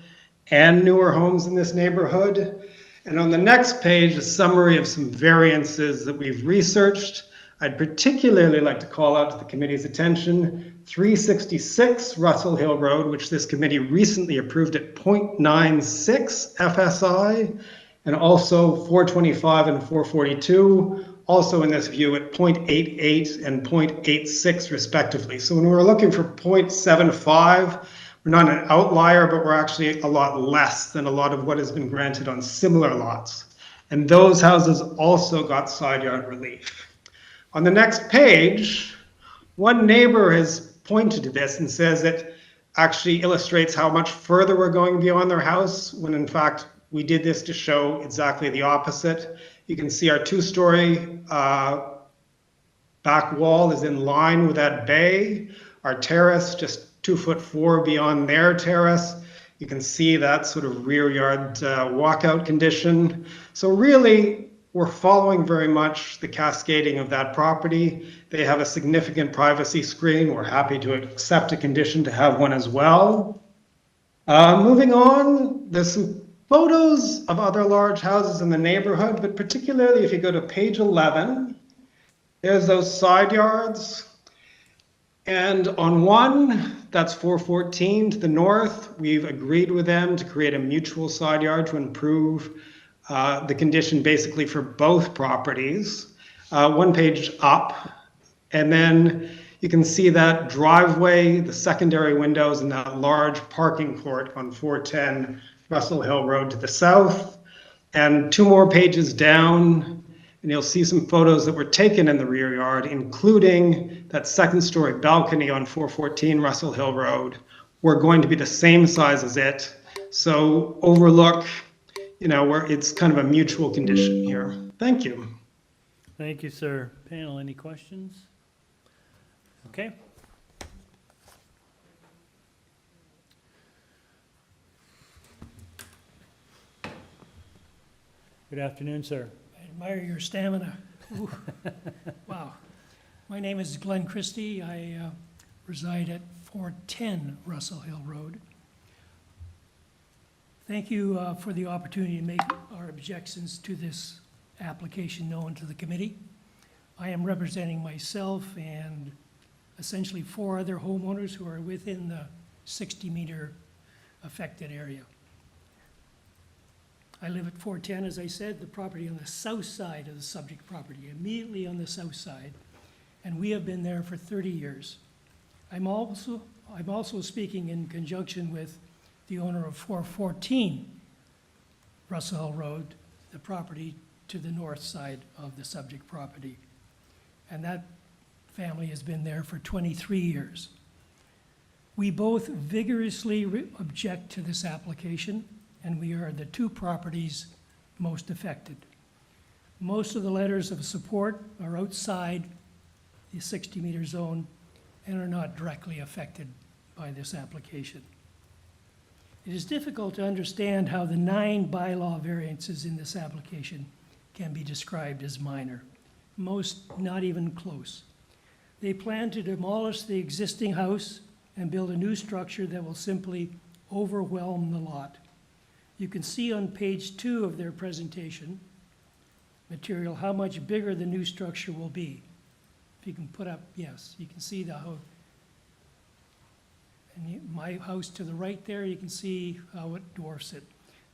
Speaker 10: and newer homes in this neighborhood. And on the next page, a summary of some variances that we've researched. I'd particularly like to call out to the committee's attention 366 Russell Hill Road, which this committee recently approved at 0.96 FSI, and also 425 and 442, also in this view at 0.88 and 0.86 respectively. So when we're looking for 0.75, we're not an outlier, but we're actually a lot less than a lot of what has been granted on similar lots. And those houses also got side yard relief. On the next page,
Speaker 15: One neighbor has pointed to this and says it actually illustrates how much further we're going beyond their house, when in fact we did this to show exactly the opposite. You can see our 2-story back wall is in line with that bay. Our terrace just 2'4" beyond their terrace. You can see that sort of rear yard walkout condition. So really, we're following very much the cascading of that property. They have a significant privacy screen. We're happy to accept a condition to have one as well. Moving on, there's some photos of other large houses in the neighborhood, but particularly if you go to page 11, there's those side yards. And on one, that's 414 to the north, we've agreed with them to create a mutual side yard to improve the condition basically for both properties. One page up, and then you can see that driveway, the secondary windows, and that large parking court on 410 Russell Hill Road to the south. And 2 more pages down, and you'll see some photos that were taken in the rear yard, including that 2nd-story balcony on 414 Russell Hill Road. We're going to be the same size as it, so overlook, you know, where it's kind of a mutual condition here. Thank you.
Speaker 1: Thank you, sir. Panel, any questions? Okay. Good afternoon, sir.
Speaker 16: I admire your stamina. Ooh. Wow. My name is Glenn Christie. I reside at 410 Russell Hill Road. Thank you for the opportunity to make our objections to this application known to the committee. I am representing myself and essentially 4 other homeowners who are within the 60-meter affected area. I live at 410, as I said, the property on the south side of the subject property, immediately on the south side, and we have been there for 30 years. I'm also speaking in conjunction with the owner of 414 Russell Hill Road, the property to the north side of the subject property. And that family has been there for 23 years. We both vigorously object to this application, and we are the 2 properties most affected. Most of the letters of support are outside the 60-meter zone and are not directly affected by this application. It is difficult to understand how the 9 bylaw variances in this application can be described as minor. Most not even close. They plan to demolish the existing house and build a new structure that will simply overwhelm the lot. You can see on page 2 of their presentation material how much bigger the new structure will be. If you can put up, yes, you can see the house. And my house to the right there, you can see how it dwarfs it.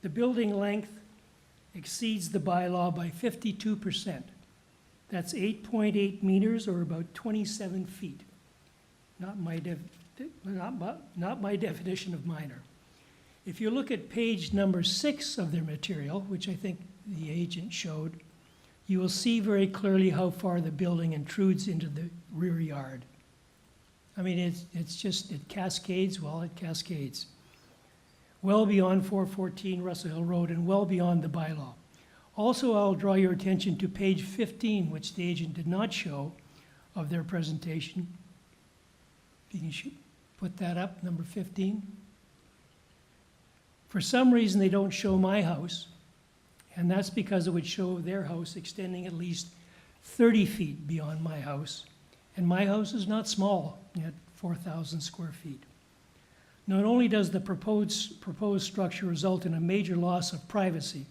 Speaker 16: The building length exceeds the bylaw by 52%. That's 8.8 meters, or about 27 feet. Not my definition of minor. If you look at page number 6 of their material, which I think the agent showed, you will see very clearly how far the building intrudes into the rear yard. I mean, it's just, it cascades, well, it cascades. Well beyond 414 Russell Hill Road and well beyond the bylaw. Also, I'll draw your attention to page 15, which the agent did not show of their presentation. If you can put that up, number 15. For some reason, they don't show my house, and that's because it would show their house extending at least 30 feet beyond my house. And my house is not small, at 4,000 square feet. Not only does the proposed structure result in a major loss of privacy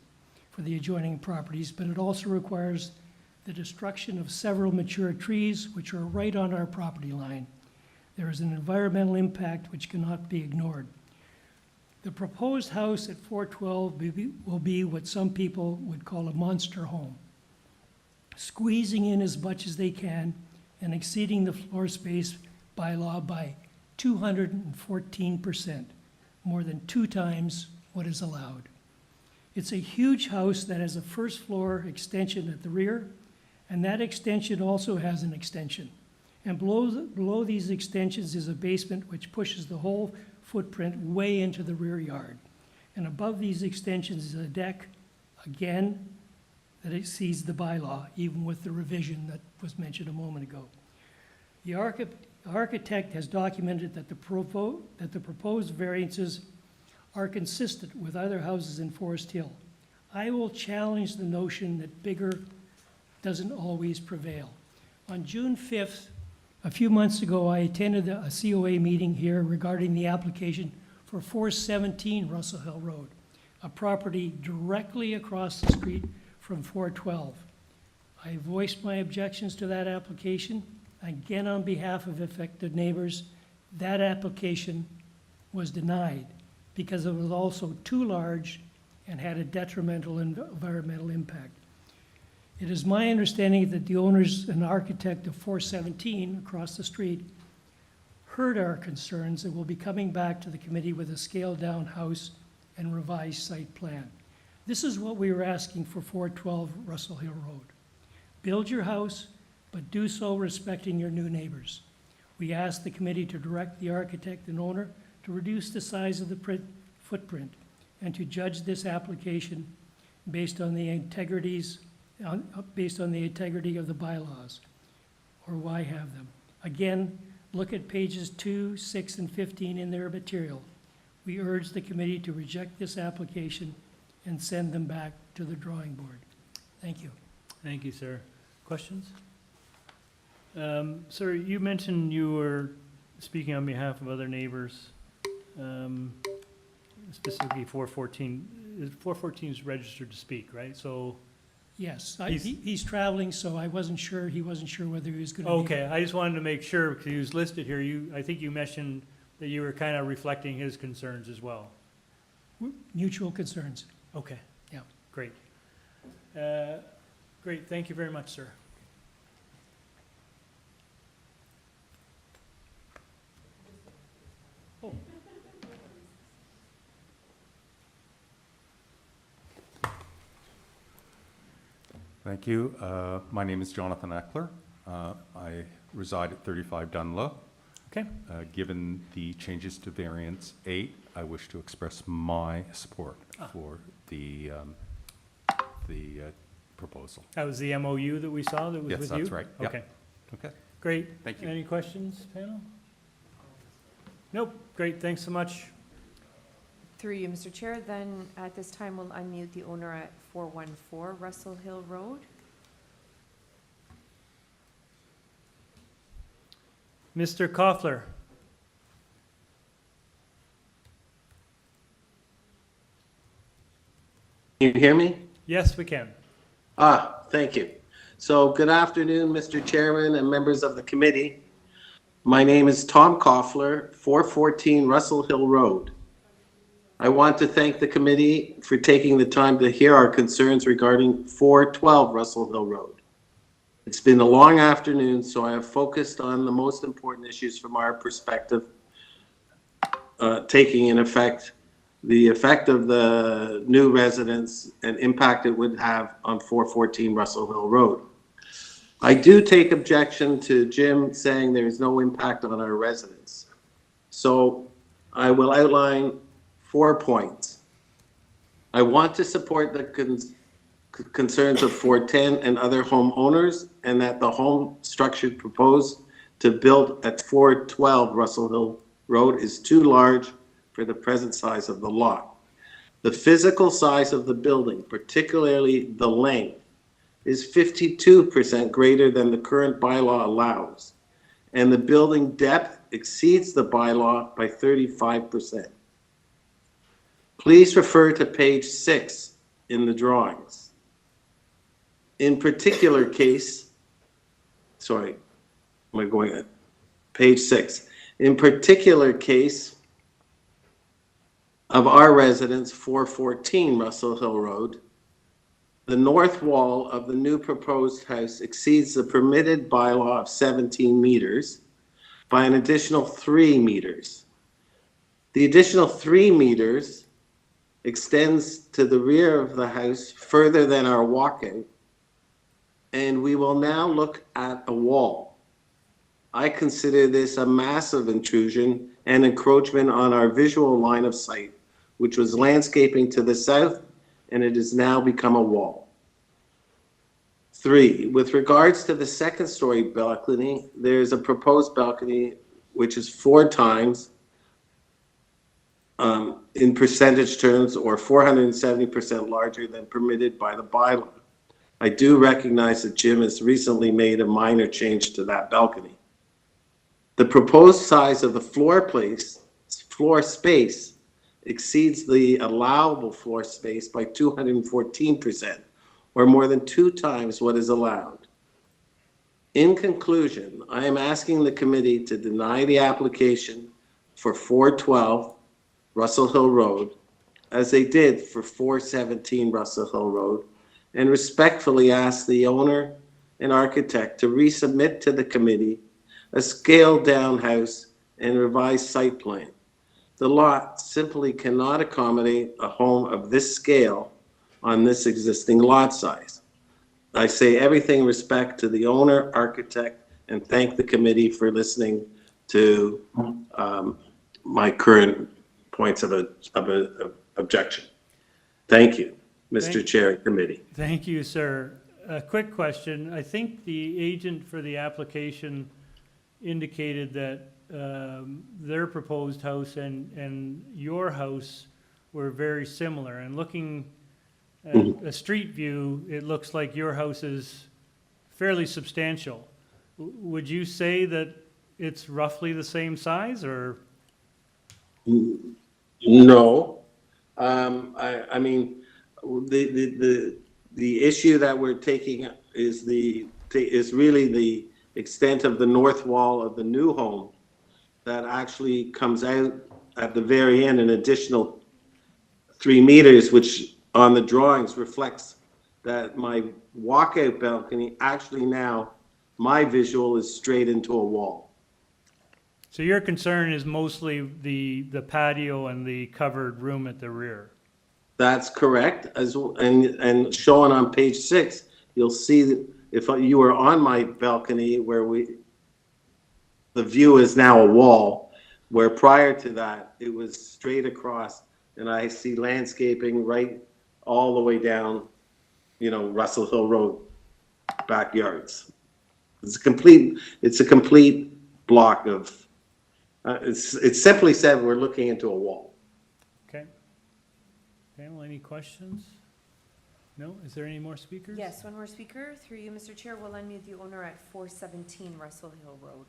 Speaker 16: for the adjoining properties, but it also requires the destruction of several mature trees, which are right on our property line. There is an environmental impact which cannot be ignored. The proposed house at 412 will be what some people would call a monster home, squeezing in as much as they can and exceeding the floor space bylaw by 214%, more than 2 times what is allowed. It's a huge house that has a first floor extension at the rear, and that extension also has an extension. And below these extensions is a basement which pushes the whole footprint way into the rear yard. And above these extensions is a deck, again, that exceeds the bylaw, even with the revision that was mentioned a moment ago. The architect has documented that the proposed variances are consistent with other houses in Forest Hill. I will challenge the notion that bigger doesn't always prevail. On June 5th, a few months ago, I attended a COA meeting here regarding the application for 417 Russell Hill Road, a property directly across the street from 412. I voiced my objections to that application. Again, on behalf of affected neighbors, that application was denied because it was also too large and had a detrimental environmental impact. It is my understanding that the owners and architect of 417 across the street heard our concerns and will be coming back to the committee with a scaled-down house and revised site plan. This is what we were asking for 412 Russell Hill Road. Build your house, but do so respecting your new neighbors. We ask the committee to direct the architect and owner to reduce the size of the footprint and to judge this application based on the integrity of the bylaws, or why have them. Again, look at pages 2, 6, and 15 in their material. We urge the committee to reject this application and send them back to the drawing board. Thank you.
Speaker 1: Thank you, sir. Questions? Sir, you mentioned you were speaking on behalf of other neighbors, specifically 414. 414 is registered to speak, right? So.
Speaker 16: Yes, he's traveling, so I wasn't sure, he wasn't sure whether he was gonna be.
Speaker 1: Okay, I just wanted to make sure, because he was listed here, I think you mentioned that you were kind of reflecting his concerns as well.
Speaker 16: Mutual concerns.
Speaker 1: Okay.
Speaker 16: Yeah.
Speaker 1: Great. Great, thank you very much, sir. Oh.
Speaker 17: Thank you. My name is Jonathan Eckler. I reside at 35 Dunlow.
Speaker 1: Okay.
Speaker 17: Given the changes to variance 8, I wish to express my support for the proposal.
Speaker 1: That was the MOU that we saw that was with you?
Speaker 17: Yes, that's right. Yep.
Speaker 1: Okay.
Speaker 17: Okay.
Speaker 1: Great.
Speaker 17: Thank you.
Speaker 1: Any questions, panel? Nope. Great, thanks so much.
Speaker 2: Through you, Mr. Chair, then at this time, we'll unmute the owner at 414 Russell Hill Road.
Speaker 1: Mr. Koffler.
Speaker 18: Can you hear me?
Speaker 1: Yes, we can.
Speaker 18: Thank you. So good afternoon, Mr. Chairman and members of the committee. My name is Tom Koffler, 414 Russell Hill Road. I want to thank the committee for taking the time to hear our concerns regarding 412 Russell Hill Road. It's been a long afternoon, so I have focused on the most important issues from our perspective, taking in effect the effect of the new residents and impact it would have on 414 Russell Hill Road. I do take objection to Jim saying there is no impact on our residents. So I will outline 4 points. I want to support the concerns of 410 and other homeowners, and that the home structure proposed to build at 412 Russell Hill Road is too large for the present size of the lot. The physical size of the building, particularly the length, is 52% greater than the current bylaw allows, and the building depth exceeds the bylaw by 35%. Please refer to page 6 in the drawings. In particular case, sorry, am I going at page 6? In particular case of our residence, 414 Russell Hill Road, the north wall of the new proposed house exceeds the permitted bylaw of 17 meters by an additional 3 meters. The additional 3 meters extends to the rear of the house further than our walk-in, and we will now look at a wall. I consider this a massive intrusion and encroachment on our visual line of sight, which was landscaping to the south, and it has now become a wall. 3, with regards to the second-story balcony, there's a proposed balcony which is 4 times in percentage terms, or 470% larger than permitted by the bylaw. I do recognize that Jim has recently made a minor change to that balcony. The proposed size of the floor space exceeds the allowable floor space by 214%, or more than 2 times what is allowed. In conclusion, I am asking the committee to deny the application for 412 Russell Hill Road, as they did for 417 Russell Hill Road, and respectfully ask the owner and architect to resubmit to the committee a scaled-down house and revised site plan. The lot simply cannot accommodate a home of this scale on this existing lot size. I say everything in respect to the owner, architect, and thank the committee for listening to my current points of objection. Thank you, Mr. Chair and committee.
Speaker 1: Thank you, sir. A quick question. I think the agent for the application indicated that their proposed house and your house were very similar. And looking at a street view, it looks like your house is fairly substantial. Would you say that it's roughly the same size, or?
Speaker 18: No. I mean, the issue that we're taking is really the extent of the north wall of the new home that actually comes out at the very end, an additional 3 meters, which on the drawings reflects that my walkout balcony, actually now my visual is straight into a wall.
Speaker 1: So your concern is mostly the patio and the covered room at the rear?
Speaker 18: That's correct. And shown on page 6, you'll see that if you were on my balcony where the view is now a wall, where prior to that it was straight across, and I see landscaping right all the way down, Russell Hill Road backyards. It's a complete block of, it's simply said we're looking into a wall.
Speaker 1: Okay. Panel, any questions? No? Is there any more speakers?
Speaker 2: Yes, one more speaker. Through you, Mr. Chair, we'll unmute the owner at 417 Russell Hill Road.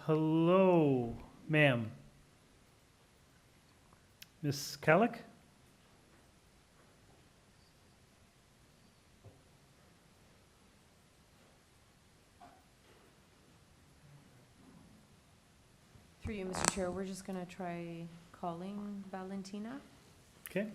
Speaker 1: Hello, ma'am. Ms. Kellick?
Speaker 2: Through you, Mr. Chair, we're just gonna try calling Valentina.
Speaker 1: Okay.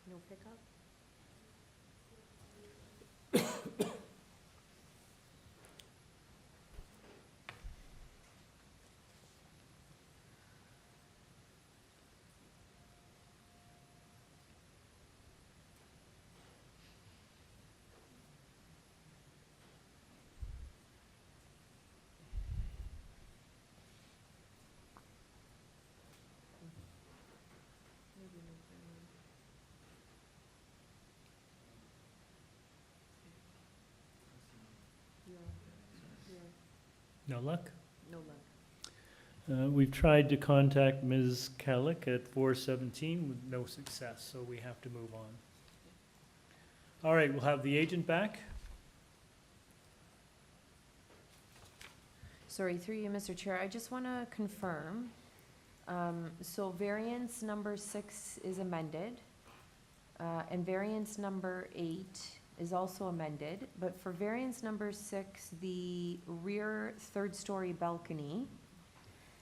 Speaker 2: No pickup?
Speaker 1: No luck?
Speaker 2: No luck.
Speaker 1: We've tried to contact Ms. Kellick at 417 with no success, so we have to move on. All right, we'll have the agent back.
Speaker 2: Sorry, through you, Mr. Chair, I just want to confirm. So variance number 6 is amended, and variance number 8 is also amended. But for variance number 6, the rear third-story balcony,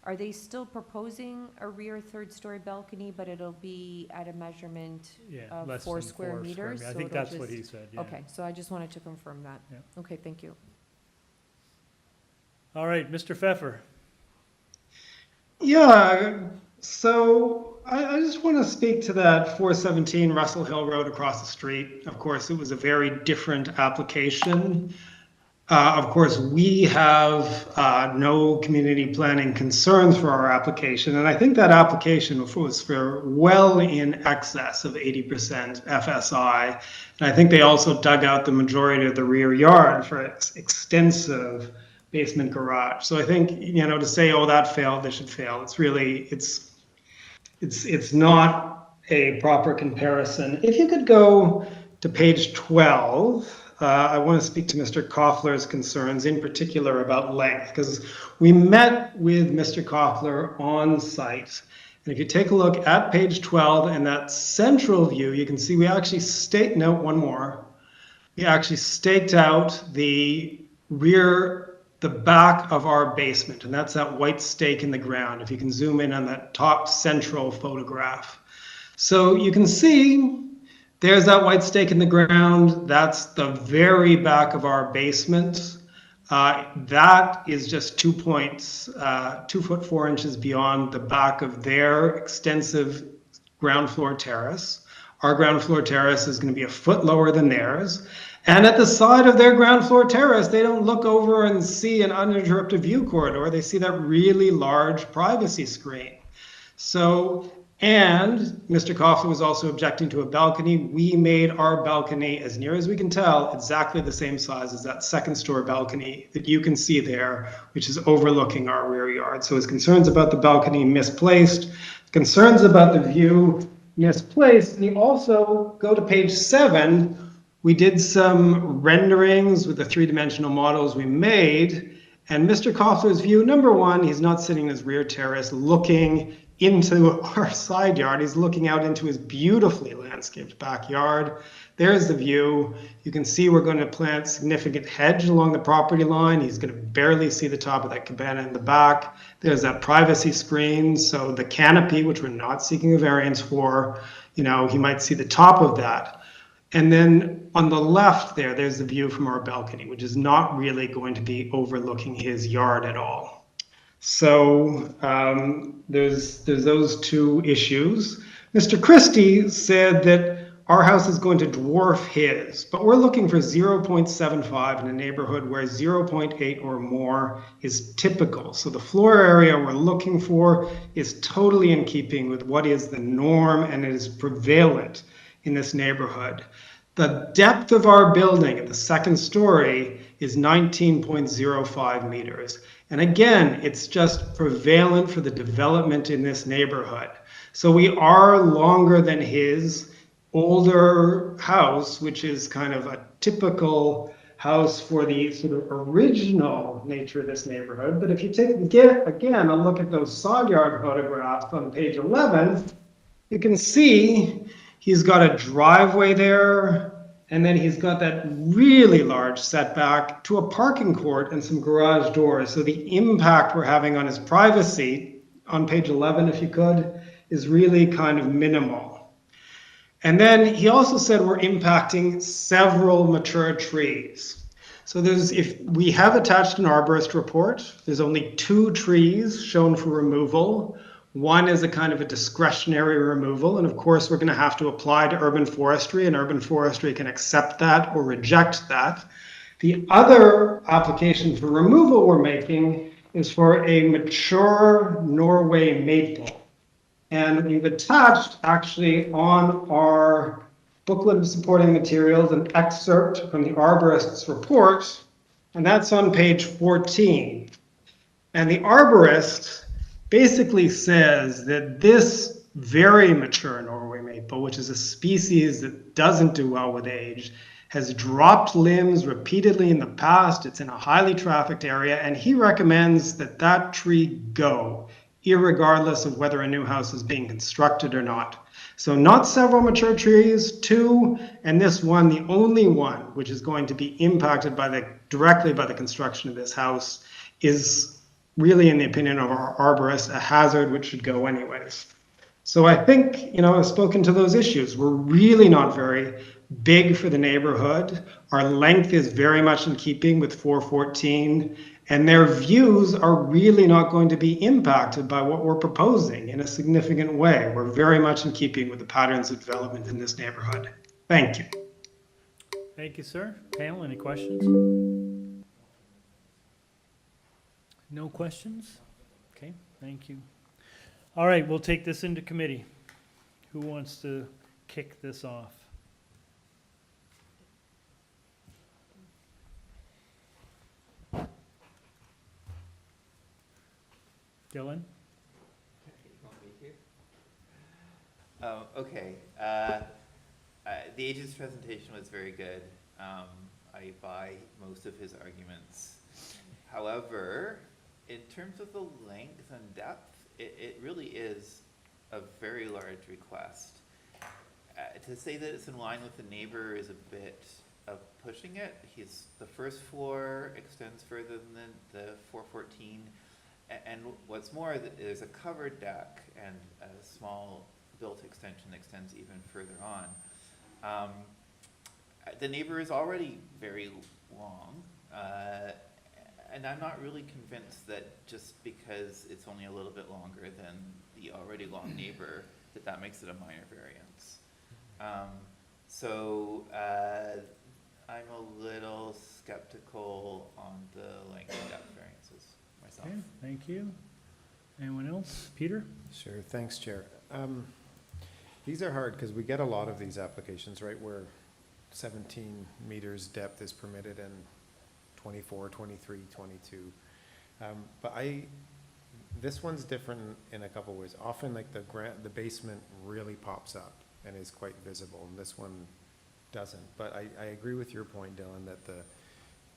Speaker 2: are they still proposing a rear third-story balcony, but it'll be at a measurement of
Speaker 1: less
Speaker 2: 4
Speaker 1: than
Speaker 2: square
Speaker 1: 4
Speaker 2: meters?
Speaker 1: I
Speaker 2: So
Speaker 1: think
Speaker 2: it'll
Speaker 1: that's what he
Speaker 2: just-
Speaker 1: said, yeah.
Speaker 2: Okay, so I just wanted to confirm that.
Speaker 1: Yeah.
Speaker 2: Okay, thank you.
Speaker 1: All right, Mr. Pfeffer.
Speaker 15: Yeah, so I just want to speak to that 417 Russell Hill Road across the street. Of course, it was a very different application. Of course, we have no community planning concerns for our application, and I think that application was for well in excess of 80% FSI. And I think they also dug out the majority of the rear yard for its extensive basement garage. So I think, you know, to say, oh, that failed, this should fail, it's really, it's not a proper comparison. If you could go to page 12, I want to speak to Mr. Koffler's concerns, in particular about length, because we met with Mr. Koffler on site. And if you take a look at page 12 and that central view, you can see we actually we actually staked out the back of our basement, and that's that white stake in the ground, if you can zoom in on that top central photograph. So you can see there's that white stake in the ground. That's the very back of our basement. That is just 2 foot 4 inches beyond the back of their extensive ground floor terrace. Our ground floor terrace is going to be a foot lower than theirs. And at the side of their ground floor terrace, they don't look over and see an uninterrupted view corridor. They see that really large privacy screen. So, and Mr. Koffler was also objecting to a balcony. We made our balcony, as near as we can tell, exactly the same size as that second story balcony that you can see there, which is overlooking our rear yard. So his concerns about the balcony misplaced, concerns about the view misplaced. And you also go to page 7. We did some renderings with the 3-dimensional models we made, and Mr. Koffler's view, number 1, he's not sitting in his rear terrace looking into our side yard. He's looking out into his beautifully landscaped backyard. There's the view. You can see we're going to plant significant hedge along the property line. He's going to barely see the top of that cabana in the back. There's that privacy screen. So the canopy, which we're not seeking a variance for, you know, he might see the top of that. And then on the left there's the view from our balcony, which is not really going to be overlooking his yard at all. So there's those 2 issues. Mr. Christie said that our house is going to dwarf his, but we're looking for 0.75 in a neighborhood where 0.8 or more is typical. So the floor area we're looking for is totally in keeping with what is the norm and it is prevalent in this neighborhood. The depth of our building at the second story is 19.05 meters. And again, it's just prevalent for the development in this neighborhood. So we are longer than his older house, which is kind of a typical house for the sort of original nature of this neighborhood. But if you take again a look at those side yard photographs on page 11, you can see he's got a driveway there, and then he's got that really large setback to a parking court and some garage doors. So the impact we're having on his privacy, on page 11 if you could, is really kind of minimal. And then he also said we're impacting several mature trees. So if we have attached an arborist report, there's only 2 trees shown for removal. One is a kind of a discretionary removal, and of course we're going to have to apply to urban forestry, and urban forestry can accept that or reject that. The other application for removal we're making is for a mature Norway maple. And we've attached actually on our booklet of supporting materials an excerpt from the arborist's report, and that's on page 14. And the arborist basically says that this very mature Norway maple, which is a species that doesn't do well with age, has dropped limbs repeatedly in the past. It's in a highly trafficked area, and he recommends that that tree go, irregardless of whether a new house is being constructed or not. So not several mature trees, 2, and this one, the only one which is going to be impacted directly by the construction of this house, is really, in the opinion of our arborist, a hazard which should go anyways. So I think, I've spoken to those issues. We're really not very big for the neighborhood. Our length is very much in keeping with 414, and their views are really not going to be impacted by what we're proposing in a significant way. We're very much in keeping with the patterns of development in this neighborhood. Thank you.
Speaker 1: Thank you, sir. Panel, any questions? No questions? Okay, thank you. All right, we'll take this into committee. Who wants to kick this off? Dylan?
Speaker 6: Okay. The agent's presentation was very good. I buy most of his arguments. However, in terms of the length and depth, it really is a very large request. To say that it's in line with the neighbor is a bit of pushing it. The first floor extends further than the 414. And what's more, there's a covered deck and a small built extension that extends even further on. The neighbor is already very long, and I'm not really convinced that just because it's only a little bit longer than the already long neighbor, that makes it a minor variance. So I'm a little skeptical on the length and depth variances myself.
Speaker 1: Okay, thank you. Anyone else? Peter?
Speaker 9: Sure, thanks, Chair. These are hard because we get a lot of these applications, right, where 17 meters depth is permitted and 24, 23, 22. But this one's different in a couple ways. Often, like the basement really pops up and is quite visible, and this one doesn't. But I agree with your point, Dylan, that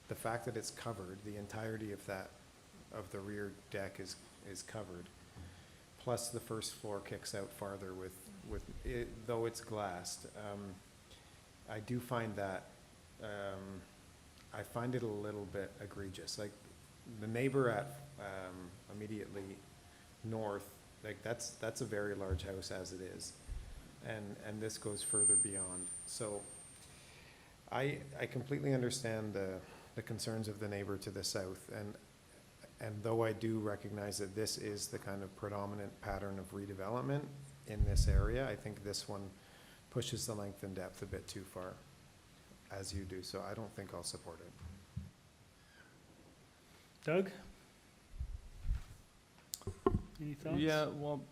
Speaker 9: the fact that it's covered, the entirety of the rear deck is covered. Plus, the first floor kicks out farther with it, though it's glassed. I do find that I find it a little bit egregious. Like the neighbor at immediately north, like that's a very large house as it is, and this goes further beyond. So I completely understand the concerns of the neighbor to the south, and though I do recognize that this is the kind of predominant pattern of redevelopment in this area, I think this one pushes the length and depth a bit too far, as you do, so I don't think I'll support it.
Speaker 1: Doug? Any thoughts?
Speaker 3: Yeah, well,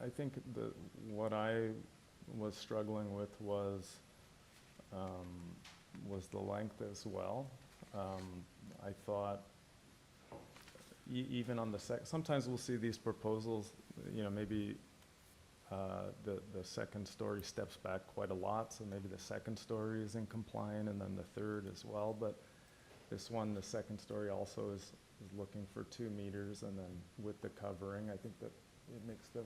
Speaker 3: I think what I was struggling with was the length as well. I thought even on the sometimes we'll see these proposals, maybe the second story steps back quite a lot, so maybe the second story is in compliant and then the third as well, but this one, the second story also is looking for 2 meters, and then with the covering, I think that it makes the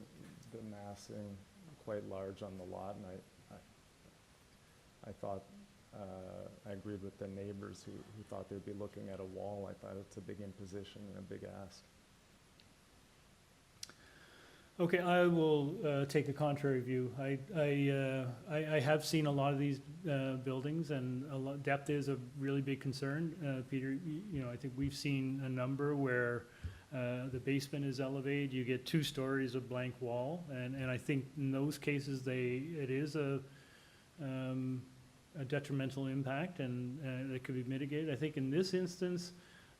Speaker 3: massing quite large on the lot, and I thought, I agreed with the neighbors who thought they'd be looking at a wall. I thought it's a big imposition and a big ask.
Speaker 1: Okay, I will take a contrary view. I have seen a lot of these buildings, and depth is a really big concern. Peter, I think we've seen a number where the basement is elevated. You get 2 stories of blank wall, and I think in those cases it is a detrimental impact, and it could be mitigated. I think in this instance,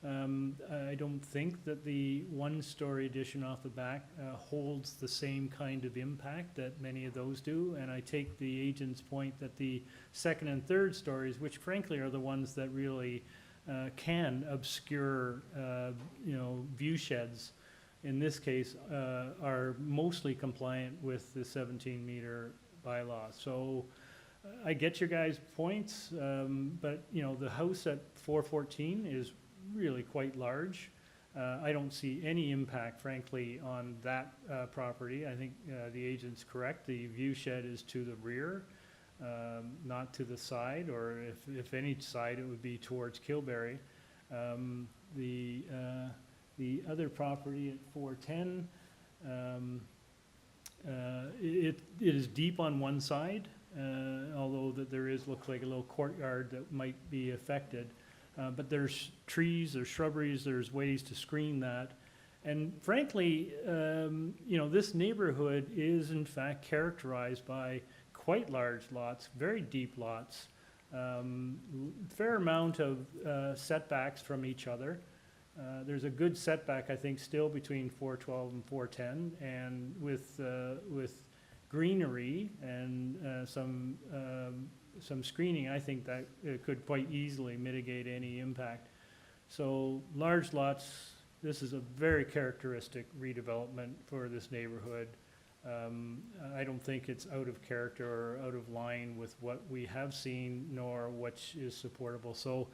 Speaker 1: I don't think that the 1-story addition off the back holds the same kind of impact that many of those do, and I take the agent's point that the second and third stories, which frankly are the ones that really can obscure, view sheds, in this case, are mostly compliant with the 17-meter bylaw. So I get your guys' points, but, the house at 414 is really quite large. I don't see any impact, frankly, on that property. I think the agent's correct. The view shed is to the rear, not to the side, or if any side, it would be towards Kilberry. The other property at 410, it is deep on one side, although that looks like a little courtyard that might be affected. But there's trees, there's shrubberies, there's ways to screen that. And frankly, this neighborhood is in fact characterized by quite large lots, very deep lots, fair amount of setbacks from each other. There's a good setback, I think, still between 412 and 410, and with greenery and some screening, I think that it could quite easily mitigate any impact. So large lots, this is a very characteristic redevelopment for this neighborhood. I don't think it's out of character or out of line with what we have seen, nor which is supportable. So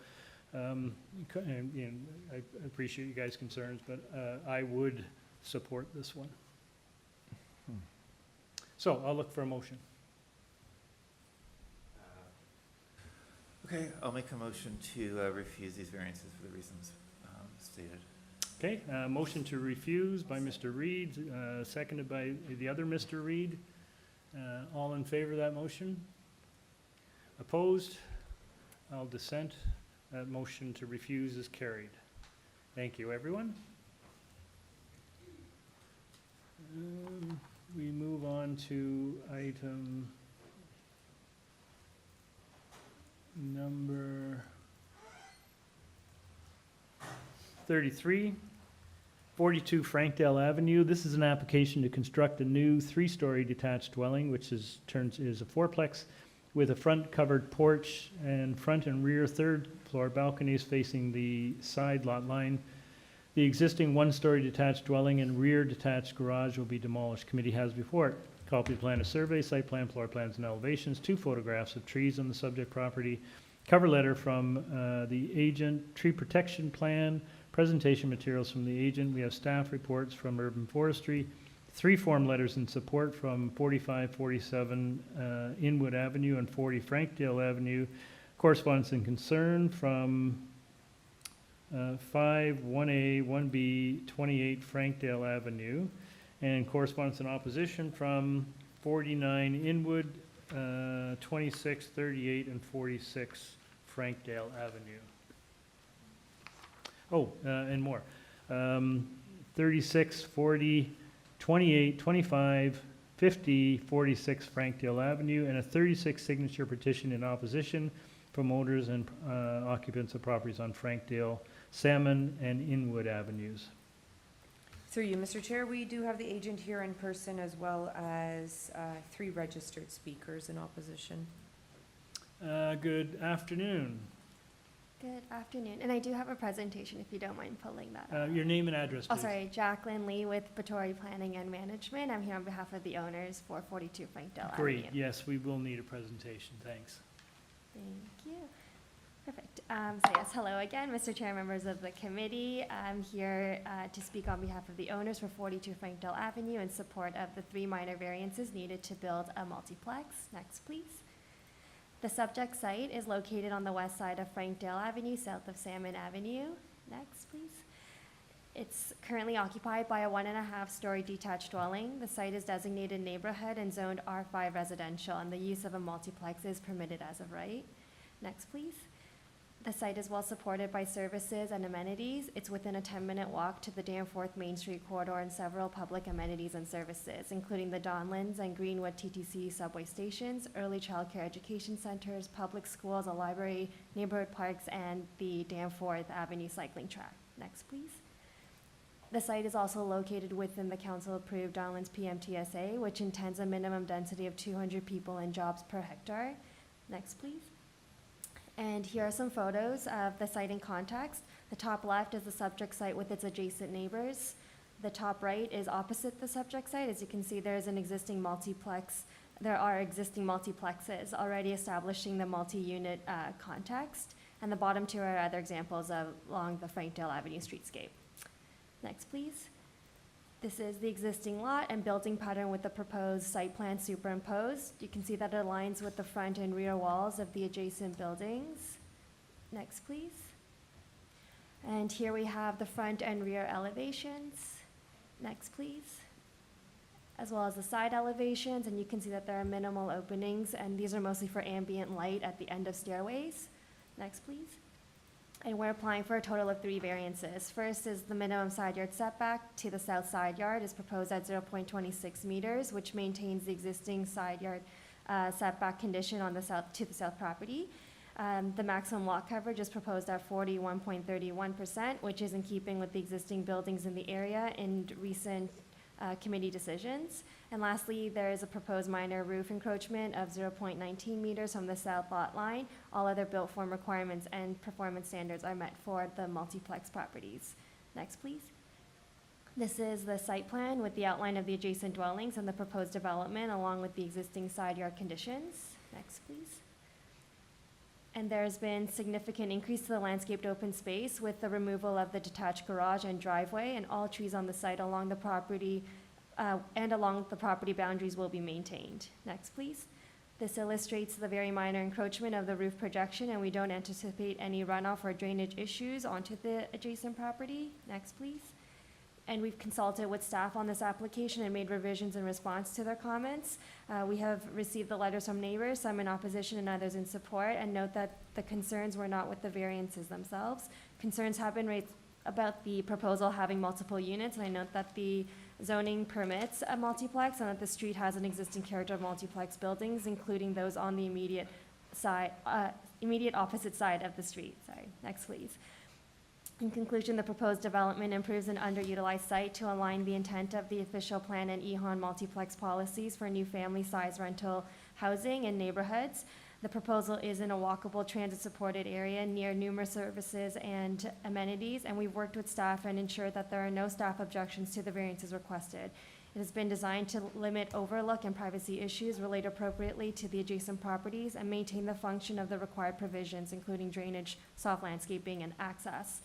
Speaker 1: I appreciate you guys' concerns, but I would support this one. So I'll look for a motion.
Speaker 6: Okay, I'll make a motion to refuse these variances for the reasons stated.
Speaker 1: Okay, motion to refuse by Mr. Reed, seconded by the other Mr. Reed. All in favor of that motion? Opposed? I'll dissent. That motion to refuse is carried. Thank you, everyone. We move on to item number 33, 42 Frankdale Avenue. This is an application to construct a new 3-story detached dwelling, which is a fourplex with a front covered porch and front and rear 3rd floor balconies facing the side lot line. The existing 1-story detached dwelling and rear detached garage will be demolished. Committee has before it copy of plan of survey, site plan, floor plans, and elevations, 2 photographs of trees on the subject property, cover letter from the agent, tree protection plan, presentation materials from the agent. We have staff reports from Urban Forestry, 3 form letters in support from 4547 Inwood Avenue and 40 Frankdale Avenue, correspondence and concern from 5, 1A, 1B, 28 Frankdale Avenue, and correspondence in opposition from 49 Inwood, 26, 38, and 46 Frankdale Avenue. Oh, and more. 36, 40, 28, 25, 50, 46 Frankdale Avenue, and a 36 signature petition in opposition from owners and occupants of properties on Frankdale, Salmon, and Inwood Avenues.
Speaker 2: Through you, Mr. Chair, we do have the agent here in person as well as 3 registered speakers in opposition.
Speaker 1: Good afternoon.
Speaker 19: Good afternoon, and I do have a presentation if you don't mind pulling that up.
Speaker 1: Your name and address, please.
Speaker 19: Oh, sorry, Jacqueline Lee with Batory Planning and Management. I'm here on behalf of the owners for 42 Frankdale Avenue.
Speaker 1: Great, yes, we will need a presentation, thanks.
Speaker 19: Thank you. Perfect. So yes, hello again, Mr. Chair, members of the committee. I'm here to speak on behalf of the owners for 42 Frankdale Avenue in support of the 3 minor variances needed to build a multiplex. Next, please. The subject site is located on the west side of Frankdale Avenue, south of Salmon Avenue. Next, please. It's currently occupied by a 1.5-story detached dwelling. The site is designated neighborhood and zoned R5 residential, and the use of a multiplex is permitted as of right. Next, please. The site is well supported by services and amenities. It's within a 10-minute walk to the Danforth Main Street corridor and several public amenities and services, including the Donlands and Greenwood TTC subway stations, early childcare education centers, public schools, a library, neighborhood parks, and the Danforth Avenue cycling track. Next, please. The site is also located within the council-approved Donlands PMTSA, which intends a minimum density of 200 people and jobs per hectare. Next, please. And here are some photos of the site in context. The top left is the subject site with its adjacent neighbors. The top right is opposite the subject site. As you can see, there is an existing multiplex. There are existing multiplexes already establishing the multi-unit context. And the bottom two are other examples along the Frankdale Avenue streetscape. Next, please. This is the existing lot and building pattern with the proposed site plan superimposed. You can see that it aligns with the front and rear walls of the adjacent buildings. Next, please. And here we have the front and rear elevations. Next, please. As well as the side elevations, and you can see that there are minimal openings, and these are mostly for ambient light at the end of stairways. Next, please. And we're applying for a total of 3 variances. First is the minimum side yard setback to the south side yard is proposed at 0.26 meters, which maintains the existing side yard setback condition on the south to the south property. The maximum lot coverage is proposed at 41.31%, which is in keeping with the existing buildings in the area in recent committee decisions. And lastly, there is a proposed minor roof encroachment of 0.19 meters from the south lot line. All other built form requirements and performance standards are met for the multiplex properties. Next, please. This is the site plan with the outline of the adjacent dwellings and the proposed development along with the existing side yard conditions. Next, please. And there's been significant increase to the landscaped open space with the removal of the detached garage and driveway, and all trees on the site along the property boundaries will be maintained. Next, please. This illustrates the very minor encroachment of the roof projection, and we don't anticipate any runoff or drainage issues onto the adjacent property. Next, please. And we've consulted with staff on this application and made revisions in response to their comments. We have received the letters from neighbors, some in opposition and others in support, and note that the concerns were not with the variances themselves. Concerns have been raised about the proposal having multiple units, and I note that the zoning permits a multiplex and that the street has an existing character of multiplex buildings, including those on the immediate opposite side of the street. Sorry, next please. In conclusion, the proposed development improves an underutilized site to align the intent of the official plan and EHON multiplex policies for new family-size rental housing in neighborhoods. The proposal is in a walkable, transit-supported area near numerous services and amenities, and we've worked with staff and ensured that there are no staff objections to the variances requested. It has been designed to limit overlook and privacy issues, relate appropriately to the adjacent properties, and maintain the function of the required provisions, including drainage, soft landscaping, and access.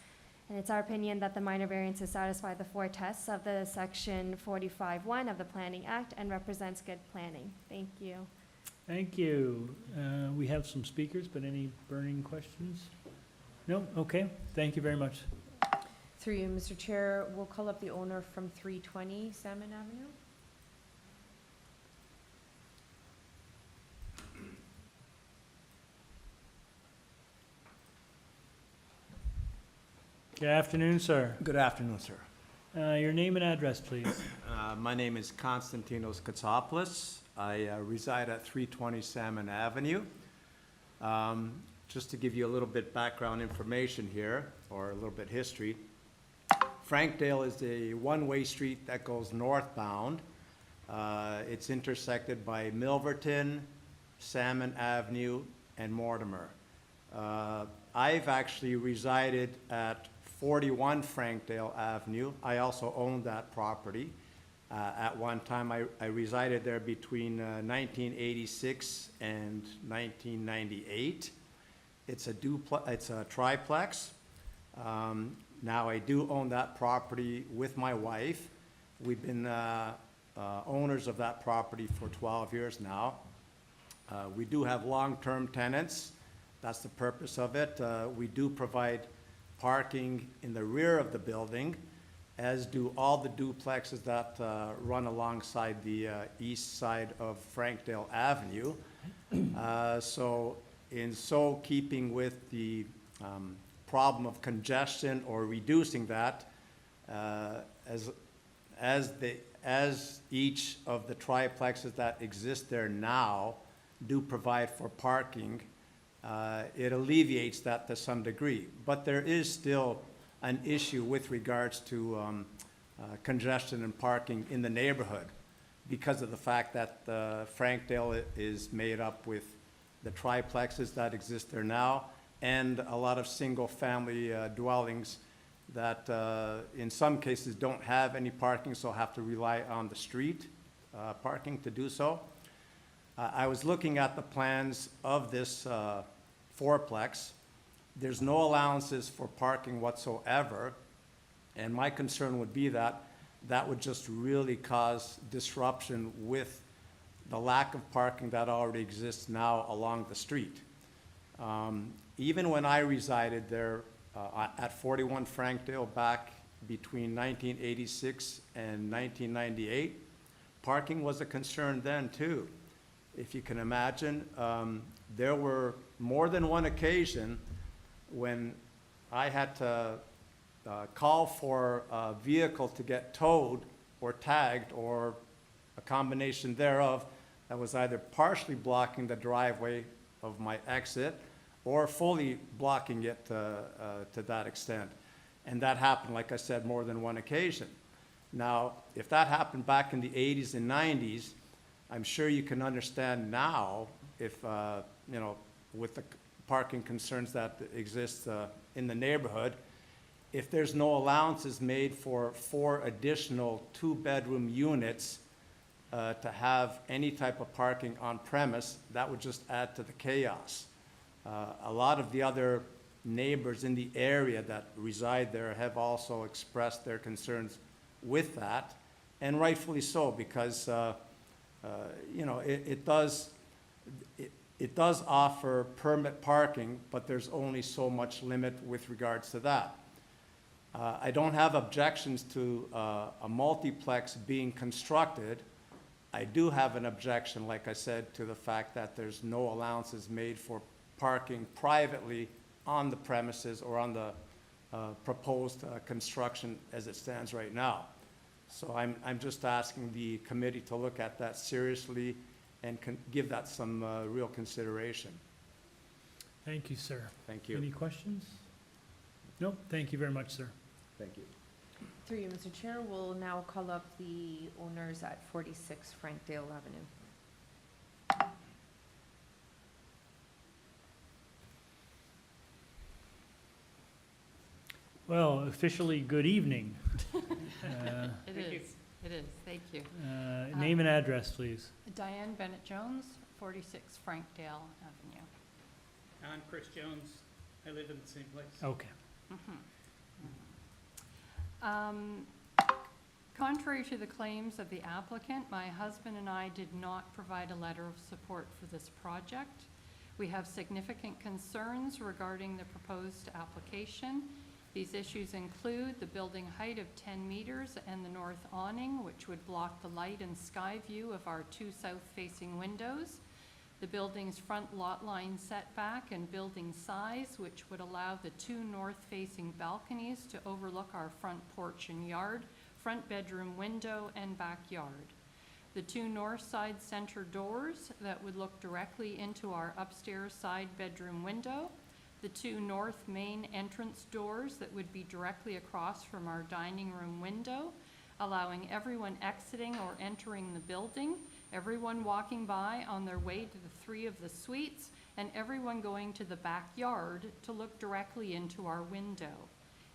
Speaker 19: And it's our opinion that the minor variances satisfy the 4 tests of the Section 45(1) of the Planning Act and represents good planning. Thank you.
Speaker 1: Thank you. We have some speakers, but any burning questions? No? Okay. Thank you very much.
Speaker 2: Through you, Mr. Chair, we'll call up the owner from 320 Salmon Avenue.
Speaker 1: Good afternoon, sir.
Speaker 20: Good afternoon, sir.
Speaker 1: Your name and address, please.
Speaker 20: My name is Konstantinos Katsopoulos. I reside at 320 Salmon Avenue. Just to give you a little bit background information here, or a little bit history, Frankdale is a one-way street that goes northbound. It's intersected by Milverton, Salmon Avenue, and Mortimer. I've actually resided at 41 Frankdale Avenue. I also owned that property. At one time, I resided there between 1986 and 1998. It's a triplex. Now I do own that property with my wife. We've been owners of that property for 12 years now. We do have long-term tenants. That's the purpose of it. We do provide parking in the rear of the building, as do all the duplexes that run alongside the east side of Frankdale Avenue. So in keeping with the problem of congestion or reducing that, as each of the triplexes that exist there now do provide for parking, it alleviates that to some degree. But there is still an issue with regards to congestion and parking in the neighborhood because of the fact that Frankdale is made up with the triplexes that exist there now, and a lot of single-family dwellings that in some cases don't have any parking, so have to rely on the street parking to do so. I was looking at the plans of this fourplex. There's no allowances for parking whatsoever, and my concern would be that that would just really cause disruption with the lack of parking that already exists now along the street. Even when I resided there at 41 Frankdale back between 1986 and 1998, parking was a concern then too. If you can imagine, there were more than one occasion when I had to call for a vehicle to get towed or tagged or a combination thereof that was either partially blocking the driveway of my exit or fully blocking it to that extent. And that happened, like I said, more than one occasion. Now, if that happened back in the 80s and 90s, I'm sure you can understand now if, you know, with the parking concerns that exist in the neighborhood, if there's no allowances made for 4 additional 2-bedroom units to have any type of parking on premise, that would just add to the chaos. A lot of the other neighbors in the area that reside there have also expressed their concerns with that, and rightfully so, because you know, it does offer permit parking, but there's only so much limit with regards to that. I don't have objections to a multiplex being constructed. I do have an objection, like I said, to the fact that there's no allowances made for parking privately on the premises or on the proposed construction as it stands right now. So I'm just asking the committee to look at that seriously and give that some real consideration.
Speaker 1: Thank you, sir.
Speaker 20: Thank you.
Speaker 1: Any questions? No, thank you very much, sir.
Speaker 20: Thank you.
Speaker 2: Through you, Mr. Chair, we'll now call up the owners at 46 Frankdale Avenue.
Speaker 1: Well, officially, good evening.
Speaker 11: It is, thank you.
Speaker 1: Name and address, please.
Speaker 11: Diane Bennett-Jones, 46 Frankdale Avenue.
Speaker 21: I'm Chris Jones. I live in the same place.
Speaker 1: Okay.
Speaker 11: Contrary to the claims of the applicant, my husband and I did not provide a letter of support for this project. We have significant concerns regarding the proposed application. These issues include the building height of 10 meters and the north awning, which would block the light and sky view of our 2 south-facing windows, the building's front lot line setback and building size, which would allow the 2 north-facing balconies to overlook our front porch and yard, front bedroom window, and backyard. The 2 north side center doors that would look directly into our upstairs side bedroom window, the 2 north main entrance doors that would be directly across from our dining room window, allowing everyone exiting or entering the building, everyone walking by on their way to the 3 of the suites, and everyone going to the backyard to look directly into our window.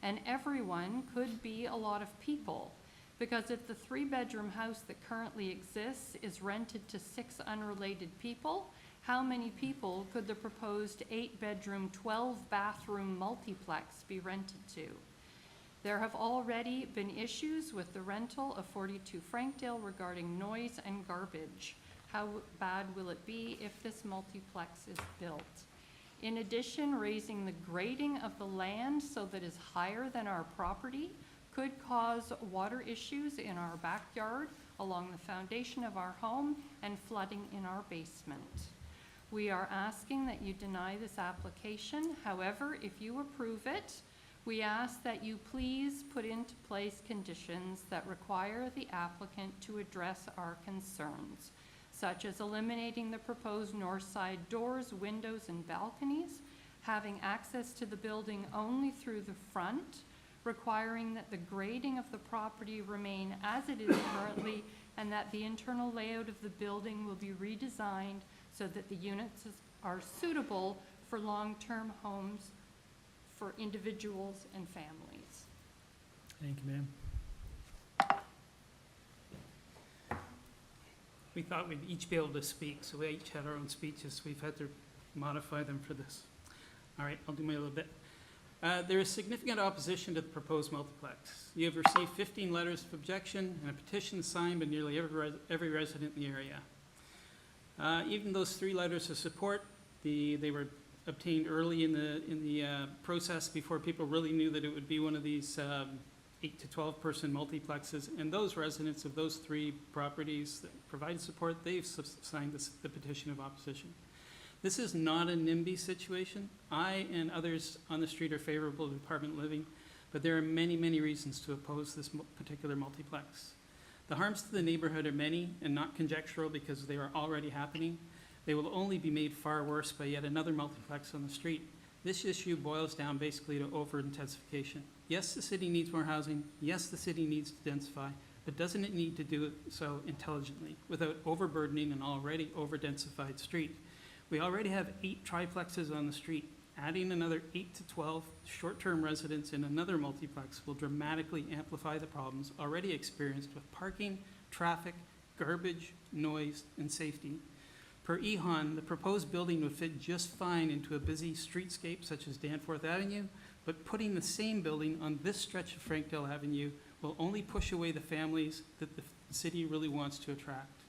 Speaker 11: And everyone could be a lot of people, because if the 3-bedroom house that currently exists is rented to 6 unrelated people, how many people could the proposed 8-bedroom, 12-bathroom multiplex be rented to? There have already been issues with the rental of 42 Frankdale regarding noise and garbage. How bad will it be if this multiplex is built? In addition, raising the grading of the land so that it is higher than our property could cause water issues in our backyard, along the foundation of our home, and flooding in our basement. We are asking that you deny this application. However, if you approve it, we ask that you please put into place conditions that require the applicant to address our concerns, such as eliminating the proposed north side doors, windows, and balconies, having access to the building only through the front, requiring that the grading of the property remain as it is currently, and that the internal layout of the building will be redesigned so that the units are suitable for long-term homes for individuals and families.
Speaker 1: Thank you, ma'am.
Speaker 4: We thought we'd each be able to speak, so we each had our own speeches. We've had to modify them for this. All right, I'll do my little bit. There is significant opposition to the proposed multiplex. You have received 15 letters of objection and a petition signed by nearly every resident in the area. Even those 3 letters of support, they were obtained early in the process before people really knew that it would be one of these 8 to 12 person multiplexes, and those residents of those 3 properties that provided support, they've signed the petition of opposition. This is not a NIMBY situation. I and others on the street are favorable to apartment living, but there are many, many reasons to oppose this particular multiplex. The harms to the neighborhood are many and not conjectural because they are already happening. They will only be made far worse by yet another multiplex on the street. This issue boils down basically to over-intensification. Yes, the city needs more housing. Yes, the city needs to densify, but doesn't it need to do it so intelligently without overburdening an already over-densified street? We already have 8 triplexes on the street. Adding another 8 to 12 short-term residents in another multiplex will dramatically amplify the problems already experienced with parking, traffic, garbage, noise, and safety. Per EHON, the proposed building would fit just fine into a busy streetscape such as Danforth Avenue, but putting the same building on this stretch of Frankdale Avenue will only push away the families that the city really wants to attract.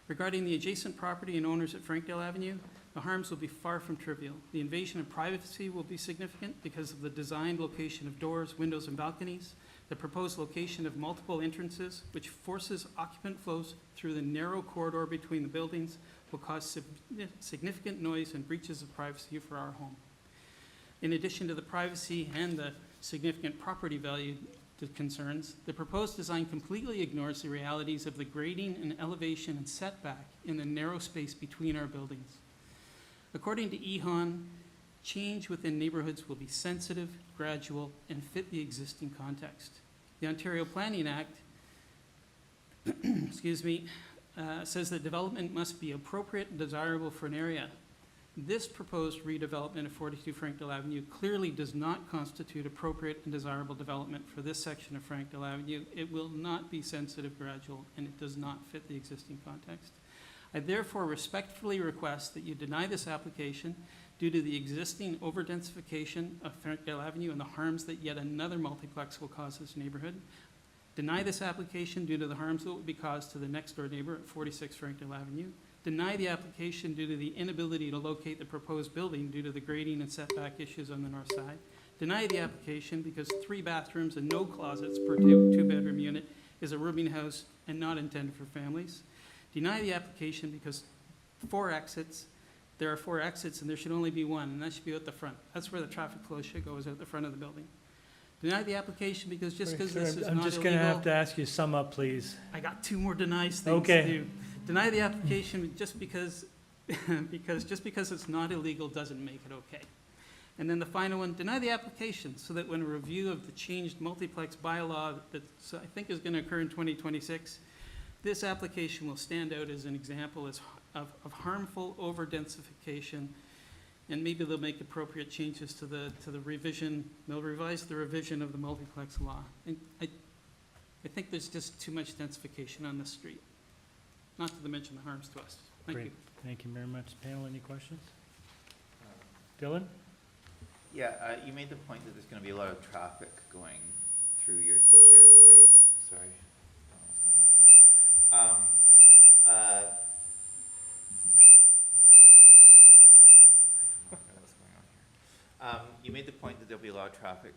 Speaker 4: Regarding the adjacent property and owners at Frankdale Avenue, the harms will be far from trivial. The invasion of privacy will be significant because of the designed location of doors, windows, and balconies. The proposed location of multiple entrances, which forces occupant flows through the narrow corridor between the buildings, will cause significant noise and breaches of privacy for our home. In addition to the privacy and the significant property value concerns, the proposed design completely ignores the realities of the grading and elevation and setback in the narrow space between our buildings. According to EHON, change within neighborhoods will be sensitive, gradual, and fit the existing context. The Ontario Planning Act says that development must be appropriate and desirable for an area. This proposed redevelopment of 42 Frankdale Avenue clearly does not constitute appropriate and desirable development for this section of Frankdale Avenue. It will not be sensitive, gradual, and it does not fit the existing context. I therefore respectfully request that you deny this application due to the existing overdensification of Frankdale Avenue and the harms that yet another multiplex will cause this neighborhood. Deny this application due to the harms that will be caused to the next door neighbor at 46 Frankdale Avenue. Deny the application due to the inability to locate the proposed building due to the grading and setback issues on the north side. Deny the application because 3 bathrooms and no closets per 2-bedroom unit is a rooming house and not intended for families. Deny the application because there are 4 exits and there should only be 1, and that should be at the front. That's where the traffic flow should go, is at the front of the building. Deny the application because just because this is not illegal.
Speaker 1: I'm just gonna have to ask you to sum up, please.
Speaker 4: I got 2 more denies things
Speaker 1: Okay.
Speaker 4: to do. Deny the application just because it's not illegal doesn't make it okay. And then the final one, deny the application so that when a review of the changed multiplex bylaw that I think is gonna occur in 2026, this application will stand out as an example of harmful overdensification, and maybe they'll make appropriate changes to the revision. They'll revise the revision of the multiplex law. And I think there's just too much densification on this street, not to mention the harms to us. Thank you.
Speaker 1: Thank you very much. Panel, any questions? Dylan?
Speaker 6: Yeah, you made the point that there's going to be a lot of traffic going through the shared space. Sorry, I don't know what's going on here. I don't know what's going on here. You made the point that there'll be a lot of traffic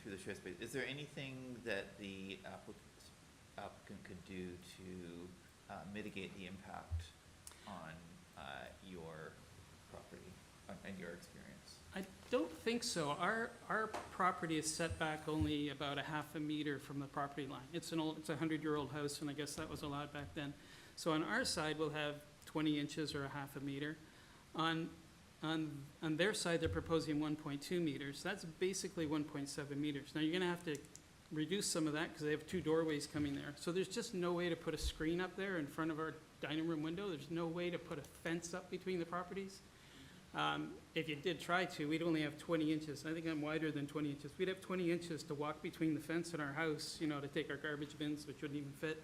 Speaker 6: through the shared space. Is there anything that the applicant could do to mitigate the impact on your property and your experience?
Speaker 4: I don't think so. Our property is set back only about a half a meter from the property line. It's a 100-year-old house, and I guess that was allowed back then. So on our side, we'll have 20 inches or a half a meter. On their side, they're proposing 1.2 meters. That's basically 1.7 meters. Now you're gonna have to reduce some of that because they have 2 doorways coming there. So there's just no way to put a screen up there in front of our dining room window. There's no way to put a fence up between the properties. If you did try to, we'd only have 20 inches. I think I'm wider than 20 inches. We'd have 20 inches to walk between the fence and our house, you know, to take our garbage bins, which wouldn't even fit,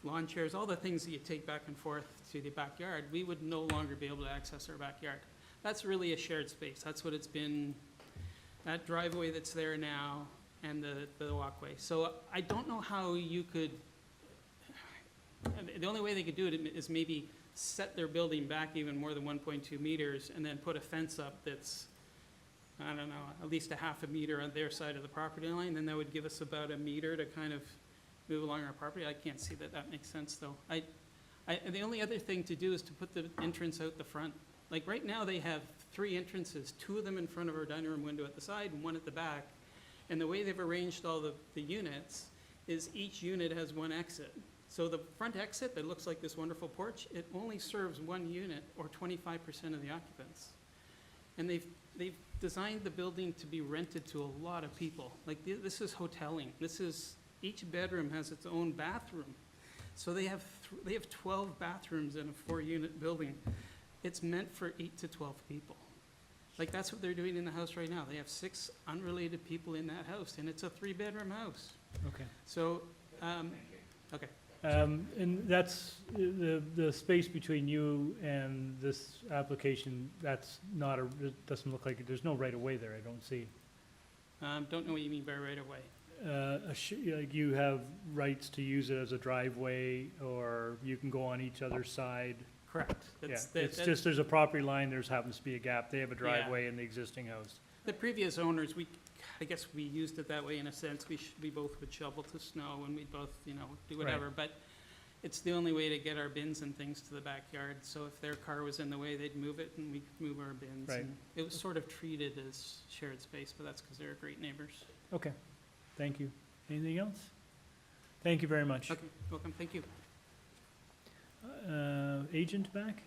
Speaker 4: lawn chairs, all the things that you take back and forth to the backyard. We would no longer be able to access our backyard. That's really a shared space. That's what it's been, that driveway that's there now and the walkway. So I don't know how you could, the only way they could do it is maybe set their building back even more than 1.2 meters and then put a fence up that's, I don't know, at least a half a meter on their side of the property line. Then that would give us about a meter to kind of move along our property. I can't see that that makes sense though. The only other thing to do is to put the entrance out the front. Like right now they have 3 entrances, 2 of them in front of our dining room window at the side and 1 at the back. And the way they've arranged all the units is each unit has 1 exit. So the front exit that looks like this wonderful porch, it only serves 1 unit or 25% of the occupants. And they've designed the building to be rented to a lot of people. Like this is hoteling. Each bedroom has its own bathroom. So they have 12 bathrooms in a 4-unit building. It's meant for 8 to 12 people. Like that's what they're doing in the house right now. They have 6 unrelated people in that house and it's a 3-bedroom house.
Speaker 1: Okay.
Speaker 4: So, okay.
Speaker 1: And that's, the space between you and this application, that's not it doesn't look like, there's no right of way there, I don't see.
Speaker 4: Don't know what you mean by right of way.
Speaker 1: Like you have rights to use it as a driveway, or you can go on each other's side.
Speaker 4: Correct.
Speaker 1: It's just there's a property line, there's happens to be a gap. They have a driveway in the existing house.
Speaker 4: The previous owners, I guess we used it that way in a sense. We both would shovel to snow and we'd both, you know, do whatever.
Speaker 1: Right.
Speaker 4: But it's the only way to get our bins and things to the backyard. So if their car was in the way, they'd move it and we could move our bins.
Speaker 1: Right.
Speaker 4: And it was sort of treated as shared space, but that's because they're great neighbors.
Speaker 1: Okay, thank you. Anything else? Thank you very much.
Speaker 4: Okay, welcome, thank you.
Speaker 1: Agent back?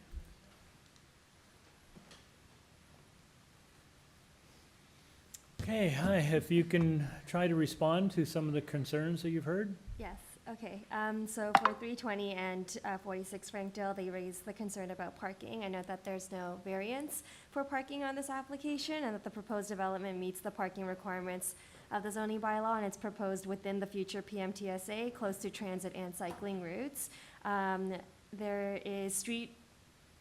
Speaker 1: Okay, hi, if you can try to respond to some of the concerns that you've heard?
Speaker 19: Yes, okay. So for 320 and 46 Frankdale, they raised the concern about parking. I note that there's no variance for parking on this application and that the proposed development meets the parking requirements of the zoning bylaw, and it's proposed within the future PMTSA, close to transit and cycling routes. There is street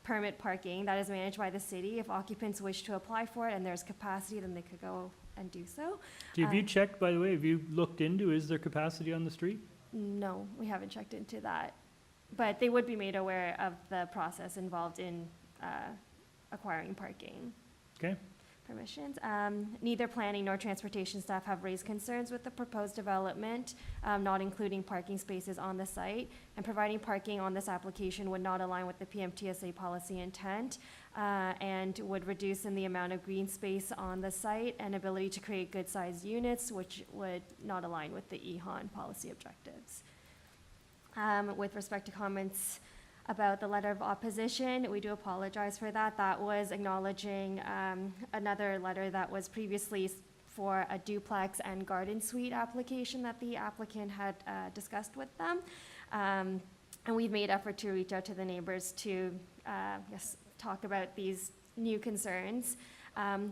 Speaker 19: permit parking that is managed by the city. If occupants wish to apply for it and there's capacity, then they could go and do so.
Speaker 1: Have you checked, by the way, have you looked into, is there capacity on the street?
Speaker 19: No, we haven't checked into that. But they would be made aware of the process involved in acquiring parking
Speaker 1: Okay,
Speaker 19: permissions. Neither planning nor transportation staff have raised concerns with the proposed development, not including parking spaces on the site. And providing parking on this application would not align with the PMTSA policy intent and would reduce in the amount of green space on the site and ability to create good-sized units, which would not align with the EHON policy objectives. With respect to comments about the letter of opposition, we do apologize for that. That was acknowledging another letter that was previously for a duplex and garden suite application that the applicant had discussed with them. And we've made effort to reach out to the neighbors to talk about these new concerns.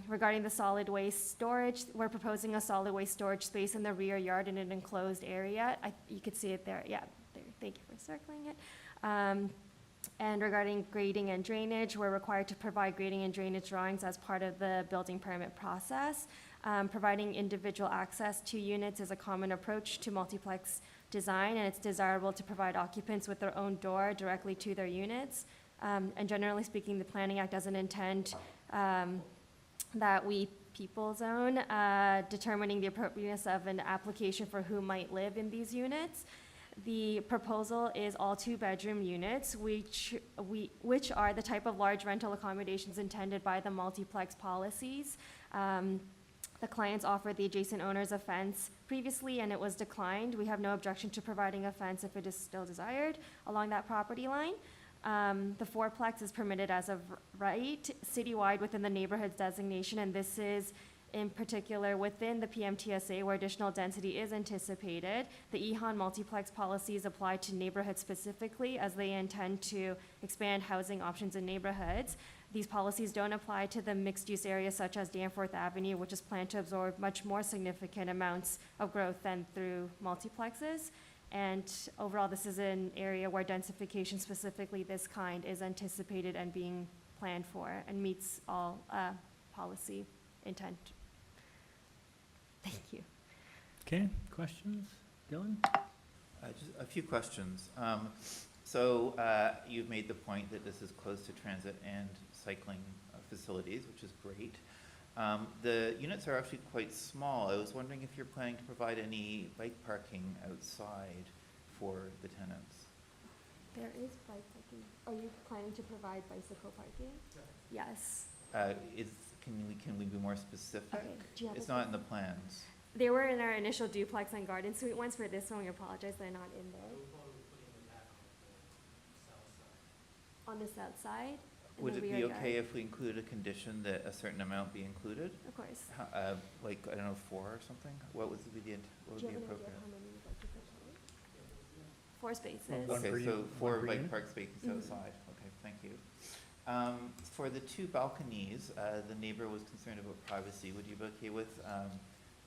Speaker 19: Regarding the solid waste storage, we're proposing a solid waste storage space in the rear yard in an enclosed area. You could see it there, yeah, there. Thank you for circling it. And regarding grading and drainage, we're required to provide grading and drainage drawings as part of the building permit process. Providing individual access to units is a common approach to multiplex design, and it's desirable to provide occupants with their own door directly to their units. And generally speaking, the Planning Act doesn't intend that we people zone, determining the appropriateness of an application for who might live in these units. The proposal is all 2-bedroom units, which are the type of large rental accommodations intended by the multiplex policies. The clients offered the adjacent owners a fence previously, and it was declined. We have no objection to providing a fence if it is still desired along that property line. The 4-plex is permitted as of right citywide within the neighborhood's designation, and this is In particular, within the PMTSA, where additional density is anticipated, the EHAN multiplex policies apply to neighborhoods specifically, as they intend to expand housing options in neighborhoods. These policies don't apply to the mixed-use areas such as Danforth Avenue, which is planned to absorb much more significant amounts of growth than through multiplexes. And overall, this is an area where densification, specifically this kind, is anticipated and being planned for and meets all policy intent. Thank you.
Speaker 1: Okay, questions? Dylan?
Speaker 6: Just a few questions. You've made the point that this is close to transit and cycling facilities, which is great. The units are actually quite small. I was wondering if you're planning to provide any bike parking outside for the tenants.
Speaker 19: There is bike parking. Are you planning to provide bicycle parking? Yes.
Speaker 6: Can we be more specific?
Speaker 19: Okay. Do you have
Speaker 6: It's
Speaker 19: a
Speaker 6: not in the plans.
Speaker 19: They were in our initial duplex and garden suite ones. For this one, we apologize, they're not in there. On the south side? in
Speaker 6: Would
Speaker 19: the
Speaker 6: it be
Speaker 19: rear
Speaker 6: okay
Speaker 19: yard.
Speaker 6: if we include a condition that a certain amount be included?
Speaker 19: Of course.
Speaker 6: Like, I don't know, 4 or something? What would be
Speaker 19: Do
Speaker 6: what
Speaker 19: you
Speaker 6: would
Speaker 19: have
Speaker 6: be
Speaker 19: an idea
Speaker 6: appropriate?
Speaker 19: how many you'd like to put on? 4 spaces.
Speaker 1: One per
Speaker 6: Okay, so
Speaker 1: unit.
Speaker 6: 4
Speaker 1: One per
Speaker 6: bike
Speaker 1: unit?
Speaker 6: park spaces
Speaker 19: Mhm.
Speaker 6: outside. Okay, thank you. For the 2 balconies, the neighbor was concerned about privacy. Would you be okay with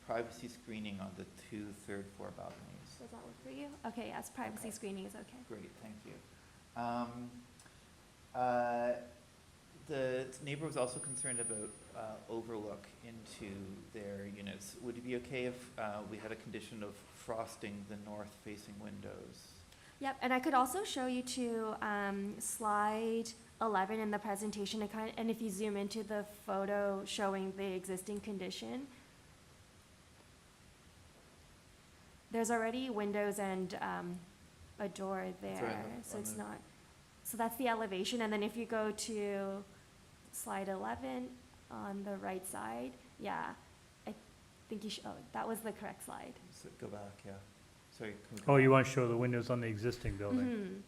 Speaker 6: privacy screening on the 2 third-floor balconies?
Speaker 19: Does that work for you? Okay, yes, privacy screening is okay.
Speaker 6: Great, thank you. The neighbor was also concerned about overlook into their units. Would it be okay if we had a condition of frosting the north-facing windows?
Speaker 19: Yep, and I could also show you to slide 11 in the presentation, and if you zoom into the photo showing the existing condition, there's already windows and a door there, so it's not, so that's the elevation, and then if you go to slide 11 on the right side, yeah, I think you should, oh, that was the correct slide.
Speaker 6: So go back, yeah. Sorry. Can we go
Speaker 1: Oh, you
Speaker 6: back?
Speaker 1: want to show the windows on the existing building?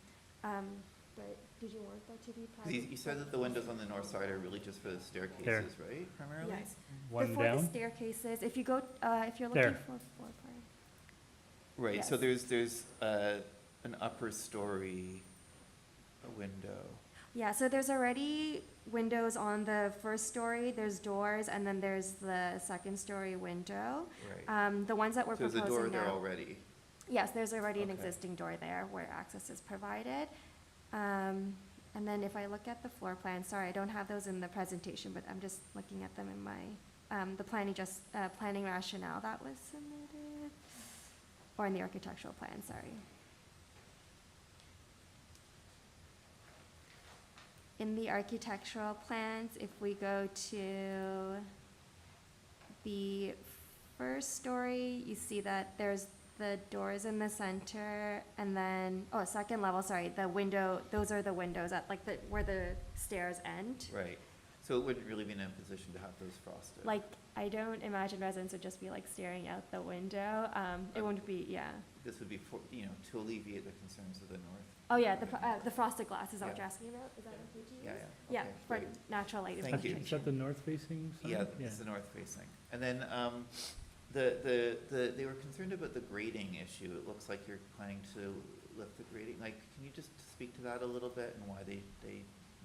Speaker 19: But did you want that to be
Speaker 6: 'Cause
Speaker 19: private?
Speaker 6: You said that the windows on the north side are really just for the staircases, right, primarily?
Speaker 19: Yes.
Speaker 1: One
Speaker 19: Before the
Speaker 1: down?
Speaker 19: staircases, if you go, if you're
Speaker 1: There.
Speaker 19: looking for floor plan.
Speaker 6: Right, so
Speaker 19: Yes.
Speaker 6: there's an upper story window.
Speaker 19: Yeah, so there's already windows on the first story, there's doors, and then there's the second story window.
Speaker 6: Right.
Speaker 19: The ones that we're
Speaker 6: So
Speaker 19: proposing
Speaker 6: there's a door there
Speaker 19: now-
Speaker 6: already?
Speaker 19: Yes, there's already an
Speaker 6: Okay.
Speaker 19: existing door there where access is provided. And then if I look at the floor plan, sorry, I don't have those in the presentation, but I'm just looking at them in my, the planning rationale that was submitted, or in the architectural plan, sorry. In the architectural plans, if we go to the first story, you see that there's the doors in the center, and then, oh, second level, sorry, the window, those are the windows at, like, where the stairs end.
Speaker 6: Right, so it wouldn't really be in a position to have those frosted?
Speaker 19: Like, I don't imagine residents would just be like staring out the window. It wouldn't be, yeah.
Speaker 6: This would be for, to alleviate the concerns of the north?
Speaker 19: Oh, yeah, the frosted glass, is that what
Speaker 6: Yeah.
Speaker 19: you're asking about? Is that what you use?
Speaker 6: Yeah,
Speaker 19: Yeah,
Speaker 6: okay,
Speaker 19: for
Speaker 6: great.
Speaker 19: natural light
Speaker 6: Thank you.
Speaker 1: Is that the north-facing side?
Speaker 6: Yeah, it's the north facing. And then, they were concerned about the grading issue. It looks like you're planning to lift the grading. Like, can you just speak to that a little bit and why they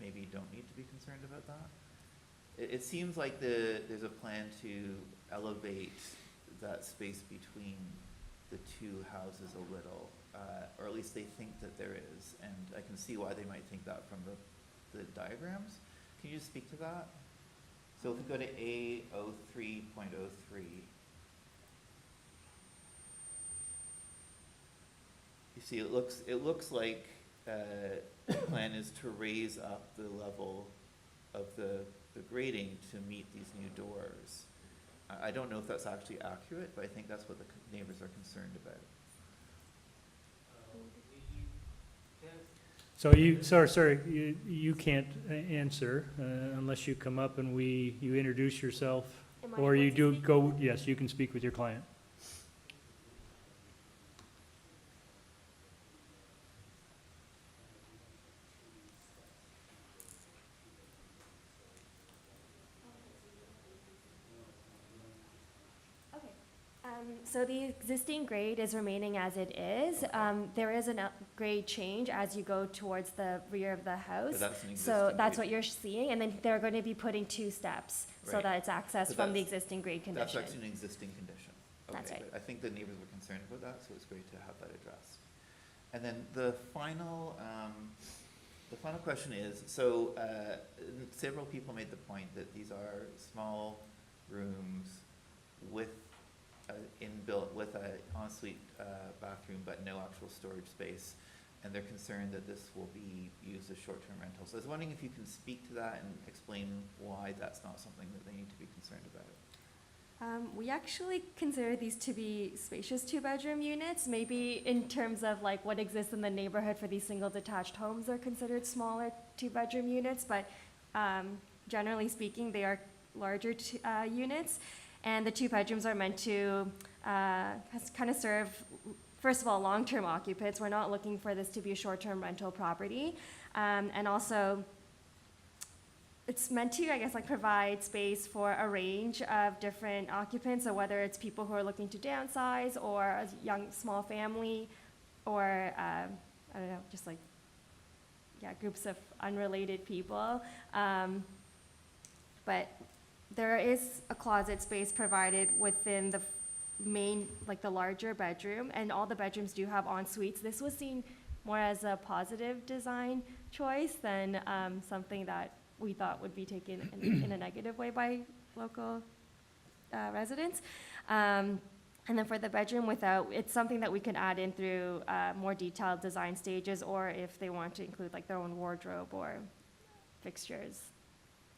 Speaker 6: maybe don't need to be concerned about that? It seems like there's a plan to elevate that space between the 2 houses a little, or at least they think that there is, and I can see why they might think that from the diagrams. Can you just speak to that? So if we go to A03.03, you see it looks like the plan is to raise up the level of the grading to meet these new doors. I don't know if that's actually accurate, but I think that's what the neighbors are concerned about.
Speaker 1: So you can't answer unless you come up and you introduce yourself,
Speaker 19: Am I
Speaker 1: or
Speaker 19: able
Speaker 1: you
Speaker 19: to
Speaker 1: do
Speaker 19: speak?
Speaker 1: go, yes, you can speak with your client.
Speaker 19: So the existing grade is remaining as it is. There is a grade change as you go towards the rear of the house.
Speaker 6: that's an
Speaker 19: So
Speaker 6: existing
Speaker 19: that's
Speaker 6: grade.
Speaker 19: what you're seeing, and then they're going to be putting 2 steps so
Speaker 6: Right.
Speaker 19: that it's accessed
Speaker 6: So
Speaker 19: from the
Speaker 6: that's-
Speaker 19: existing grade
Speaker 6: That's
Speaker 19: condition.
Speaker 6: actually an existing condition.
Speaker 19: That's
Speaker 6: Okay,
Speaker 19: right.
Speaker 6: but I think the neighbors were concerned about that, so it's great to have that addressed. And then the final question is, so several people made the point that these are small rooms with inbuilt, with a ensuite bathroom, but no actual storage space, and they're concerned that this will be used as short-term rentals. So I was wondering if you can speak to that and explain why that's not something that they need to be concerned about.
Speaker 19: We actually consider these to be spacious 2-bedroom units. Maybe in terms of like what exists in the neighborhood for these single detached homes, they're considered smaller 2-bedroom units, but generally speaking, they are larger units. And the 2 bedrooms are meant to kind of serve, first of all, long-term occupants. We're not looking for this to be a short-term rental property. And also, it's meant to, I guess, like provide space for a range of different occupants. So whether it's people who are looking to downsize, or a young, small family, or, I don't know, just like, yeah, groups of unrelated people. But there is a closet space provided within the main, like the larger bedroom, and all the bedrooms do have en suites. This was seen more as a positive design choice than something that we thought would be taken in a negative way by local residents. And then for the bedroom without, it's something that we can add in through more detailed design stages, or if they want to include like their own wardrobe or fixtures,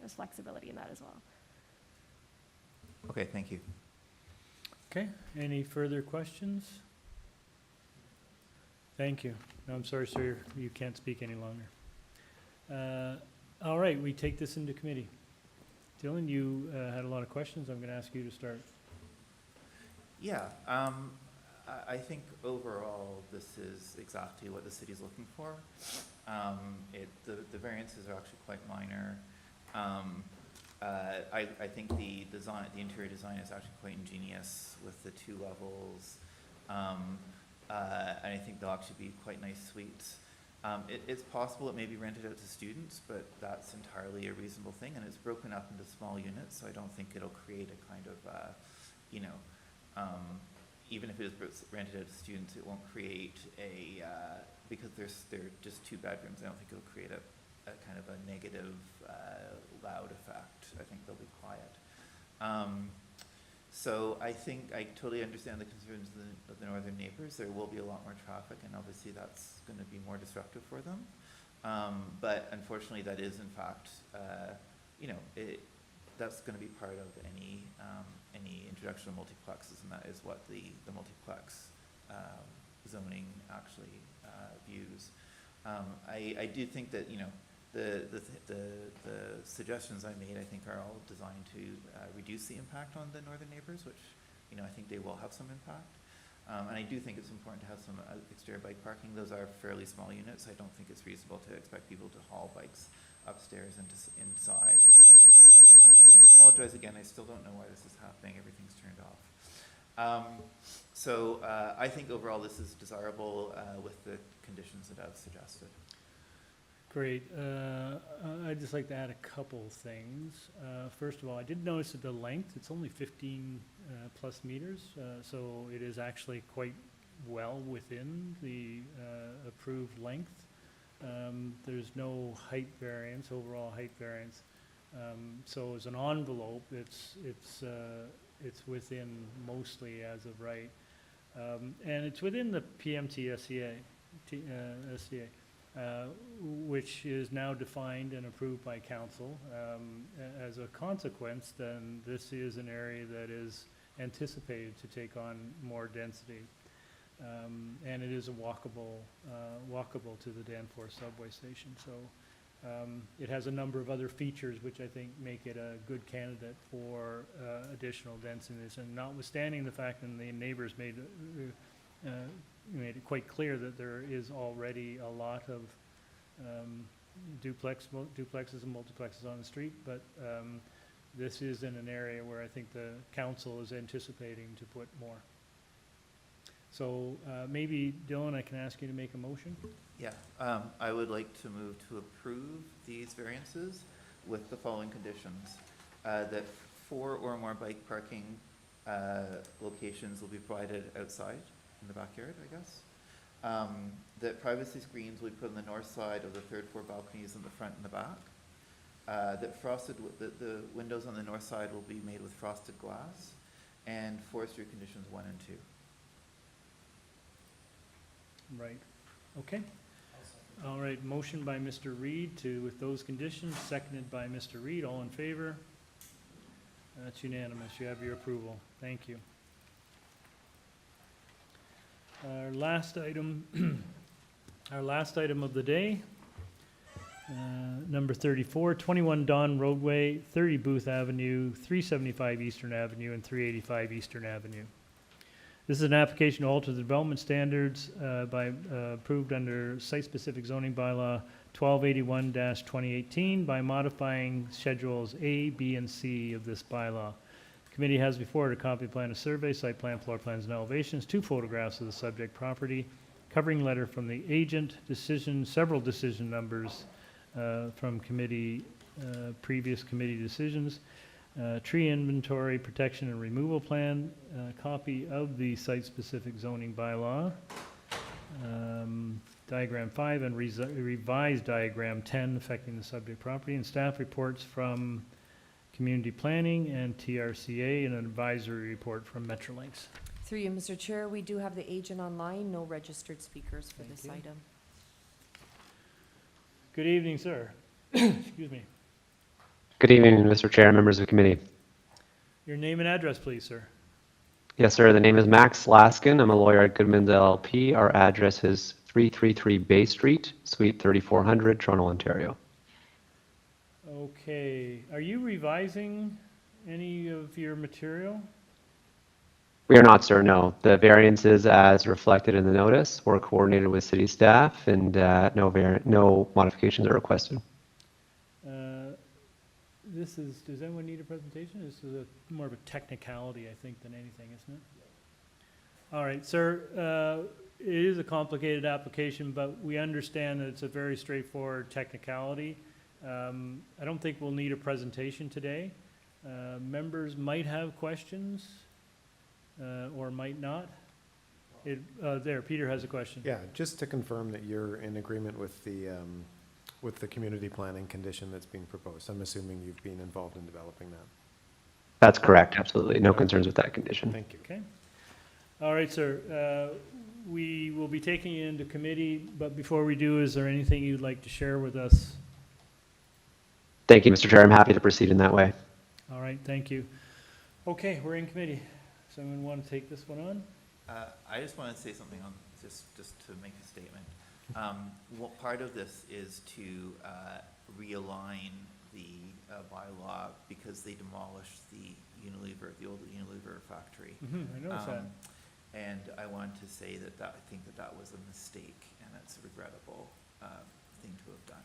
Speaker 19: there's flexibility in that as well.
Speaker 6: Okay, thank you.
Speaker 1: Okay, any further questions? Thank you. No, I'm sorry, sir, you can't speak any longer. All right, we take this into committee. Dylan, you had a lot of questions. I'm going to ask you to start.
Speaker 6: Yeah, I think overall, this is exactly what the city's looking for. The variances are actually quite minor. I think the interior design is actually quite ingenious with the 2 levels. And I think they'll actually be quite nice suites. It's possible it may be rented out to students, but that's entirely a reasonable thing, and it's broken up into small units, so I don't think it'll create a kind of, even if it is rented out to students, it won't create a, because they're just 2 bedrooms, I don't think it'll create a kind of a negative, loud effect. I think they'll be quiet. So I think I totally understand the concerns of the northern neighbors. There will be a lot more traffic, and obviously that's going to be more disruptive for them. But unfortunately, that is in fact, that's going to be part of any introduction of multiplexes, and that is what the multiplex zoning actually views. I do think that the suggestions I made, I think, are all designed to reduce the impact on the northern neighbors, which, I think they will have some impact. And I do think it's important to have some exterior bike parking. Those are fairly small units. I don't think it's reasonable to expect people to haul bikes upstairs and inside. And I apologize again, I still don't know why this is happening. Everything's turned off. So I think overall this is desirable with the conditions that I've suggested.
Speaker 1: Great. I'd just like to add a couple things. First of all, I did notice that the length, it's only 15 plus meters, so it is actually quite well within the approved length. There's no height variance, overall height variance. So as an envelope, it's within mostly as of right. And it's within the PMT SCA, which is now defined and approved by council. As a consequence, then this is an area that is anticipated to take on more density. And it is a walkable to the Danforth subway station. So it has a number of other features which I think make it a good candidate for additional densities. And notwithstanding the fact that the neighbors made it quite clear that there is already a lot of duplexes and multiplexes on the street, but this is in an area where I think the council is anticipating to put more. So maybe, Dylan, I can ask you to make a motion?
Speaker 6: Yeah, I would like to move to approve these variances with the following conditions. That 4 or more bike parking locations will be provided outside in the backyard, I guess. That privacy screens will be put on the north side of the 3rd floor balconies in the front and the back. That the windows on the north side will be made with frosted glass, and forestry conditions 1 and 2.
Speaker 1: Right, okay. All right, motion by Mr. Reed with those conditions, seconded by Mr. Reed. All in favor? That's unanimous. You have your approval. Thank you. Our last item, of the day, number 34, 21 Don Roadway, 30 Booth Avenue, 375 Eastern Avenue, and 385 Eastern Avenue. This is an application to alter the development standards approved under site-specific zoning bylaw 1281-2018 by modifying schedules A, B, and C of this bylaw. Committee has before it a copy of plan of survey, site plan, floor plans, and elevations, 2 photographs of the subject property, covering letter from the agent, several decision numbers from previous committee decisions, tree inventory, protection and removal plan, copy of the site-specific zoning bylaw, diagram 5 and revised diagram 10 affecting the subject property, and staff reports from community planning and TRCA, and an advisory report from Metrolinx.
Speaker 2: Through you, Mr. Chair, we do have the agent online, no registered speakers for this item.
Speaker 1: Good evening, sir. Excuse me.
Speaker 5: Good evening, Mr. Chair, members of the committee.
Speaker 1: Your name and address, please, sir.
Speaker 5: Yes, sir. The name is Max Laskin. I'm a lawyer at Goodman's LLP. Our address is 333 Bay Street, Suite 3400, Toronto, Ontario.
Speaker 1: Okay. Are you revising any of your material?
Speaker 5: We are not, sir, no. The variances as reflected in the notice were coordinated with city staff, and no modifications are requested.
Speaker 1: Does anyone need a presentation? This is more of a technicality, I think, than anything, isn't it? All right, sir, it is a complicated application, but we understand that it's a very straightforward technicality. I don't think we'll need a presentation today. Members might have questions or might not. There, Peter has a question.
Speaker 9: Yeah, just to confirm that you're in agreement with the community planning condition that's being proposed. I'm assuming you've been involved in developing that.
Speaker 5: That's correct, absolutely. No concerns with that condition.
Speaker 9: Thank you.
Speaker 1: Okay. All right, sir. We will be taking it into committee, but before we do, is there anything you'd like to share with us?
Speaker 5: Thank you, Mr. Chair. I'm happy to proceed in that way.
Speaker 1: All right, thank you. Okay, we're in committee. Someone want to take this one on?
Speaker 6: I just want to say something on just to make a statement. Part of this is to realign the bylaw because they demolished the old Unilever factory.
Speaker 1: I noticed that.
Speaker 6: And I wanted to say that I think that was a mistake, and it's a regrettable thing to have done.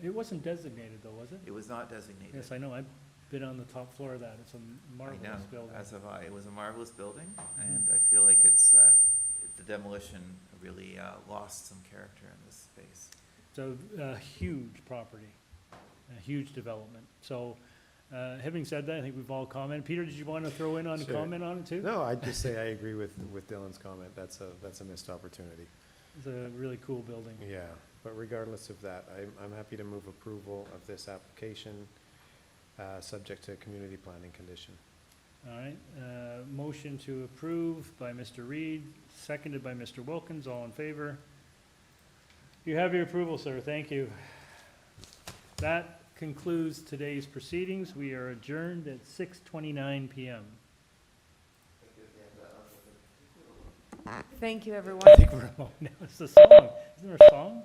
Speaker 1: It wasn't designated though, was it?
Speaker 6: It was not designated.
Speaker 1: Yes, I know. I've been on the top floor of that. It's a marvelous building.
Speaker 6: As have I. It was a marvelous building, and I feel like the demolition really lost some character in this space.
Speaker 1: So a huge property, a huge development. So having said that, I think we've all commented. Peter, did you want to throw in on a comment on it too?
Speaker 9: No, I'd just say I agree with Dylan's comment. That's a missed opportunity.
Speaker 1: It's a really cool building.
Speaker 9: Yeah, but regardless of that, I'm happy to move approval of this application, subject to community planning condition.
Speaker 1: All right, motion to approve by Mr. Reed, seconded by Mr. Wilkins. All in favor? You have your approval, sir. Thank you. That concludes today's proceedings. We are adjourned at 6:29 p.m.
Speaker 2: Thank you, everyone.
Speaker 1: I think we're alone now. It's a song. Isn't there a song?